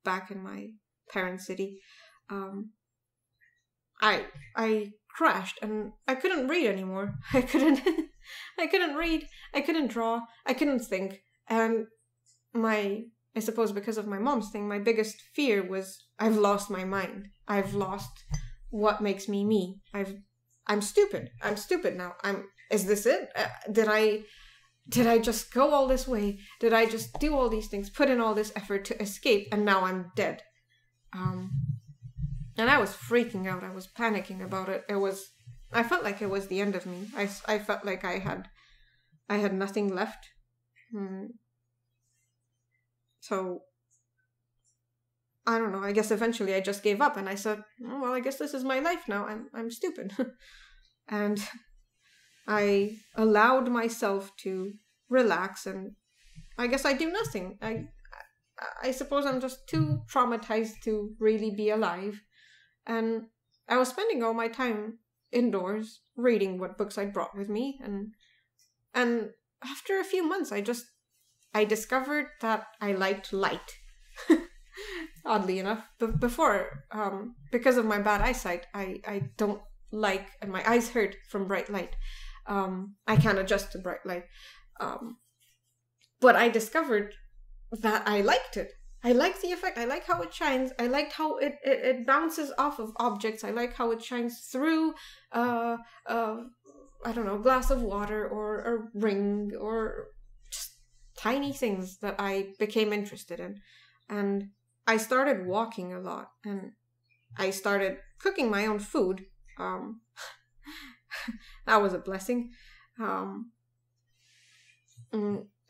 back in my parents' city. I crashed, and I couldn't read anymore. I couldn't read, I couldn't draw, I couldn't think. And I suppose because of my mom's thing, my biggest fear was, I've lost my mind. I've lost what makes me me. I'm stupid. I'm stupid now. Is this it? Did I just go all this way? Did I just do all these things, put in all this effort to escape, and now I'm dead? And I was freaking out. I was panicking about it. I felt like it was the end of me. I felt like I had nothing left. So, I don't know. I guess eventually I just gave up and I said, oh, well, I guess this is my life now. I'm stupid. And I allowed myself to relax, and I guess I do nothing. I suppose I'm just too traumatized to really be alive. And I was spending all my time indoors reading what books I brought with me, and after a few months I discovered that I liked light. Oddly enough. But before, because of my bad eyesight, I don't like, and my eyes hurt from bright light. I can't adjust to bright light. But I discovered that I liked it. I like the effect. I like how it shines. I liked how it bounces off of objects. I like how it shines through, I don't know, a glass of water or a ring or just tiny things that I became interested in. And I started walking a lot, and I started cooking my own food. That was a blessing.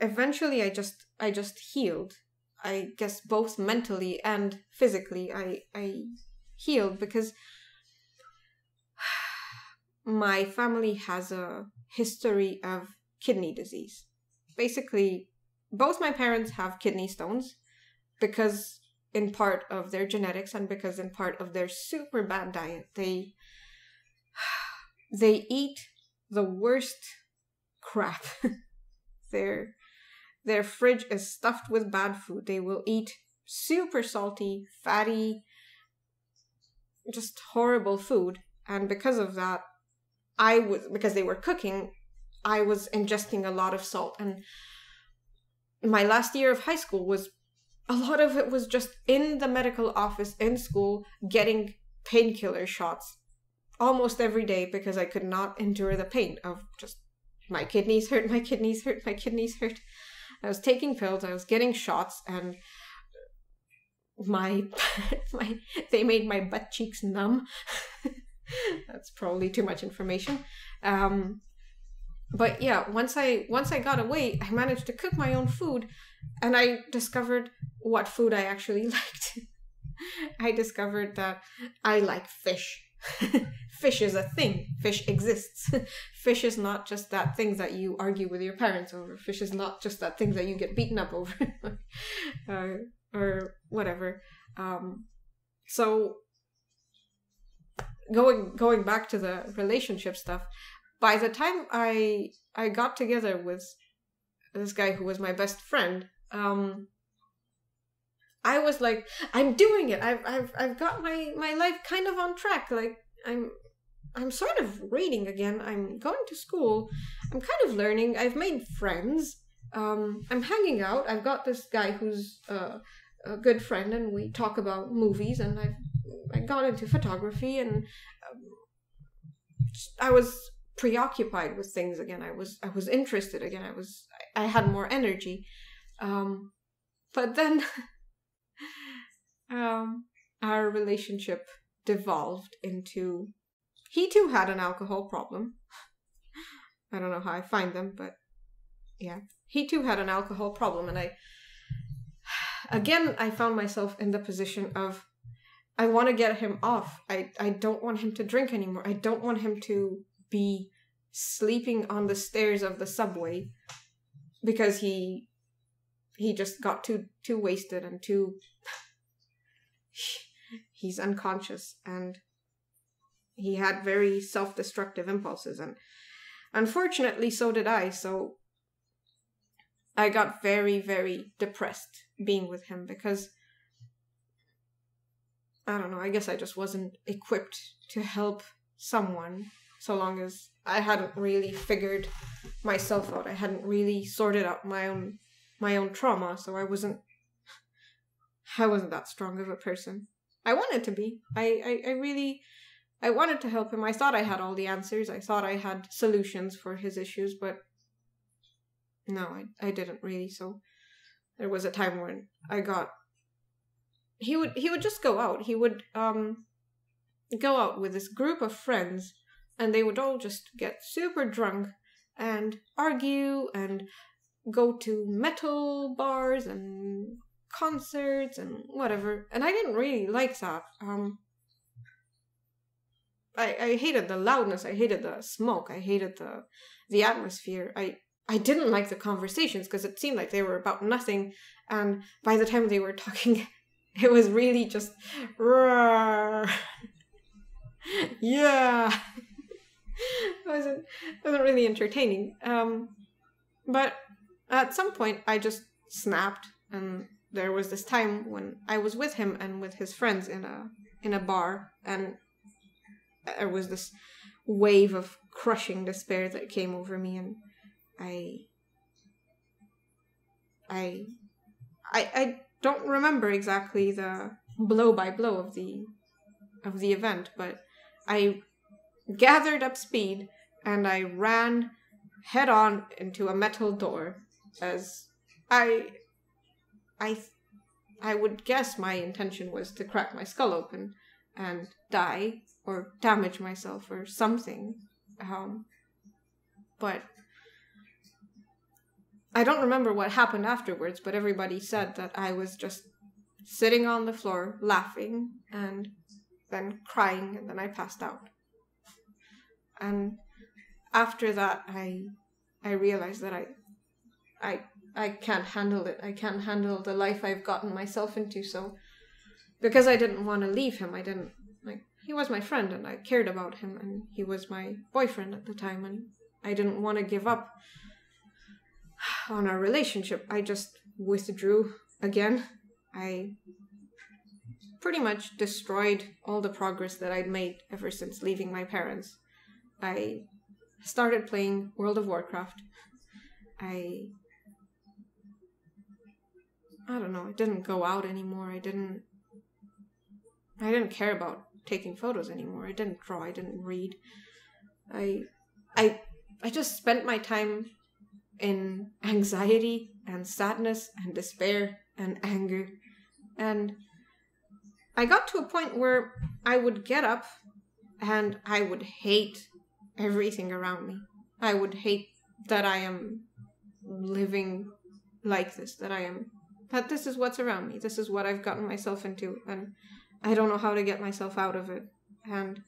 Eventually I just healed. I guess both mentally and physically I healed, because my family has a history of kidney disease. Basically, both my parents have kidney stones, because in part of their genetics and because in part of their super bad diet, they eat the worst crap. Their fridge is stuffed with bad food. They will eat super salty, fatty, just horrible food. And because of that, because they were cooking, I was ingesting a lot of salt. And my last year of high school a lot of it was just in the medical office in school, getting painkiller shots almost every day, because I could not endure the pain of just, my kidneys hurt, my kidneys hurt, my kidneys hurt. I was taking pills, I was getting shots, and they made my butt cheeks numb. That's probably too much information. But yeah, once I got away, I managed to cook my own food, and I discovered what food I actually liked. I discovered that I like fish. Fish is a thing. Fish exists. Fish is not just that thing that you argue with your parents over. Fish is not just that thing that you get beaten up over. Or whatever. So going back to the relationship stuff, by the time I got together with this guy who was my best friend, I was like, I'm doing it. I've got my life kind of on track. Like, I'm sort of reading again. I'm going to school. I'm kind of learning. I've made friends. I'm hanging out. I've got this guy who's a good friend, and we talk about movies, and I got into photography, and I was preoccupied with things again. I was interested again. I had more energy. But then our relationship devolved into, he too had an alcohol problem. I don't know how I find them, but yeah, he too had an alcohol problem. And I found myself in the position of, I want to get him off. I don't want him to drink anymore. I don't want him to be sleeping on the stairs of the subway, because he just got too wasted and he's unconscious, and he had very self-destructive impulses, and unfortunately so did I. So I got very, very depressed being with him, because I don't know, I guess I just wasn't equipped to help someone so long as I hadn't really figured myself out. I hadn't really sorted out my own trauma, so I wasn't that strong of a person. I wanted to be. I really I wanted to help him. I thought I had all the answers. I thought I had solutions for his issues, but no, I didn't really. So there was a time when he would just go out. He would go out with this group of friends, and they would all just get super drunk and argue and go to metal bars and concerts and whatever. And I didn't really like that. I hated the loudness. I hated the smoke. I hated the atmosphere. I didn't like the conversations because it seemed like they were about nothing. And by the time they were talking, it was really just roar. Yeah. It wasn't really entertaining. But at some point I just snapped, and there was this time when I was with him and with his friends in a bar, and there was this wave of crushing despair that came over me, and I don't remember exactly the blow by blow of the event, but I gathered up speed and I ran head on into a metal door, as I would guess my intention was to crack my skull open and die or damage myself or something. But I don't remember what happened afterwards, but everybody said that I was just sitting on the floor laughing and then crying, and then I passed out. And after that, I realized that I can't handle it. I can't handle the life I've gotten myself into. So because I didn't want to leave him, he was my friend and I cared about him, and he was my boyfriend at the time, and I didn't want to give up on our relationship. I just withdrew again. I pretty much destroyed all the progress that I'd made ever since leaving my parents. I started playing World of Warcraft. I don't know, I didn't go out anymore. I didn't care about taking photos anymore. I didn't draw, I didn't read. I just spent my time in anxiety and sadness and despair and anger. And I got to a point where I would get up and I would hate everything around me. I would hate that I am living like this, that this is what's around me. This is what I've gotten myself into, and I don't know how to get myself out of it. And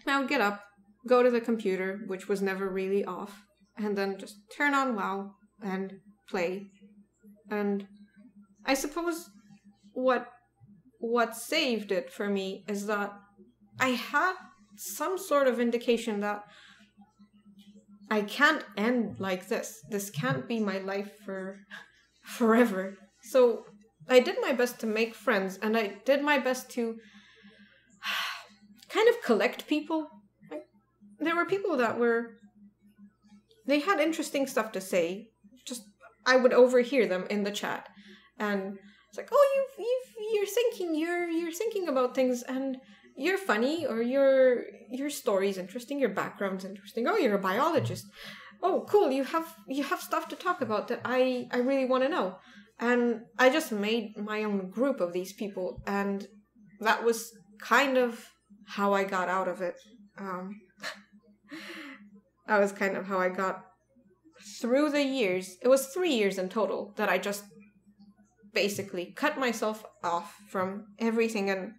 I would get up, go to the computer, which was never really off, and then just turn on WoW and play. And I suppose what saved it for me is that I had some sort of indication that I can't end like this. This can't be my life for forever. So I did my best to make friends, and I did my best to kind of collect people. There were people that they had interesting stuff to say. Just I would overhear them in the chat, and it's like, oh, you're thinking about things, and you're funny, or your story's interesting, your background's interesting. Oh, you're a biologist. Oh, cool, you have stuff to talk about that I really want to know. And I just made my own group of these people, and that was kind of how I got out of it. That was kind of how I got through the years. It was 3 years in total that I just basically cut myself off from everything and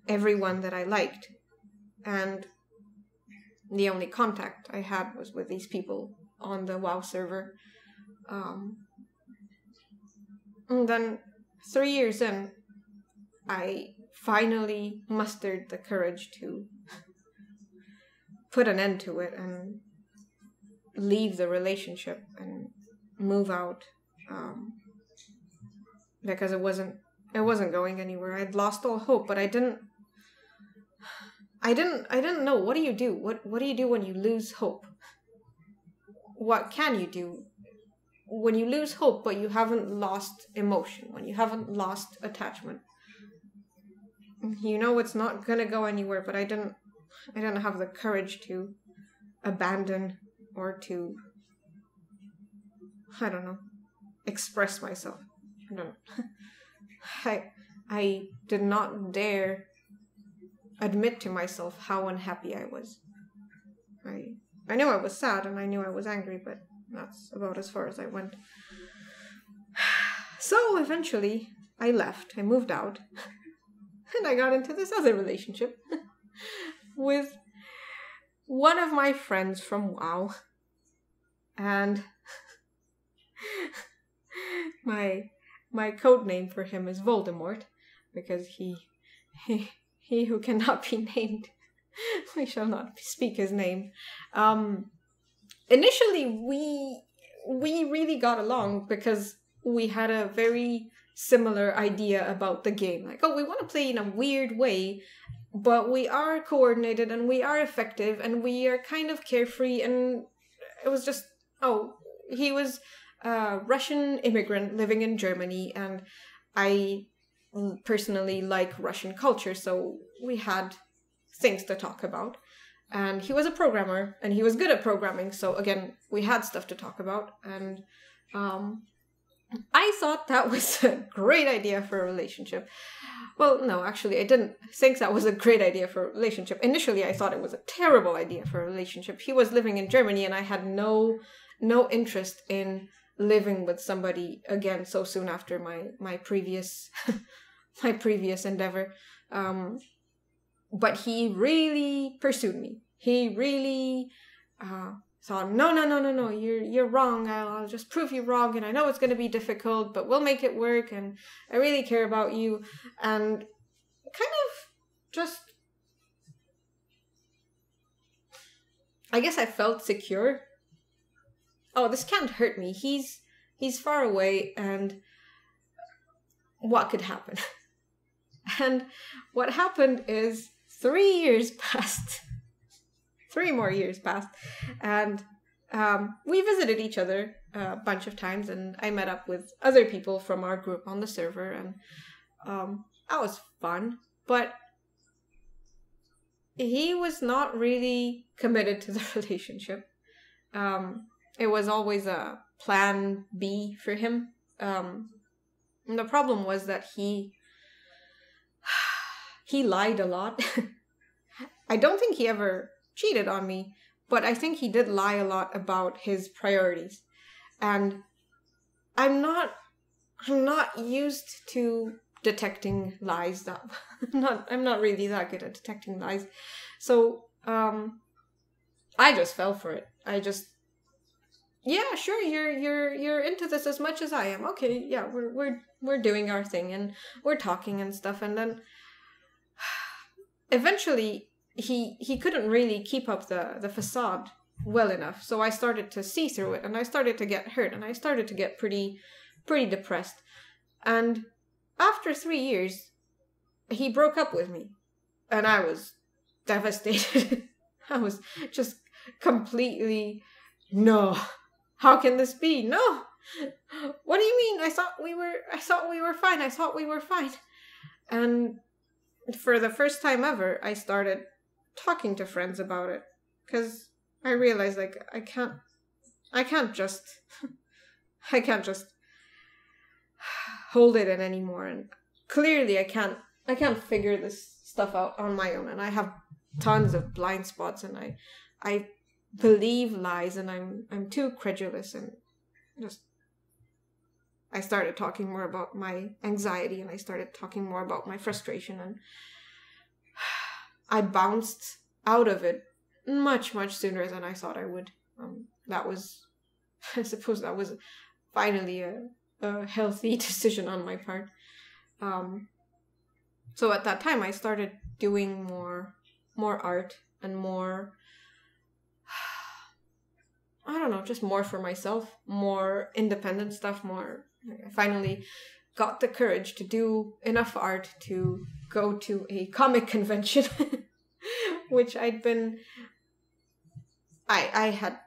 everyone that I liked. And the only contact I had was with these people on the WoW server. And then 3 years in, I finally mustered the courage to put an end to it and leave the relationship and move out, because it wasn't going anywhere. I'd lost all hope, but I didn't know. What do you do? What do you do when you lose hope? What can you do when you lose hope but you haven't lost emotion, when you haven't lost attachment? You know it's not gonna go anywhere, but I didn't didn't have the courage to abandon or to, I don't know, express myself. I don't know. I did not dare admit to myself how unhappy I was. I knew I was sad and I knew I was angry, but that's about as far as I went. So eventually I left, I moved out, and I got into this other relationship with one of my friends from WoW. And my code name for him is Voldemort, because he who cannot be named, we shall not speak his name. Initially, we really got along because we had a very similar idea about the game. Like, oh, we want to play in a weird way, but we are coordinated and we are effective and we are kind of carefree. And it was just, oh, he was a Russian immigrant living in Germany, and I personally like Russian culture, so we had things to talk about. And he was a programmer, and he was good at programming, so again, we had stuff to talk about. And I thought that was a great idea for a relationship. Well, no, actually, I didn't think that was a great idea for a relationship. Initially, I thought it was a terrible idea for a relationship. He was living in Germany, and I had no interest in living with somebody again so soon after my previous my previous endeavor. But he really pursued me. He really thought, no, you're wrong. I'll just prove you wrong, and I know it's going to be difficult, but we'll make it work, and I really care about you. And kind of just, I guess I felt secure. Oh, this can't hurt me. He's far away, and what could happen? And what happened is 3 years passed. 3 more years passed. And we visited each other a bunch of times, and I met up with other people from our group on the server, and that was fun. But he was not really committed to the relationship. It was always a plan B for him. And the problem was that he lied a lot. I don't think he ever cheated on me, but I think he did lie a lot about his priorities. And I'm not used to detecting lies. I'm not really that good at detecting lies. So I just fell for it. Yeah, sure, you're into this as much as I am. Okay, yeah, we're doing our thing, and we're talking and stuff, and then eventually he couldn't really keep up the facade well enough. So I started to see through it, and I started to get hurt, and I started to get pretty depressed. And after 3 years, he broke up with me, and I was devastated. I was just completely, no. How can this be? No. What do you mean? I thought we were fine. And for the first time ever, I started talking to friends about it, because I realized, like, I can't just hold it in anymore. And clearly I can't figure this stuff out on my own, and I have tons of blind spots, and I believe lies, and I'm too credulous, and just I started talking more about my anxiety, and I started talking more about my frustration, and I bounced out of it much sooner than I thought I would. That was, I suppose that was finally a healthy decision on my part. So at that time I started doing more art and more, I don't know, just more for myself, more independent stuff, more. I finally got the courage to do enough art to go to a comic convention, which I had,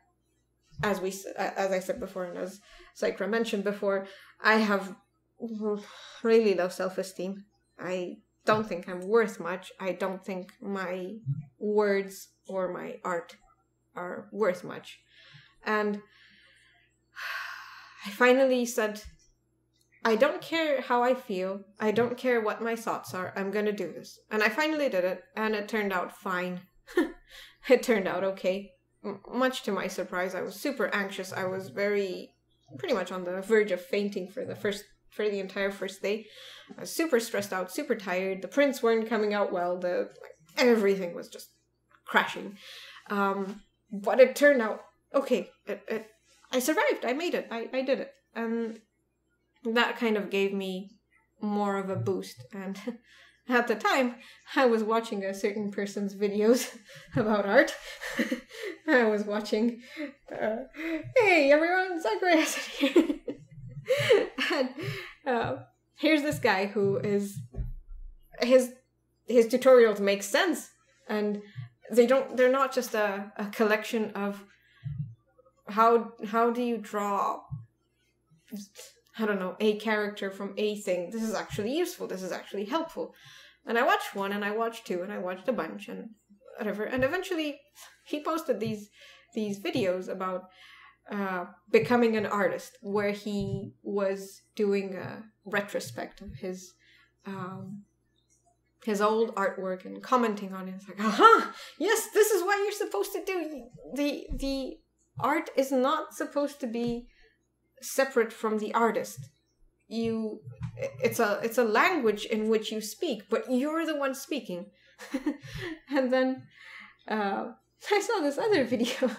as I said before, and as Sycra mentioned before, I have really low self-esteem. I don't think I'm worth much. I don't think my words or my art are worth much. And I finally said, I don't care how I feel. I don't care what my thoughts are. I'm going to do this. And I finally did it, and it turned out fine. It turned out okay. Much to my surprise, I was super anxious. I was pretty much on the verge of fainting for the entire first day. I was super stressed out, super tired. The prints weren't coming out well. Everything was just crashing. But it turned out okay. I survived. I made it. I did it. And that kind of gave me more of a boost. And at the time, I was watching a certain person's videos about art. I was watching, hey everyone, Sycra here. And here's this guy who is, his tutorials make sense. And they're not just a collection of how do you draw, I don't know, a character from a thing. This is actually useful. This is actually helpful. And I watched one, and I watched two, and I watched a bunch, and whatever. And eventually, he posted these videos about becoming an artist, where he was doing a retrospect of his old artwork and commenting on it. It's like, aha! Yes, this is what you're supposed to do. The art is not supposed to be separate from the artist. It's a language in which you speak, but you're the one speaking. And then I saw this other video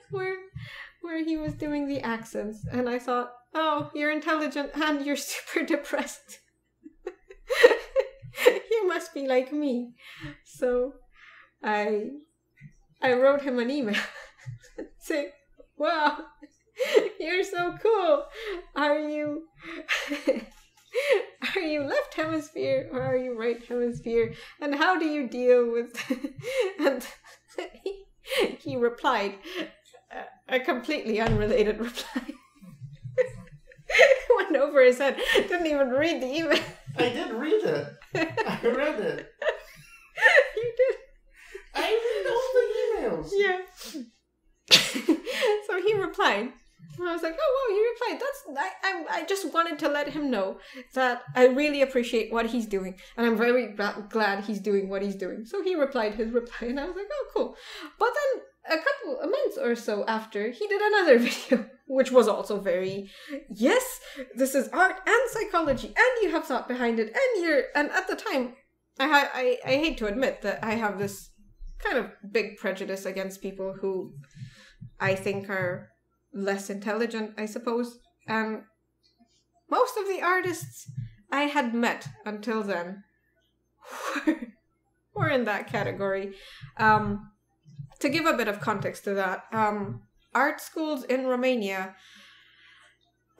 where he was doing the accents, and I thought, oh, you're intelligent and you're super depressed. You must be like me. So I wrote him an email saying, wow, you're so cool. Are you left hemisphere or are you right hemisphere? And how do you deal with and he replied a completely unrelated reply. Went over his head. Didn't even read the email. I did read it. I read it. You did. I read all the emails. Yeah. So he replied. And I was like, oh, wow, he replied. I just wanted to let him know that I really appreciate what he's doing. And I'm very glad he's doing what he's doing. So he replied his reply. And I was like, oh, cool. But then a month or so after, he did another video, which was also very, yes, this is art and psychology. And you have thought behind it. And at the time, I hate to admit that I have this kind of big prejudice against people who I think are less intelligent, I suppose. Most of the artists I had met until then were in that category. To give a bit of context to that, art schools in Romania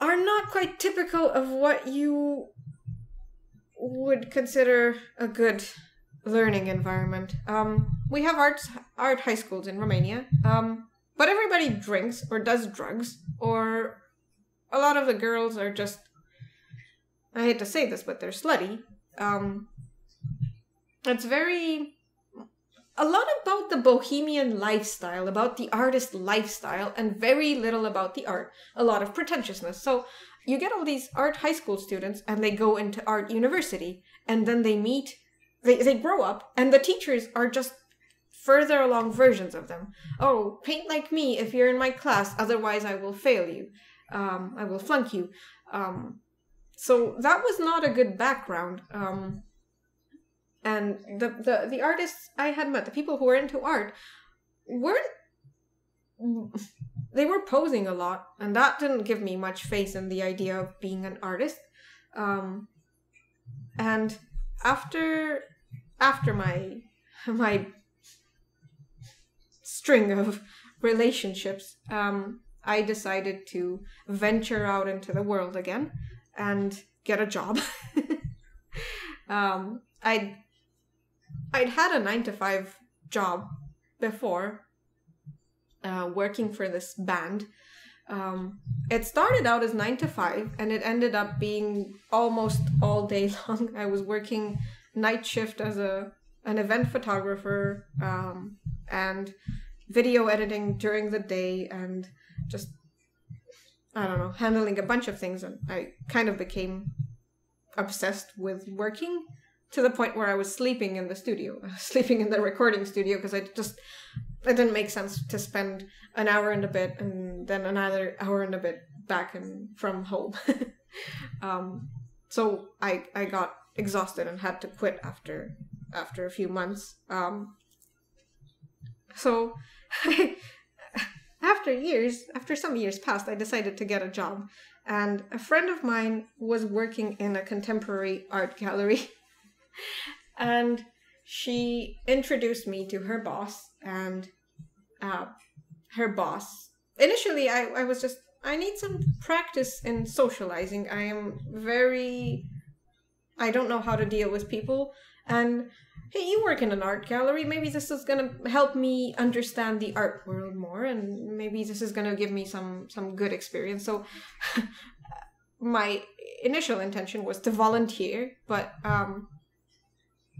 are not quite typical of what you would consider a good learning environment. We have art high schools in Romania, but everybody drinks or does drugs, or a lot of the girls are just, I hate to say this, but they're slutty. It's a lot about the bohemian lifestyle, about the artist lifestyle, and very little about the art. A lot of pretentiousness. So you get all these art high school students, and they go into art university, and then they meet, they grow up, and the teachers are just further along versions of them. Oh, paint like me if you're in my class, otherwise I will fail you. I will flunk you. So that was not a good background. And the artists I had met, the people who were into art, they were posing a lot, and that didn't give me much faith in the idea of being an artist. And after my string of relationships, I decided to venture out into the world again and get a job. I'd had a 9-to-5 job before, working for this band, It started out as 9 to 5, and it ended up being almost all day long. I was working night shift as an event photographer, and video editing during the day, and just, I don't know, handling a bunch of things. And I kind of became obsessed with working to the point where I was sleeping in the studio, sleeping in the recording studio, because it didn't make sense to spend an hour and a bit and then another hour and a bit back and from home. So I got exhausted and had to quit after a few months. So after some years passed, I decided to get a job. And a friend of mine was working in a contemporary art gallery. And she introduced me to her boss. And her boss, initially I was just, I need some practice in socializing. I don't know how to deal with people. And hey, you work in an art gallery. Maybe this is going to help me understand the art world more, and maybe this is going to give me some good experience. So my initial intention was to volunteer, but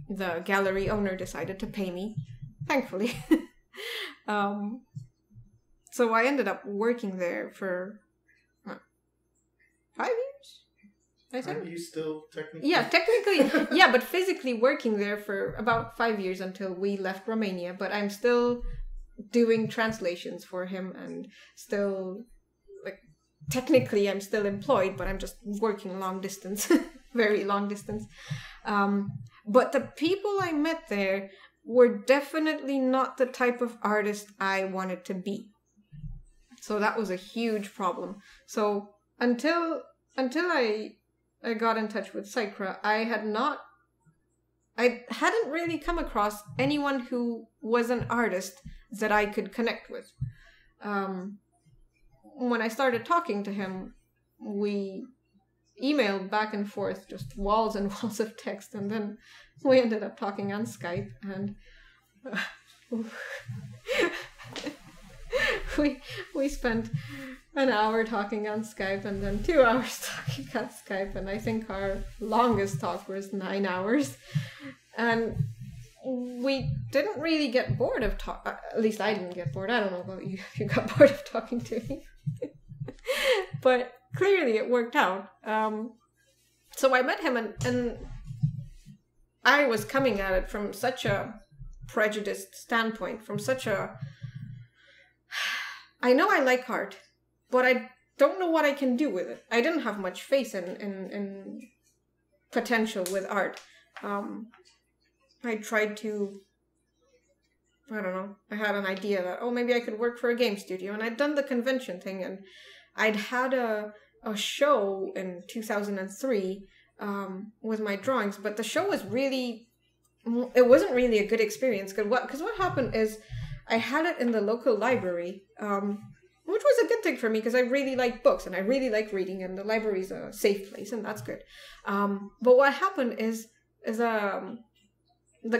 the gallery owner decided to pay me, thankfully. So I ended up working there for 5 years, I think. Are you still technically? Yeah, technically, yeah, but physically working there for about 5 years until we left Romania. But I'm still doing translations for him, and still, like, technically I'm still employed, but I'm just working long distance, very long distance. But the people I met there were definitely not the type of artist I wanted to be. So that was a huge problem. So until I got in touch with Sycra, I hadn't really come across anyone who was an artist that I could connect with. When I started talking to him, we emailed back and forth, just walls and walls of text, and then we ended up talking on Skype, and we spent an hour talking on Skype, and then 2 hours talking on Skype, and I think our longest talk was 9 hours. And we didn't really get bored of at least I didn't get bored. I don't know about you, if you got bored of talking to me. But clearly it worked out. So I met him, and I was coming at it from such a prejudiced standpoint, from such a... I know I like art, but I don't know what I can do with it. I didn't have much faith in potential with art. I tried to... I don't know. I had an idea that, oh, maybe I could work for a game studio. And I'd done the convention thing, and I'd had a show in 2003 with my drawings, but the show was really... It wasn't really a good experience. Because what happened is I had it in the local library, which was a good thing for me because I really like books and I really like reading, and the library's a safe place, and that's good. But what happened is the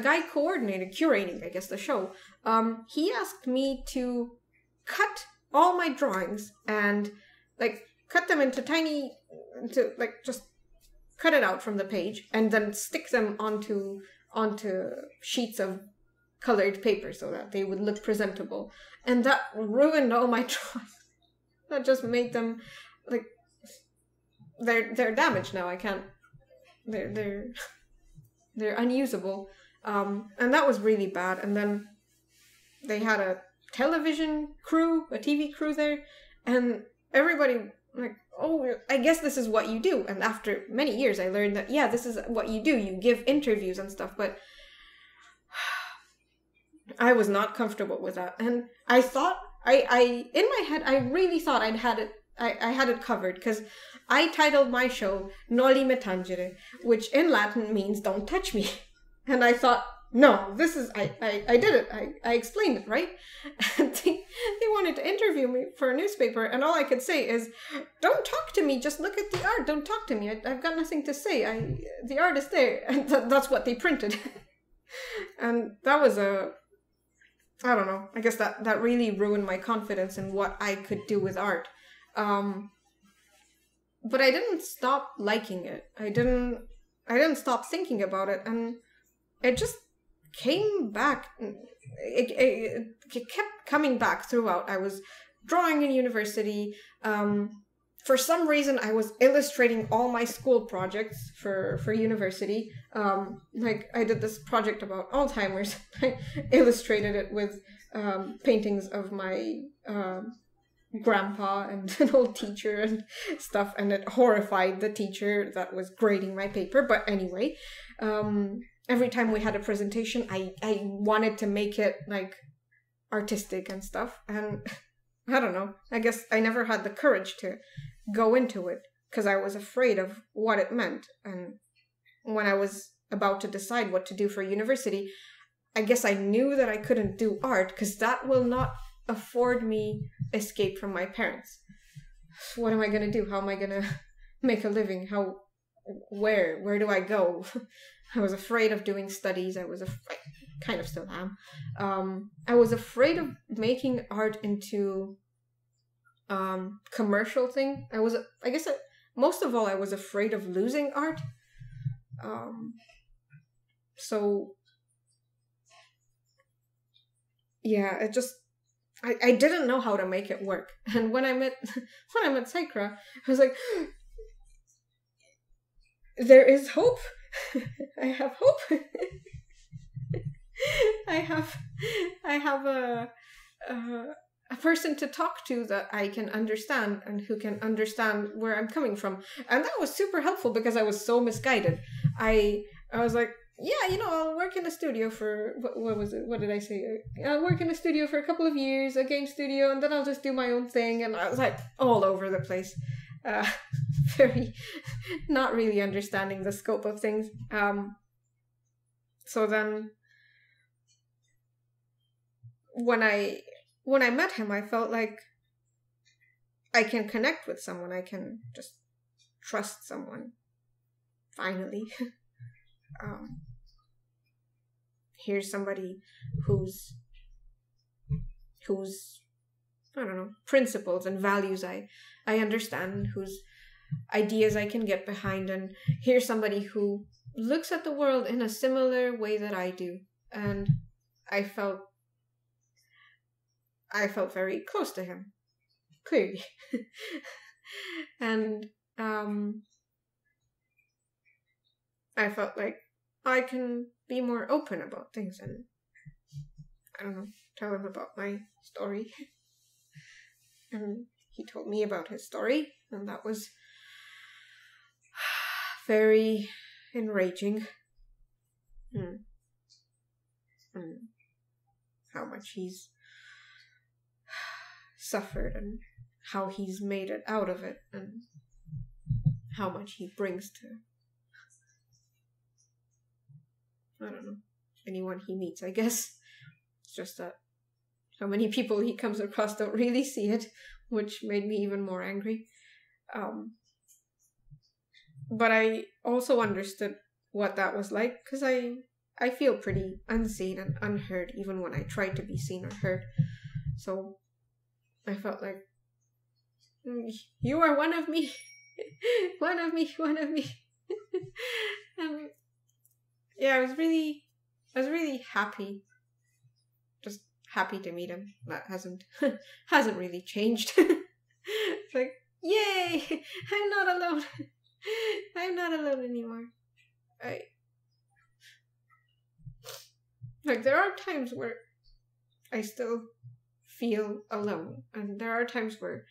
guy curating, I guess, the show, he asked me to cut all my drawings and, like, cut them into just cut it out from the page and then stick them onto sheets of colored paper so that they would look presentable. And that ruined all my drawings. That just made them, like, they're damaged now. I can't, they're unusable. And that was really bad. And then they had a television crew, a TV crew there, and everybody, like, oh, I guess this is what you do. And after many years, I learned that, yeah, this is what you do. You give interviews and stuff, but I was not comfortable with that. And I thought, in my head, I really thought I had it covered, because I titled my show Noli Me Tangere, which in Latin means don't touch me. And I thought, no, this is, I did it. I explained it, right? And they wanted to interview me for a newspaper, and all I could say is, don't talk to me, just look at the art, don't talk to me. I've got nothing to say. The art is there. And that's what they printed. And that was I don't know, I guess that really ruined my confidence in what I could do with art. But I didn't stop liking it. I didn't stop thinking about it, and it just came back. It kept coming back throughout. I was drawing in university. For some reason, I was illustrating all my school projects for university. Like, I did this project about Alzheimer's. I illustrated it with paintings of my grandpa and an old teacher and stuff, and it horrified the teacher that was grading my paper. But anyway, every time we had a presentation, I wanted to make it, like, artistic and stuff. And I don't know, I guess I never had the courage to go into it because I was afraid of what it meant. And when I was about to decide what to do for university, I guess I knew that I couldn't do art because that will not afford me escape from my parents. What am I going to do? How am I going to make a living? Where do I go? I was afraid of doing studies. I was afraid, kind of still am. I was afraid of making art into commercial thing. Most of all, I was afraid of losing art. So yeah, it just, I didn't know how to make it work. And when I met Sycra, I was like, there is hope. I have hope. I have a person to talk to that I can understand and who can understand where I'm coming from. And that was super helpful because I was so misguided. I was like, yeah, I'll work in a studio for, what was it? What did I say? I'll work in a studio for a couple of years, a game studio, and then I'll just do my own thing. And I was like all over the place. Very, not really understanding the scope of things. So then when I met him, I felt like I can connect with someone. I can just trust someone. Finally. Here's somebody whose I don't know, principles and values I understand, whose ideas I can get behind, and here's somebody who looks at the world in a similar way that I do. And I felt very close to him, clearly. And I felt like I can be more open about things and, I don't know, tell him about my story. And he told me about his story, and that was very enraging. How much he's suffered and how he's made it out of it and how much he brings to, I don't know, anyone he meets, I guess. It's just that so many people he comes across don't really see it, which made me even more angry. But I also understood what that was like, because I feel pretty unseen and unheard even when I try to be seen or heard. So I felt like, you are one of me. One of me. And yeah, I was really happy. Just happy to meet him. That hasn't really changed. It's like, yay! I'm not alone. I'm not alone anymore. Like, there are times where I still feel alone, and there are times where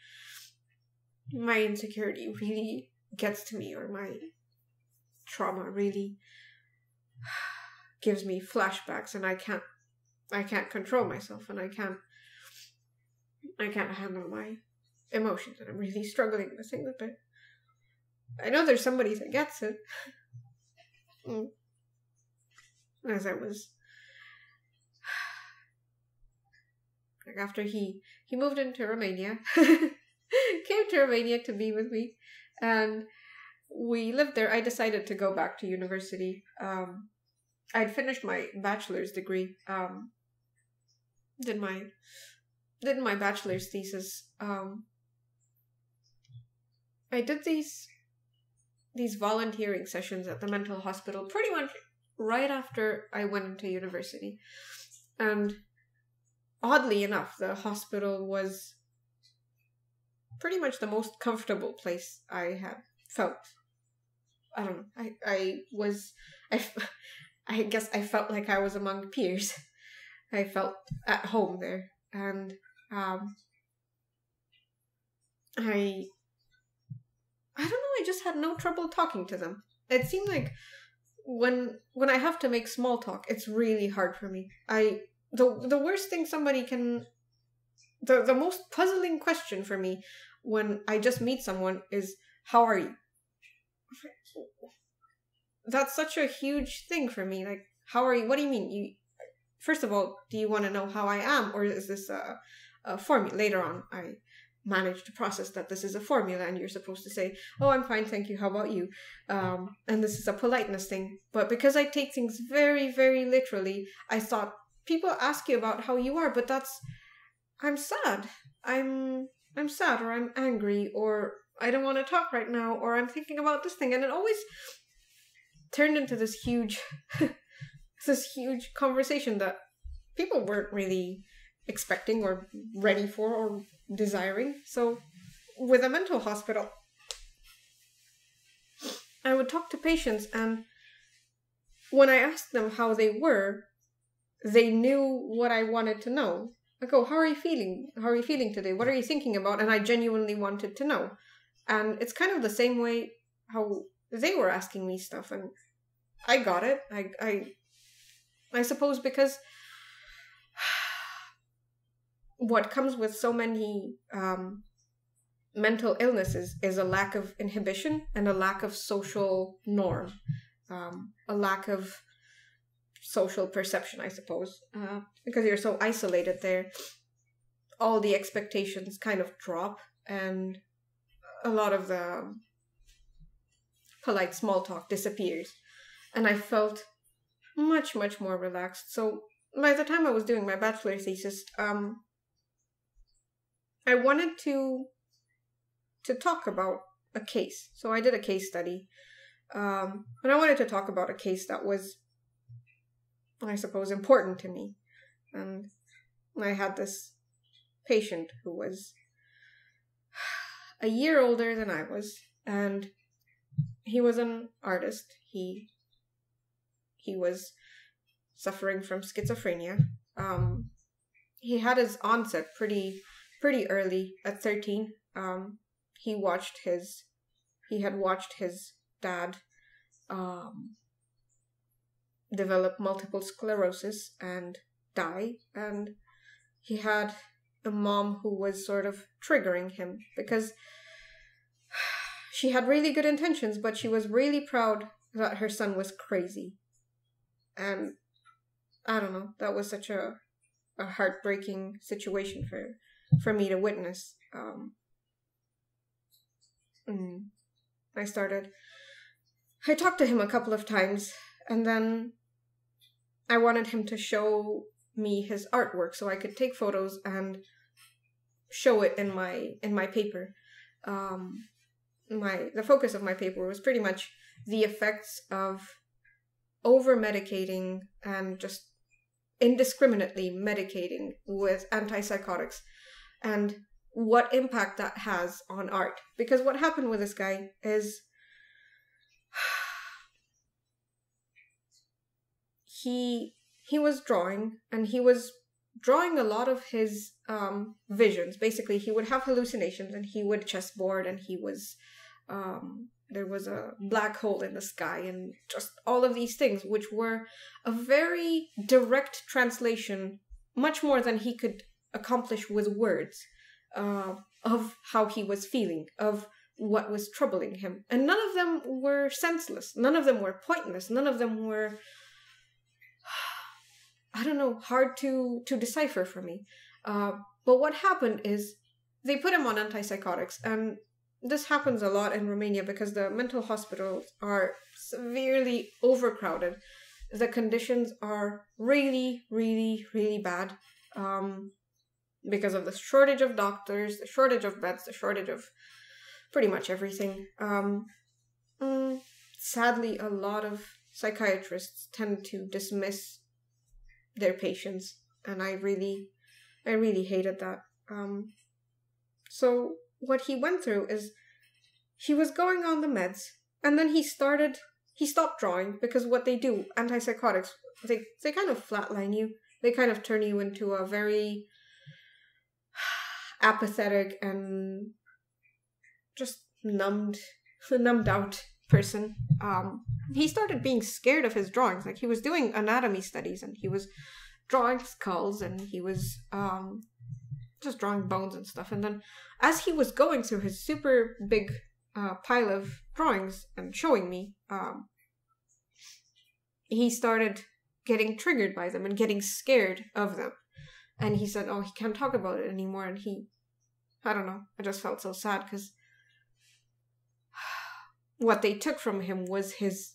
my insecurity really gets to me, or my trauma really gives me flashbacks, and I can't control myself, and I can't handle my emotions, and I'm really struggling with things a bit. I know there's somebody that gets it. As I was, like, after he moved into Romania, came to Romania to be with me, and we lived there. I decided to go back to university. I'd finished my bachelor's degree. Did my bachelor's thesis. I did these volunteering sessions at the mental hospital pretty much right after I went into university. And oddly enough, the hospital was pretty much the most comfortable place I have felt. I don't know. I guess I felt like I was among peers. I felt at home there. And I don't know, I just had no trouble talking to them. It seemed like when I have to make small talk, it's really hard for me. The worst thing somebody can... The most puzzling question for me when I just meet someone is, how are you? That's such a huge thing for me. Like, how are you? What do you mean? First of all, do you want to know how I am? Or is this a formula? Later on, I managed to process that this is a formula and you're supposed to say, oh, I'm fine, thank you, how about you? And this is a politeness thing. But because I take things very, very literally, I thought, people ask you about how you are, but that's, I'm sad. I'm sad, or I'm angry, or I don't want to talk right now, or I'm thinking about this thing. And it always turned into this huge conversation that people weren't really expecting or ready for or desiring. So with a mental hospital, I would talk to patients, and when I asked them how they were, they knew what I wanted to know. Like, oh, how are you feeling? How are you feeling today? What are you thinking about? And I genuinely wanted to know. And it's kind of the same way how they were asking me stuff, and I got it. I suppose because what comes with so many mental illnesses is a lack of inhibition and a lack of social norm, a lack of social perception, I suppose, because you're so isolated there. All the expectations kind of drop, and a lot of the polite small talk disappears. And I felt much, much more relaxed. So by the time I was doing my bachelor thesis, I wanted to talk about a case. So I did a case study, and I wanted to talk about a case that was, I suppose, important to me. And I had this patient who was a year older than I was, and he was an artist. He was suffering from schizophrenia. He had his onset pretty early at 13. He had watched his dad develop multiple sclerosis and die, and he had a mom who was sort of triggering him because she had really good intentions, but she was really proud that her son was crazy. And I don't know, that was such a heartbreaking situation for me to witness. I talked to him a couple of times, and then I wanted him to show me his artwork so I could take photos and show it in my paper. The focus of my paper was pretty much the effects of over-medicating and just indiscriminately medicating with antipsychotics, and what impact that has on art. Because what happened with this guy is he was drawing, and he was drawing a lot of his visions. Basically, he would have hallucinations, and he would chessboard, and he was there was a black hole in the sky, and just all of these things, which were a very direct translation, much more than he could accomplish with words, of how he was feeling, of what was troubling him. And none of them were senseless. None of them were pointless. None of them were, I don't know, hard to decipher for me. But what happened is they put him on antipsychotics, and this happens a lot in Romania because the mental hospitals are severely overcrowded. The conditions are really, really, really bad because of the shortage of doctors, the shortage of beds, the shortage of pretty much everything. Sadly, a lot of psychiatrists tend to dismiss their patients, and I really hated that. So what he went through is he was going on the meds, and then he stopped drawing, because what they do, antipsychotics, they kind of flatline you. They kind of turn you into a very apathetic and just numbed out person. He started being scared of his drawings. Like, he was doing anatomy studies, and he was drawing skulls, and he was just drawing bones and stuff. And then as he was going through his super big pile of drawings and showing me, he started getting triggered by them and getting scared of them. And he said, oh, he can't talk about it anymore. And I don't know, I just felt so sad, because what they took from him was his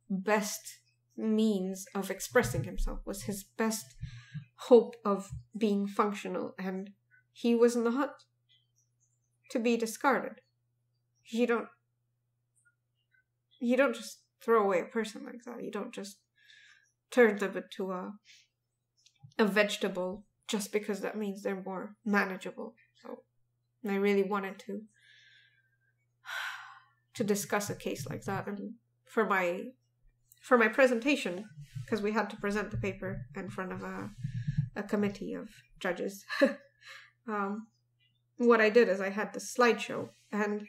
best means of expressing himself, was his best hope of being functional, and he was not to be discarded. You don't just throw away a person like that. You don't just turn them into a vegetable just because that means they're more manageable. So I really wanted to discuss a case like that, and for my presentation, because we had to present the paper in front of a committee of judges. What I did is I had the slideshow, and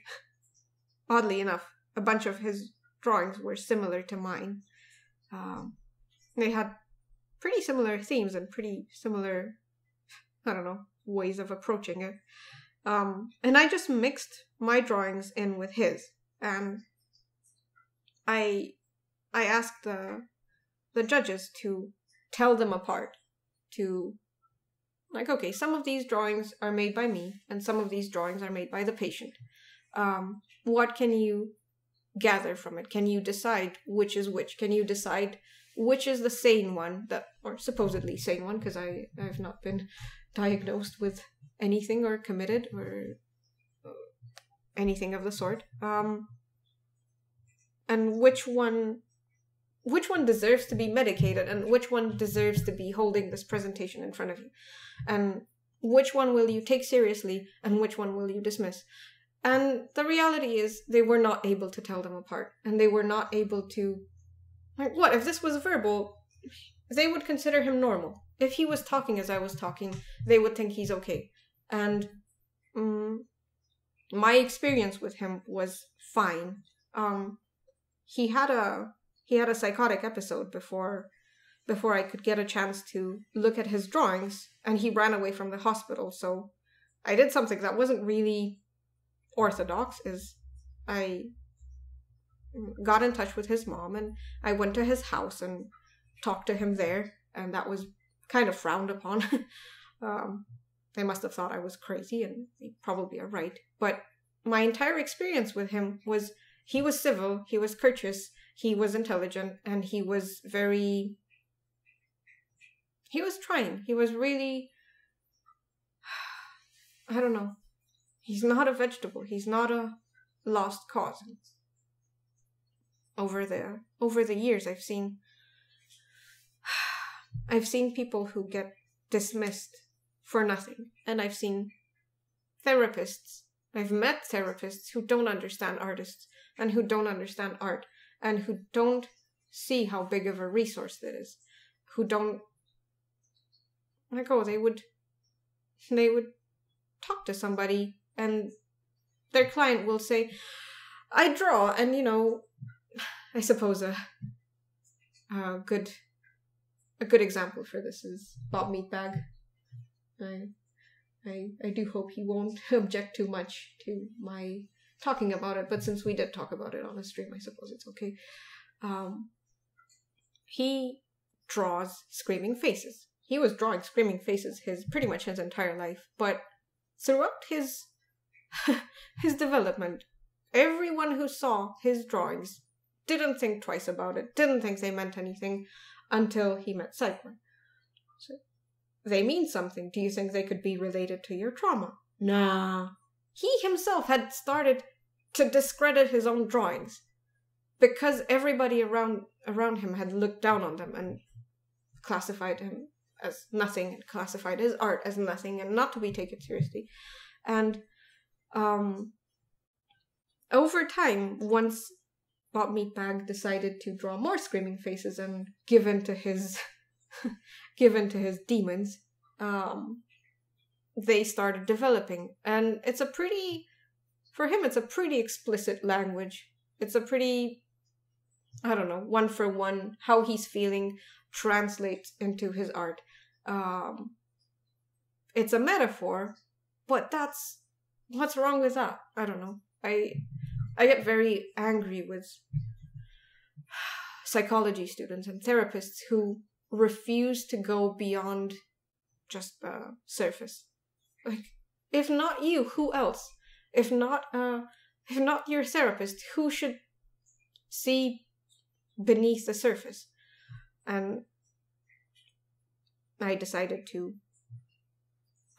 oddly enough, a bunch of his drawings were similar to mine. They had pretty similar themes and pretty similar, I don't know, ways of approaching it. And I just mixed my drawings in with his, and I asked the judges to tell them apart, to, like, okay, some of these drawings are made by me, and some of these drawings are made by the patient. What can you gather from it? Can you decide which is which? Can you decide which is the sane one, or supposedly sane one, because I've not been diagnosed with anything or committed or anything of the sort. And which one deserves to be medicated, and which one deserves to be holding this presentation in front of you, and which one will you take seriously, and which one will you dismiss. And the reality is they were not able to tell them apart, and they were not able to, like, what if this was verbal? They would consider him normal. If he was talking as I was talking, they would think he's okay. And my experience with him was fine. He had a psychotic episode before I could get a chance to look at his drawings, and he ran away from the hospital. So I did something that wasn't really orthodox, is I got in touch with his mom, and I went to his house and talked to him there, and that was kind of frowned upon. They must have thought I was crazy, and they probably are right. But my entire experience with him was, he was civil, he was courteous, he was intelligent, and he was trying. He was really, I don't know. He's not a vegetable. He's not a lost cause. Over the years, I've seen people who get dismissed for nothing. And I've seen therapists. I've met therapists who don't understand artists, and who don't understand art, and who don't see how big of a resource that is. Who don't, like, oh, they would talk to somebody, and their client will say, I draw, and, you know, I suppose a good example for this is Bob Meatbag. I do hope he won't object too much to my talking about it, but since we did talk about it on a stream, I suppose it's okay. He draws screaming faces. He was drawing screaming faces pretty much his entire life, but throughout his development, everyone who saw his drawings didn't think twice about it, didn't think they meant anything until he met Sycra. So, they mean something. Do you think they could be related to your trauma? Nah. He himself had started to discredit his own drawings because everybody around him had looked down on them and classified him as nothing and classified his art as nothing and not to be taken seriously. And over time, once Bob Meatbag decided to draw more screaming faces and give in to his demons, they started developing. And for him, it's a pretty explicit language. It's a pretty, I don't know, one for one, how he's feeling translates into his art. It's a metaphor, but what's wrong with that? I don't know. I get very angry with psychology students and therapists who refuse to go beyond just the surface. Like, if not you, who else? If not your therapist, who should see beneath the surface? And I decided to,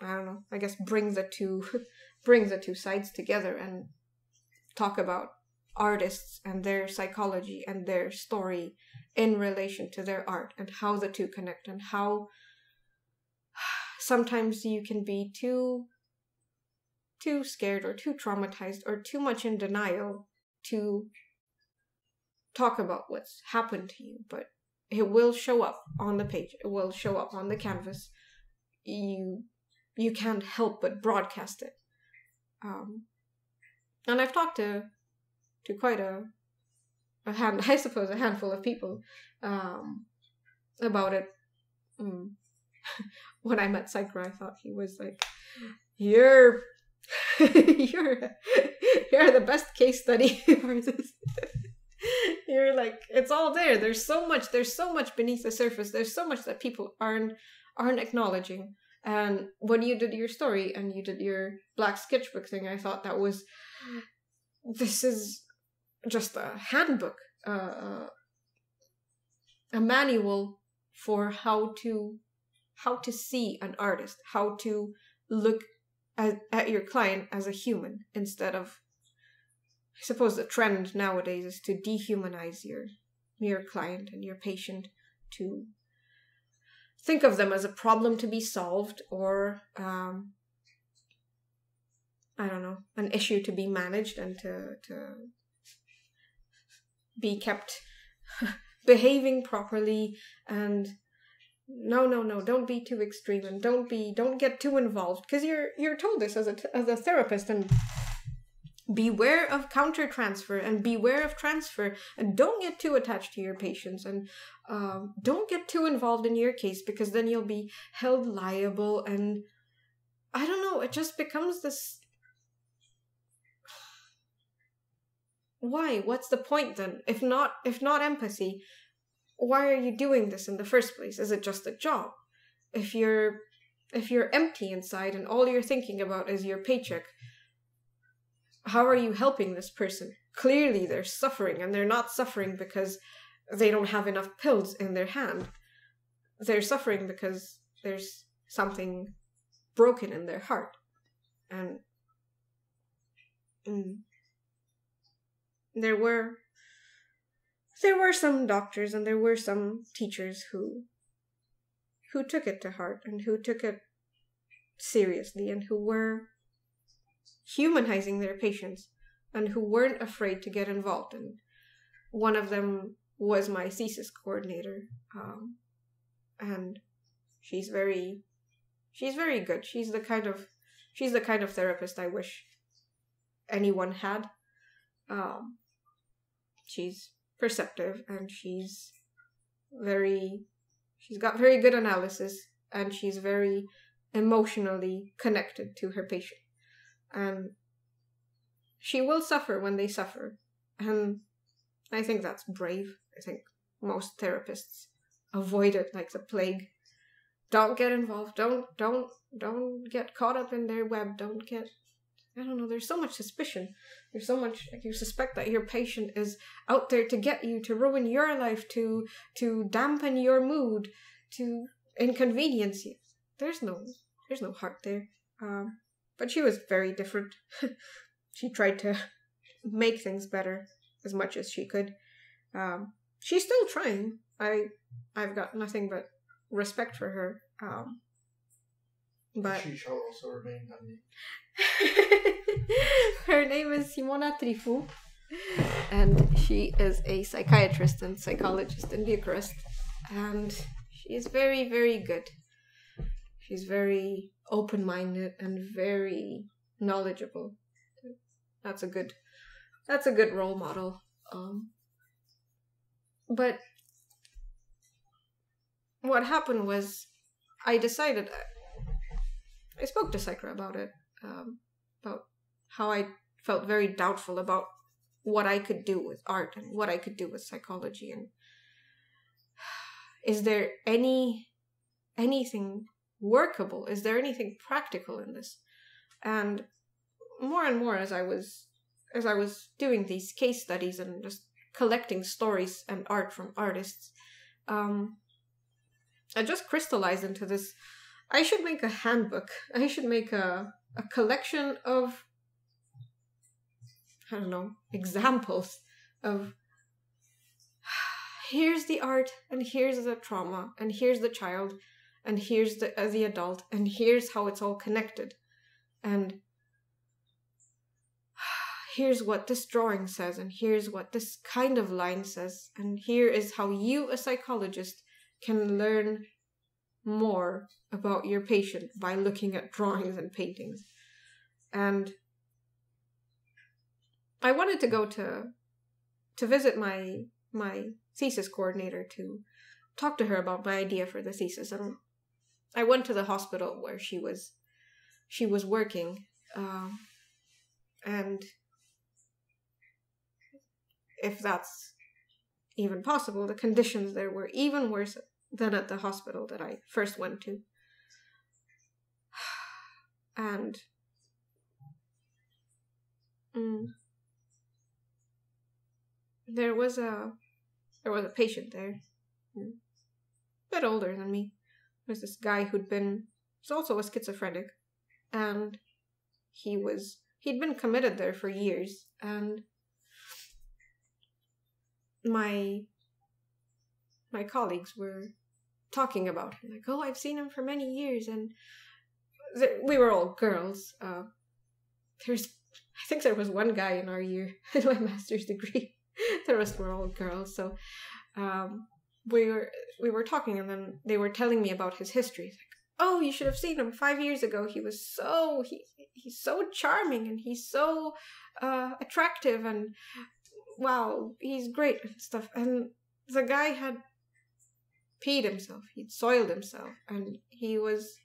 I don't know, I guess bring the two sides together and talk about artists and their psychology and their story in relation to their art and how the two connect and how sometimes you can be too scared or too traumatized or too much in denial to talk about what's happened to you, but it will show up on the page. It will show up on the canvas. You can't help but broadcast it. And I've talked to quite a handful of people about it. When I met Sycra, I thought he was like, you're the best case study for this. You're like, it's all there. There's so much beneath the surface. There's so much that people aren't acknowledging. And when you did your story and you did your black sketchbook thing, I thought this is just a handbook, a manual for how to see an artist, how to look at your client as a human instead of, I suppose the trend nowadays is to dehumanize your client and your patient, to think of them as a problem to be solved or, I don't know, an issue to be managed and to be kept behaving properly. And no, don't be too extreme and don't get too involved, because you're told this as a therapist, and beware of counter-transfer and beware of transfer, and don't get too attached to your patients, and don't get too involved in your case, because then you'll be held liable. And I don't know, it just becomes this. Why? What's the point then? If not empathy, why are you doing this in the first place? Is it just a job? If you're empty inside and all you're thinking about is your paycheck, how are you helping this person? Clearly they're suffering, and they're not suffering because they don't have enough pills in their hand. They're suffering because there's something broken in their heart. And there were some doctors and there were some teachers who took it to heart and who took it seriously and who were humanizing their patients and who weren't afraid to get involved. And one of them was my thesis coordinator, and she's very good. She's the kind of therapist I wish anyone had. She's perceptive, and she's got very good analysis, and she's very emotionally connected to her patient. And she will suffer when they suffer. And I think that's brave. I think most therapists avoid it like the plague. Don't get involved. Don't get caught up in their web. Don't get, I don't know, there's so much suspicion. There's so much, like, you suspect that your patient is out there to get you, to ruin your life, to dampen your mood, to inconvenience you. There's no heart there. But she was very different. She tried to make things better as much as she could. She's still trying. I've got nothing but respect for her. But she shall also remain unnamed. Her name is Simona Trifu, and she is a psychiatrist and psychologist in Bucharest, and she is very, very good. She's very open-minded and very knowledgeable. That's a good role model. But what happened was, I decided, I spoke to Sycra about it, about how I felt very doubtful about what I could do with art and what I could do with psychology, and is there anything workable? Is there anything practical in this? And more as I was doing these case studies and just collecting stories and art from artists, I just crystallized into this. I should make a handbook. I should make a collection of, I don't know, examples of, here's the art, and here's the trauma, and here's the child, and here's the adult, and here's how it's all connected. And here's what this drawing says, and here's what this kind of line says, and here is how you, a psychologist, can learn more about your patient by looking at drawings and paintings. And I wanted to go to visit my thesis coordinator to talk to her about my idea for the thesis. And I went to the hospital where she was working, and if that's even possible, the conditions there were even worse than at the hospital that I first went to. And there was a patient there, a bit older than me. There's this guy was also a schizophrenic, and he'd been committed there for years, and my colleagues were talking about him, like, oh, I've seen him for many years, and we were all girls. I think there was one guy in our year in my master's degree. The rest were all girls. So we were talking, and then they were telling me about his history. Like, oh, you should have seen him 5 years ago. He was he's so charming, and he's so attractive, and wow, he's great and stuff. And the guy had peed himself. He'd soiled himself, and he was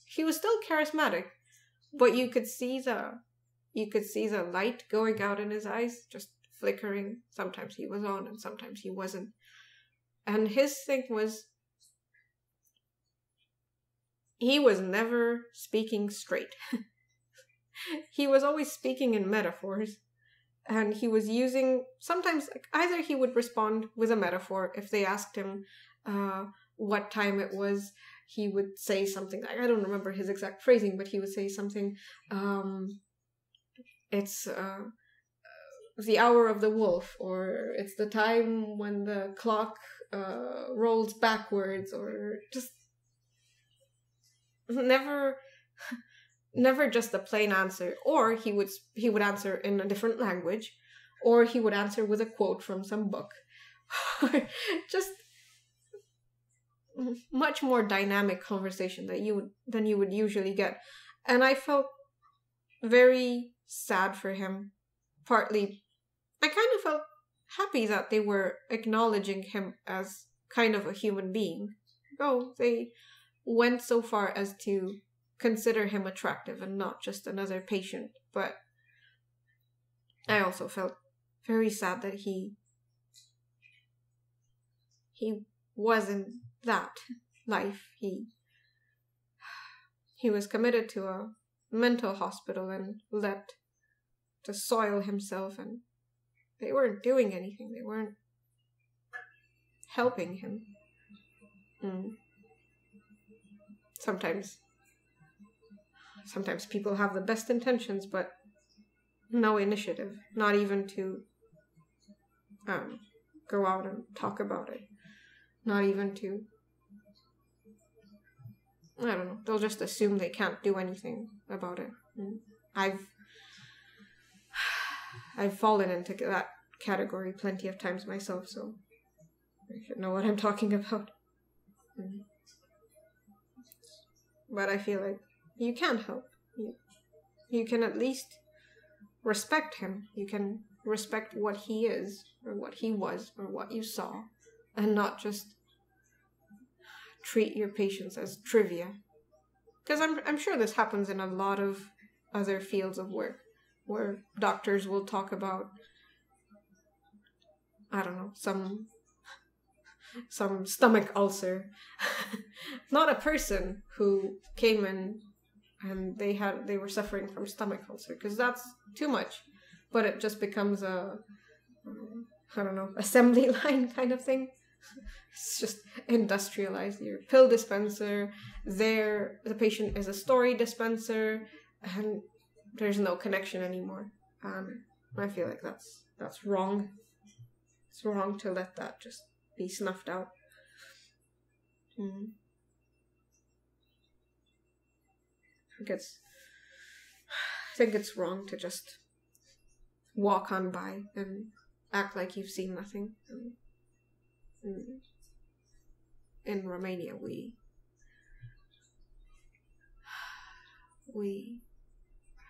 still charismatic, but you could see the light going out in his eyes, just flickering. Sometimes he was on, and sometimes he wasn't. And his thing was, he was never speaking straight. He was always speaking in metaphors, and he was using, sometimes, like, either he would respond with a metaphor. If they asked him what time it was, he would say something, I don't remember his exact phrasing, but he would say something, it's the hour of the wolf, or it's the time when the clock rolls backwards, or just never just a plain answer. Or he would answer in a different language, or he would answer with a quote from some book. Just much more dynamic conversation than you would usually get. And I felt very sad for him. Partly, I kind of felt happy that they were acknowledging him as kind of a human being. Oh, they went so far as to consider him attractive and not just another patient. But I also felt very sad that he wasn't that life. He was committed to a mental hospital and let to soil himself, and they weren't doing anything. They weren't helping him. Sometimes people have the best intentions, but no initiative, not even to go out and talk about it, not even to, I don't know, they'll just assume they can't do anything about it. And I've fallen into that category plenty of times myself, so I should know what I'm talking about. But I feel like you can help. You can at least respect him. You can respect what he is, or what he was, or what you saw, and not just treat your patients as trivia. Because I'm sure this happens in a lot of other fields of work, where doctors will talk about, I don't know, some stomach ulcer. Not a person who came in and they were suffering from stomach ulcer, because that's too much. But it just becomes a, I don't know, assembly line kind of thing. It's just industrialized. Your pill dispenser, the patient is a story dispenser, and there's no connection anymore. I feel like that's wrong. It's wrong to let that just be snuffed out. I think it's wrong to just walk on by and act like you've seen nothing. In Romania, we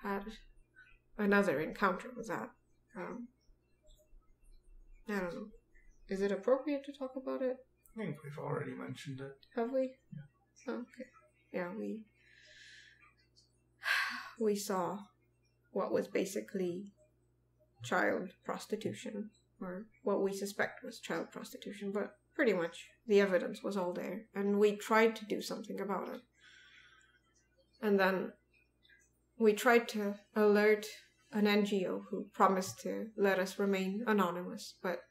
had another encounter with that. I don't know. Is it appropriate to talk about it? I think we've already mentioned it. Have we? Yeah. Oh, okay. Yeah, we saw what was basically child prostitution, or what we suspect was child prostitution, but pretty much the evidence was all there, and we tried to do something about it. And then we tried to alert an NGO who promised to let us remain anonymous, but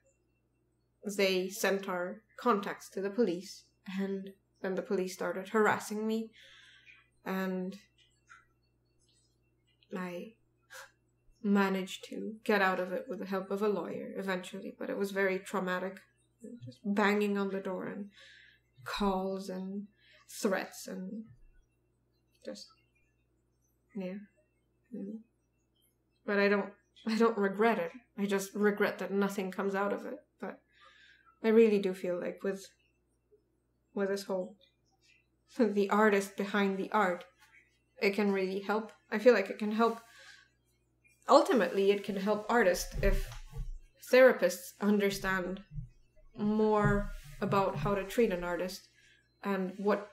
they sent our contacts to the police, and then the police started harassing me, and I managed to get out of it with the help of a lawyer eventually, but it was very traumatic. Just banging on the door and calls and threats and just, yeah. But I don't regret it. I just regret that nothing comes out of it. But I really do feel like with this whole, the artist behind the art, it can really help. I feel like it can help. Ultimately, it can help artists if therapists understand more about how to treat an artist and what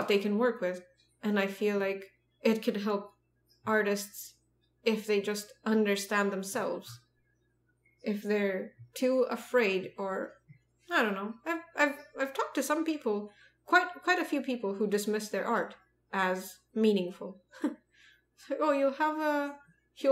they can work with. And I feel like it can help artists if they just understand themselves. If they're too afraid, or I don't know. I've talked to some people, quite a few people, who dismiss their art as meaningful. Oh, you'll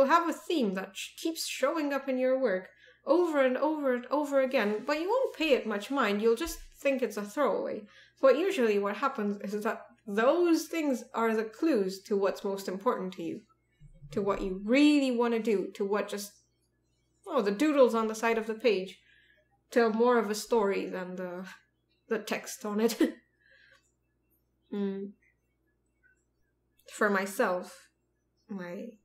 have a theme that keeps showing up in your work over and over and over again, but you won't pay it much mind. You'll just think it's a throwaway. But usually what happens is that those things are the clues to what's most important to you, to what you really want to do, to what just, the doodles on the side of the page tell more of a story than the text on it. For myself, my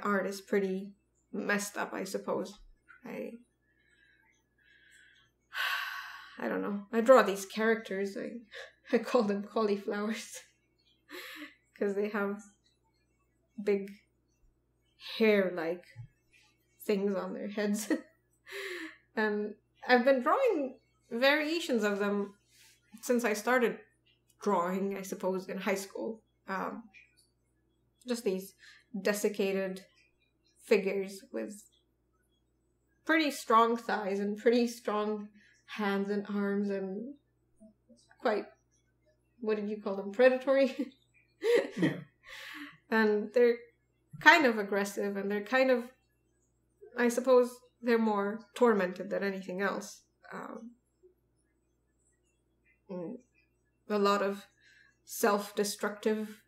art is pretty messed up, I suppose. I don't know. I draw these characters. I call them cauliflowers because they have big hair-like things on their heads. And I've been drawing variations of them since I started drawing, I suppose, in high school. Just these desiccated figures with pretty strong thighs and pretty strong hands and arms and quite, what did you call them, predatory? Yeah. And they're kind of aggressive, and they're kind of, I suppose, they're more tormented than anything else. A lot of self-destructive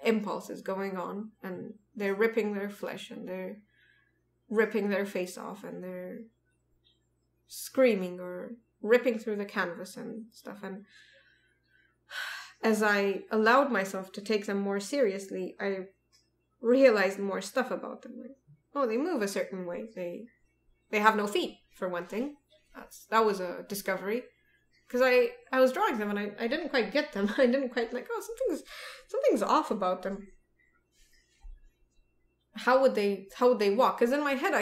impulses going on, and they're ripping their flesh, and they're ripping their face off, and they're screaming or ripping through the canvas and stuff. And as I allowed myself to take them more seriously, I realized more stuff about them. Like, oh, they move a certain way. They have no feet, for one thing. That was a discovery. Because I was drawing them and I didn't quite get them. I didn't quite like, oh, something's off about them. How would they walk? Because in my head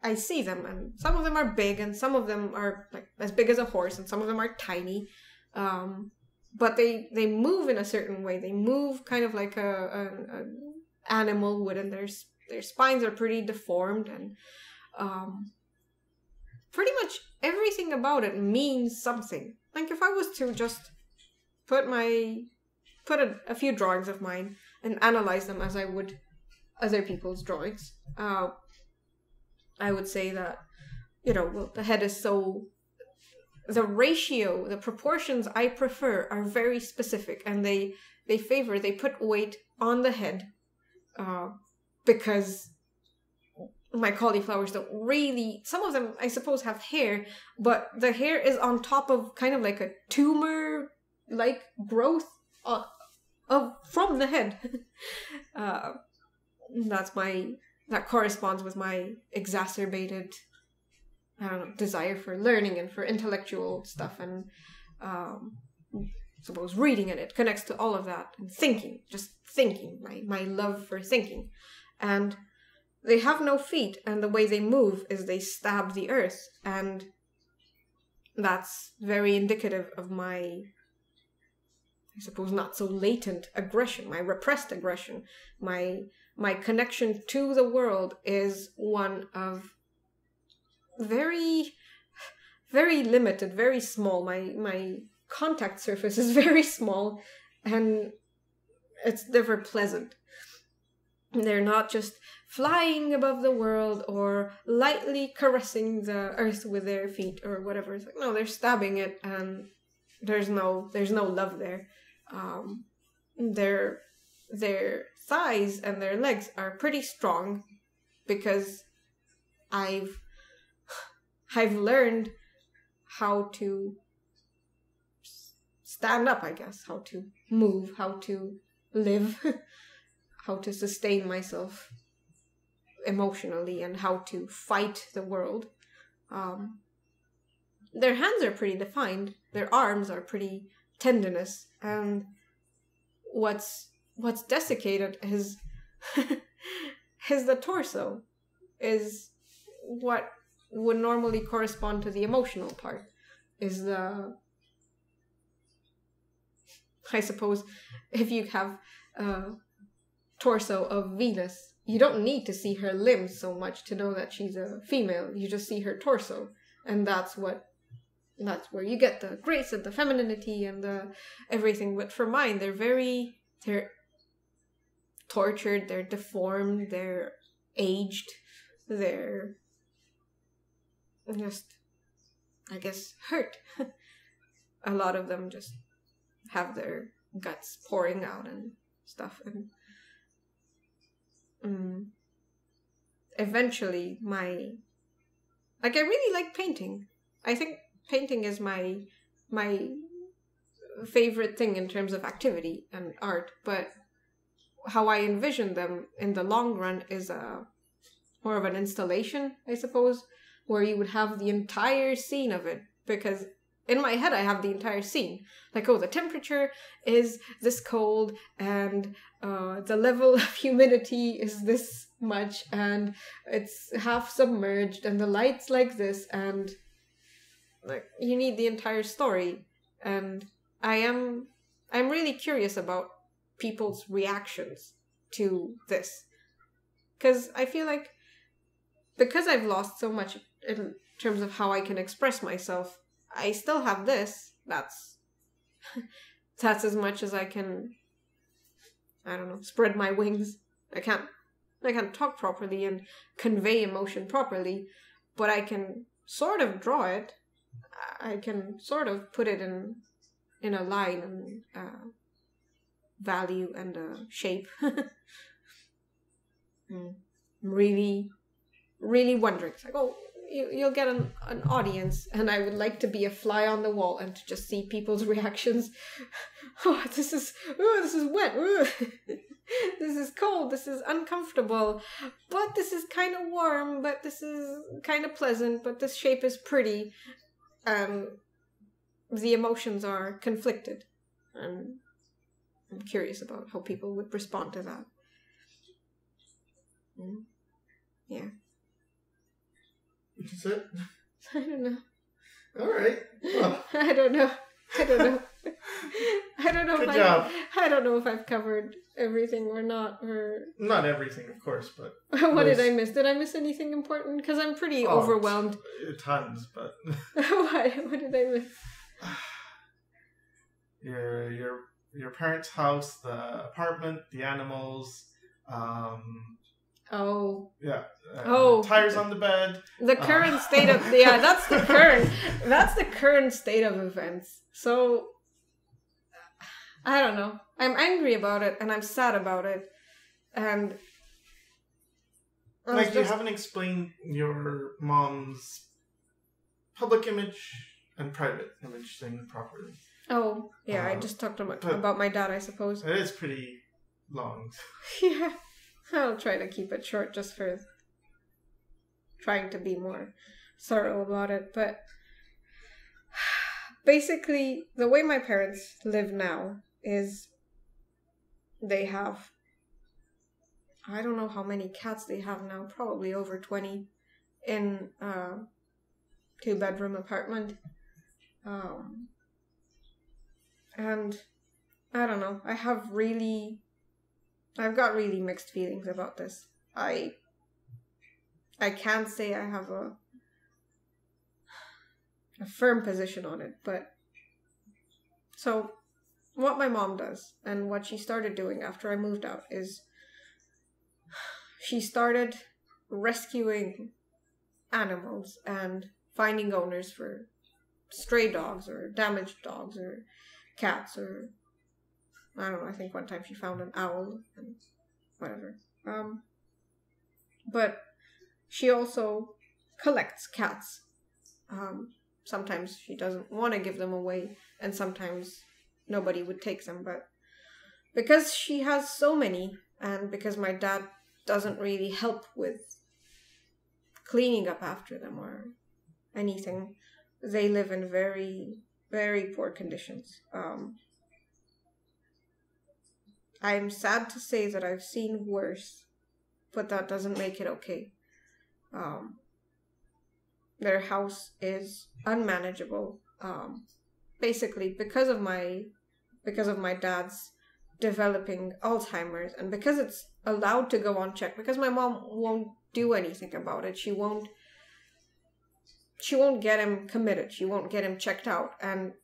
I see them, and some of them are big, and some of them are like as big as a horse, and some of them are tiny. But they move in a certain way. They move kind of like a animal would, and their spines are pretty deformed, and pretty much everything about it means something. Like if I was to just put a few drawings of mine and analyze them as I would other people's drawings, I would say that, well, the head is so... The ratio, the proportions I prefer are very specific, and they put weight on the head, because my cauliflowers don't really, some of them I suppose have hair, but the hair is on top of kind of like a tumor-like growth from the head. That corresponds with my exacerbated, I don't know, desire for learning and for intellectual stuff, and suppose reading, and it connects to all of that, and thinking, my love for thinking. And they have no feet, and the way they move is they stab the earth, and that's very indicative of my, I suppose, not so latent aggression, my repressed aggression. My connection to the world is one of very, very limited, very small. My contact surface is very small, and it's never pleasant. They're not just flying above the world or lightly caressing the earth with their feet or whatever. It's like, no, they're stabbing it, and there's no love there. Their thighs and their legs are pretty strong, because I've learned how to stand up, I guess, how to move, how to live, how to sustain myself emotionally, and how to fight the world. Their hands are pretty defined. Their arms are pretty tendinous, and what's desiccated is the torso, is what would normally correspond to the emotional part, is the, I suppose, if you have a torso of Venus, you don't need to see her limbs so much to know that she's a female. You just see her torso, and that's where you get the grace and the femininity and the everything. But for mine, they're tortured, they're deformed, they're aged, they're just, I guess, hurt. A lot of them just have their guts pouring out and stuff, and eventually I really like painting. I think painting is my favorite thing in terms of activity and art, but how I envision them in the long run is more of an installation, I suppose, where you would have the entire scene of it, because in my head I have the entire scene. Like, oh, the temperature is this cold, and the level of humidity is this much, and it's half submerged, and the light's like this, and like you need the entire story. And I'm really curious about people's reactions to this, because I feel like, because I've lost so much in terms of how I can express myself, I still have this. That's as much as I can, I don't know, spread my wings. I can't talk properly and convey emotion properly, but I can sort of draw it. I can sort of put it in a line, and value and a shape. Really, really wondering. It's like, oh, you'll get an audience, and I would like to be a fly on the wall and to just see people's reactions. Oh, this is wet. This is cold. This is uncomfortable. But this is kind of warm. But this is kind of pleasant. But this shape is pretty. The emotions are conflicted. And I'm curious about how people would respond to that. Yeah. That's it? I don't know. All right. Well. I don't know. Good job. I don't know if I've covered everything or not. Or not everything, of course, but what did I miss? Did I miss anything important? Because I'm pretty overwhelmed. Tons, but what did I miss? Your parents' house, the apartment, the animals. Yeah. Tires on the bed. The current state of that's the current state of events. So I don't know. I'm angry about it and I'm sad about it. And you haven't explained your mom's public image and private image thing properly. Oh, yeah, I just talked about my dad, I suppose. It is pretty long. Yeah. I'll try to keep it short just for trying to be more thorough about it. But basically, the way my parents live now is they have, I don't know how many cats they have now, probably over 20 in a 2-bedroom apartment. And I don't know, I've got really mixed feelings about this. I can't say I have a firm position on it, but so what my mom does and what she started doing after I moved out is she started rescuing animals and finding owners for stray dogs or damaged dogs or cats or I don't know, I think one time she found an owl and whatever. But she also collects cats. Sometimes she doesn't want to give them away, and sometimes nobody would take them. But because she has so many, and because my dad doesn't really help with cleaning up after them or anything, they live in very, very poor conditions. I'm sad to say that I've seen worse, but that doesn't make it okay. Their house is unmanageable. Basically, because of my dad's developing Alzheimer's, and because it's allowed to go unchecked, because my mom won't do anything about it. She won't get him committed. She won't get him checked out. And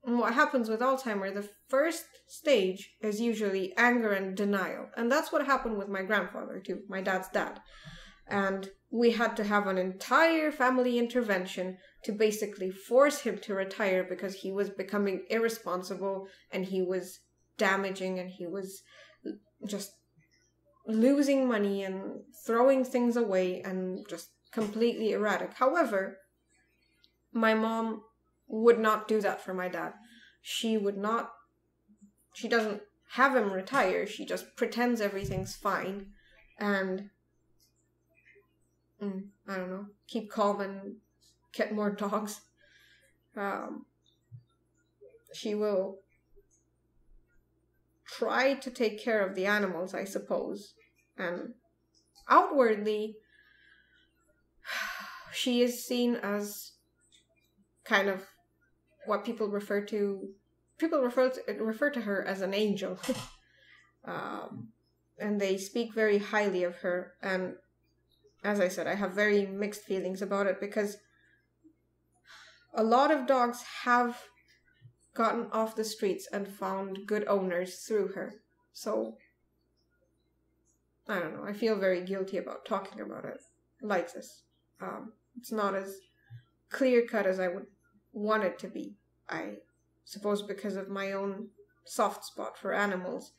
what happens with Alzheimer's, the first stage is usually anger and denial. And that's what happened with my grandfather too, my dad's dad. And we had to have an entire family intervention to basically force him to retire because he was becoming irresponsible and he was damaging and he was just losing money and throwing things away and just completely erratic. However, my mom would not do that for my dad. She doesn't have him retire. She just pretends everything's fine and I don't know, keep calm and get more dogs. She will try to take care of the animals, I suppose. And outwardly, she is seen as kind of what people refer to her as an angel. And they speak very highly of her. And as I said, I have very mixed feelings about it because a lot of dogs have gotten off the streets and found good owners through her. So, I don't know. I feel very guilty about talking about it like this. It's not as clear-cut as I would want it to be. I suppose because of my own soft spot for animals.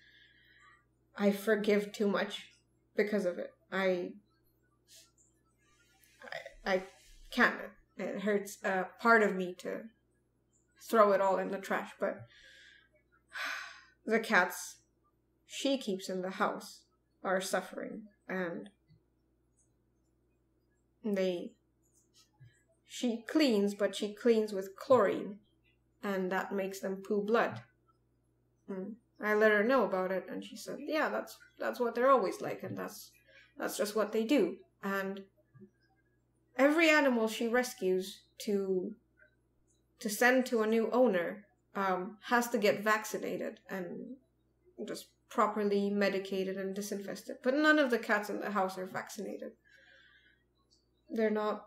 I forgive too much because of it. I can't. It hurts a part of me to throw it all in the trash, but the cats she keeps in the house are suffering, and she cleans, but she cleans with chlorine, and that makes them poo blood. I let her know about it, and she said, yeah, that's what they're always like, and that's just what they do. And every animal she rescues to send to a new owner has to get vaccinated and just properly medicated and disinfested. But none of the cats in the house are vaccinated. They're not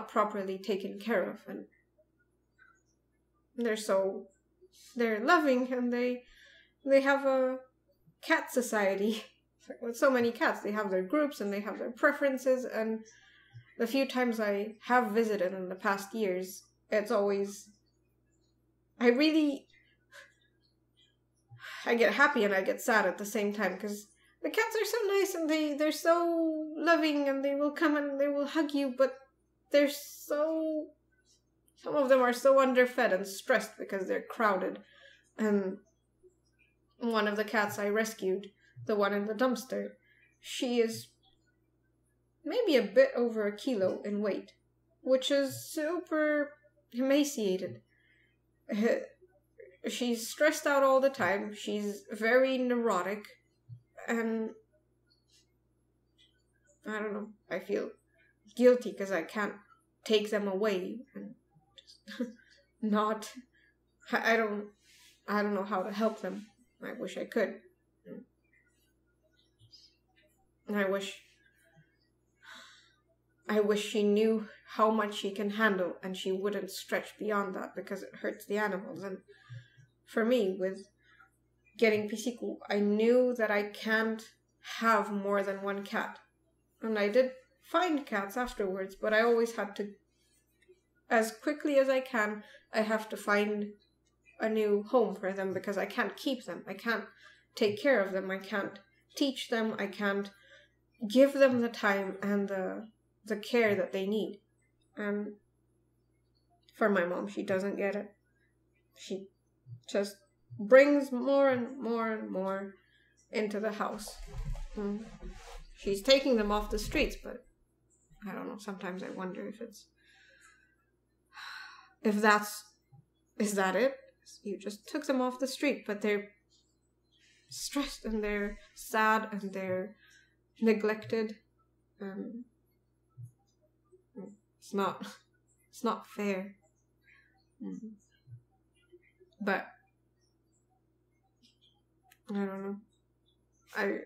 properly taken care of, and they're loving, and they have a cat society. With so many cats, they have their groups and they have their preferences, and the few times I have visited in the past years, it's always, I get happy and I get sad at the same time, because the cats are so nice and they're so loving, and they will come and they will hug you, but some of them are so underfed and stressed because they're crowded. And one of the cats I rescued, the one in the dumpster, she is maybe a bit over 1 kilo in weight, which is super emaciated. She's stressed out all the time. She's very neurotic, and I don't know, I feel guilty because I can't take them away and just not, I don't know how to help them. I wish I could. I wish she knew how much she can handle, and she wouldn't stretch beyond that because it hurts the animals. And for me, with getting pisiku, I knew that I can't have more than 1 cat. And I did find cats afterwards, but I always had to, as quickly as I can, I have to find a new home for them, because I can't keep them. I can't take care of them. I can't teach them. I can't give them the time and the care that they need. And for my mom, she doesn't get it. She just brings more and more and more into the house. She's taking them off the streets, but I don't know, sometimes I wonder is that it? You just took them off the street, but they're stressed and they're sad and they're neglected. It's not fair. But I don't know.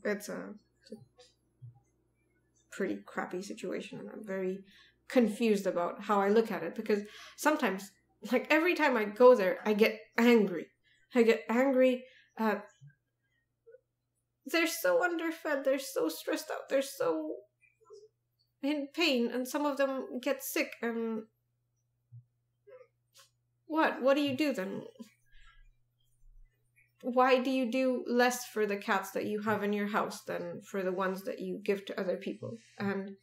It's a pretty crappy situation, and I'm very confused about how I look at it, because sometimes, like every time I go there, I get angry. At they're so underfed, they're so stressed out, they're so in pain, and some of them get sick, and what do you do then? Why do you do less for the cats that you have in your house than for the ones that you give to other people? And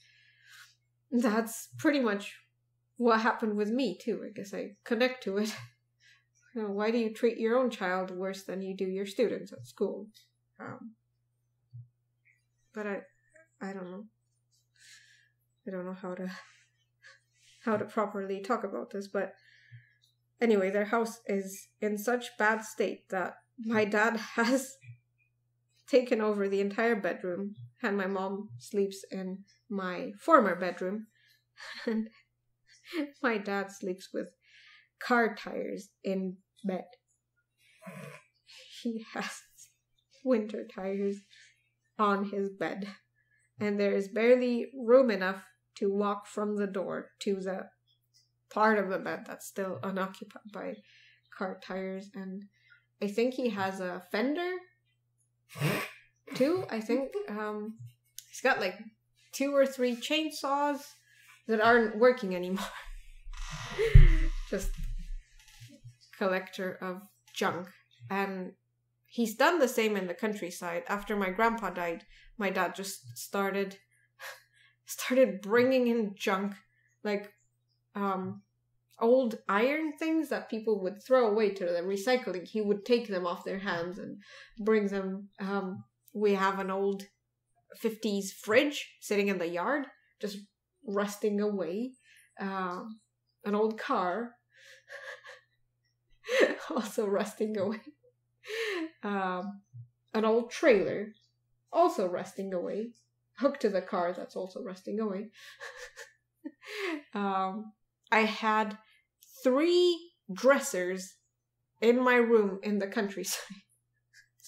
that's pretty much what happened with me too. I guess I connect to it. Why do you treat your own child worse than you do your students at school? But I don't know. I don't know how to properly talk about this, but anyway, their house is in such bad state that my dad has taken over the entire bedroom, and my mom sleeps in my former bedroom, and my dad sleeps with car tires in bed. He has winter tires on his bed, and there is barely room enough to walk from the door to the part of the bed that's still unoccupied by car tires. And I think he has a fender too. I think he's got like 2 or 3 chainsaws that aren't working anymore. Just collector of junk. And he's done the same in the countryside. After my grandpa died, my dad just started bringing in junk, like old iron things that people would throw away to the recycling. He would take them off their hands and bring them. We have an old 50s fridge sitting in the yard, just rusting away. An old car, also rusting away. An old trailer, also rusting away. Hooked to the car, that's also rusting away. I had 3 dressers in my room in the countryside.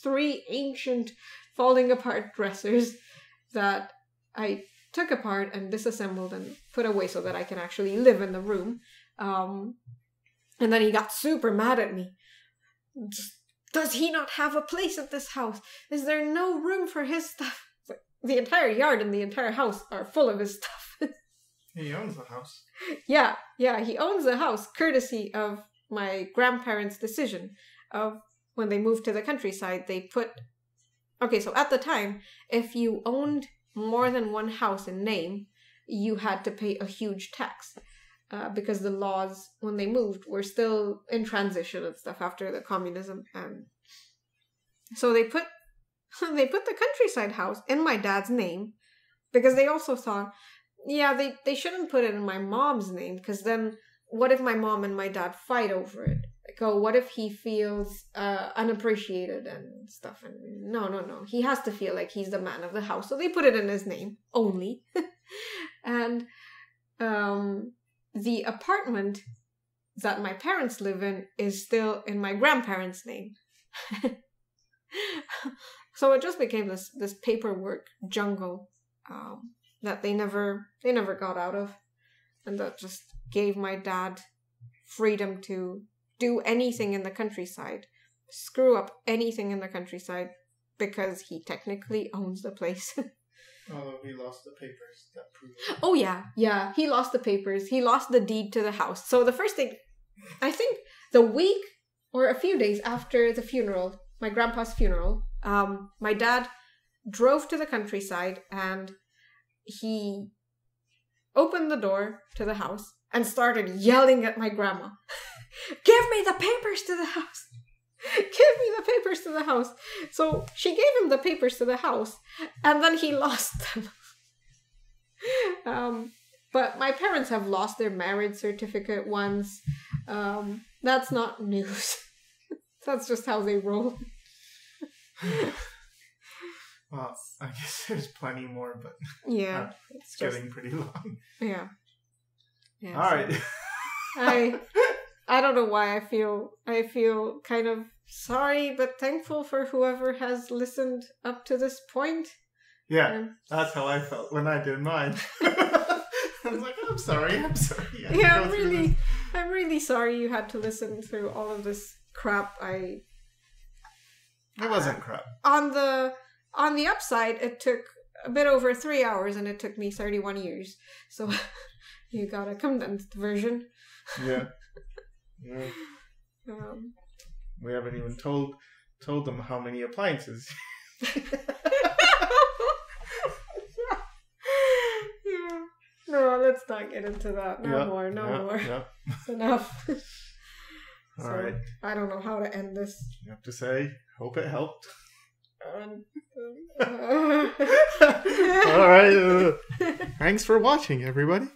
3 ancient, falling apart dressers that I took apart and disassembled and put away so that I can actually live in the room. And then he got super mad at me. Does he not have a place at this house? Is there no room for his stuff? Like, the entire yard and the entire house are full of his stuff. He owns the house. Yeah, he owns the house, courtesy of my grandparents' decision of when they moved to the countryside. They put... Okay, so at the time, if you owned more than one house in name, you had to pay a huge tax. Because the laws, when they moved, were still in transition and stuff after the communism. So they put the countryside house in my dad's name, because they also thought, yeah, they shouldn't put it in my mom's name, because then what if my mom and my dad fight over it? Like, oh, what if he feels unappreciated and stuff? And no. He has to feel like he's the man of the house. So they put it in his name only. And the apartment that my parents live in is still in my grandparents' name. So it just became this paperwork jungle that they never got out of. And that just gave my dad freedom to do anything in the countryside, screw up anything in the countryside, because he technically owns the place. Although he lost the papers that prove it. Oh yeah, he lost the papers. He lost the deed to the house. So the first thing, I think the week or a few days after the funeral, my grandpa's funeral, my dad drove to the countryside and he opened the door to the house and started yelling at my grandma. Give me the papers to the house! Give me the papers to the house! So she gave him the papers to the house, and then he lost them. But my parents have lost their marriage certificate once. That's not news. That's just how they roll. Well, I guess there's plenty more, but yeah, it's getting pretty long. Yeah. All right. I don't know why I feel kind of sorry but thankful for whoever has listened up to this point. Yeah, that's how I felt when I did mine. I was like, I'm sorry. Yeah, I'm really sorry you had to listen through all of this crap. It wasn't crap. On the upside, it took a bit over 3 hours, and it took me 31 years. So you got a condensed version. Yeah. We haven't even told them how many appliances. Yeah. No, let's not get into that. No more. It's enough. All right. I don't know how to end this. You have to say, hope it helped. All right. Thanks for watching, everybody.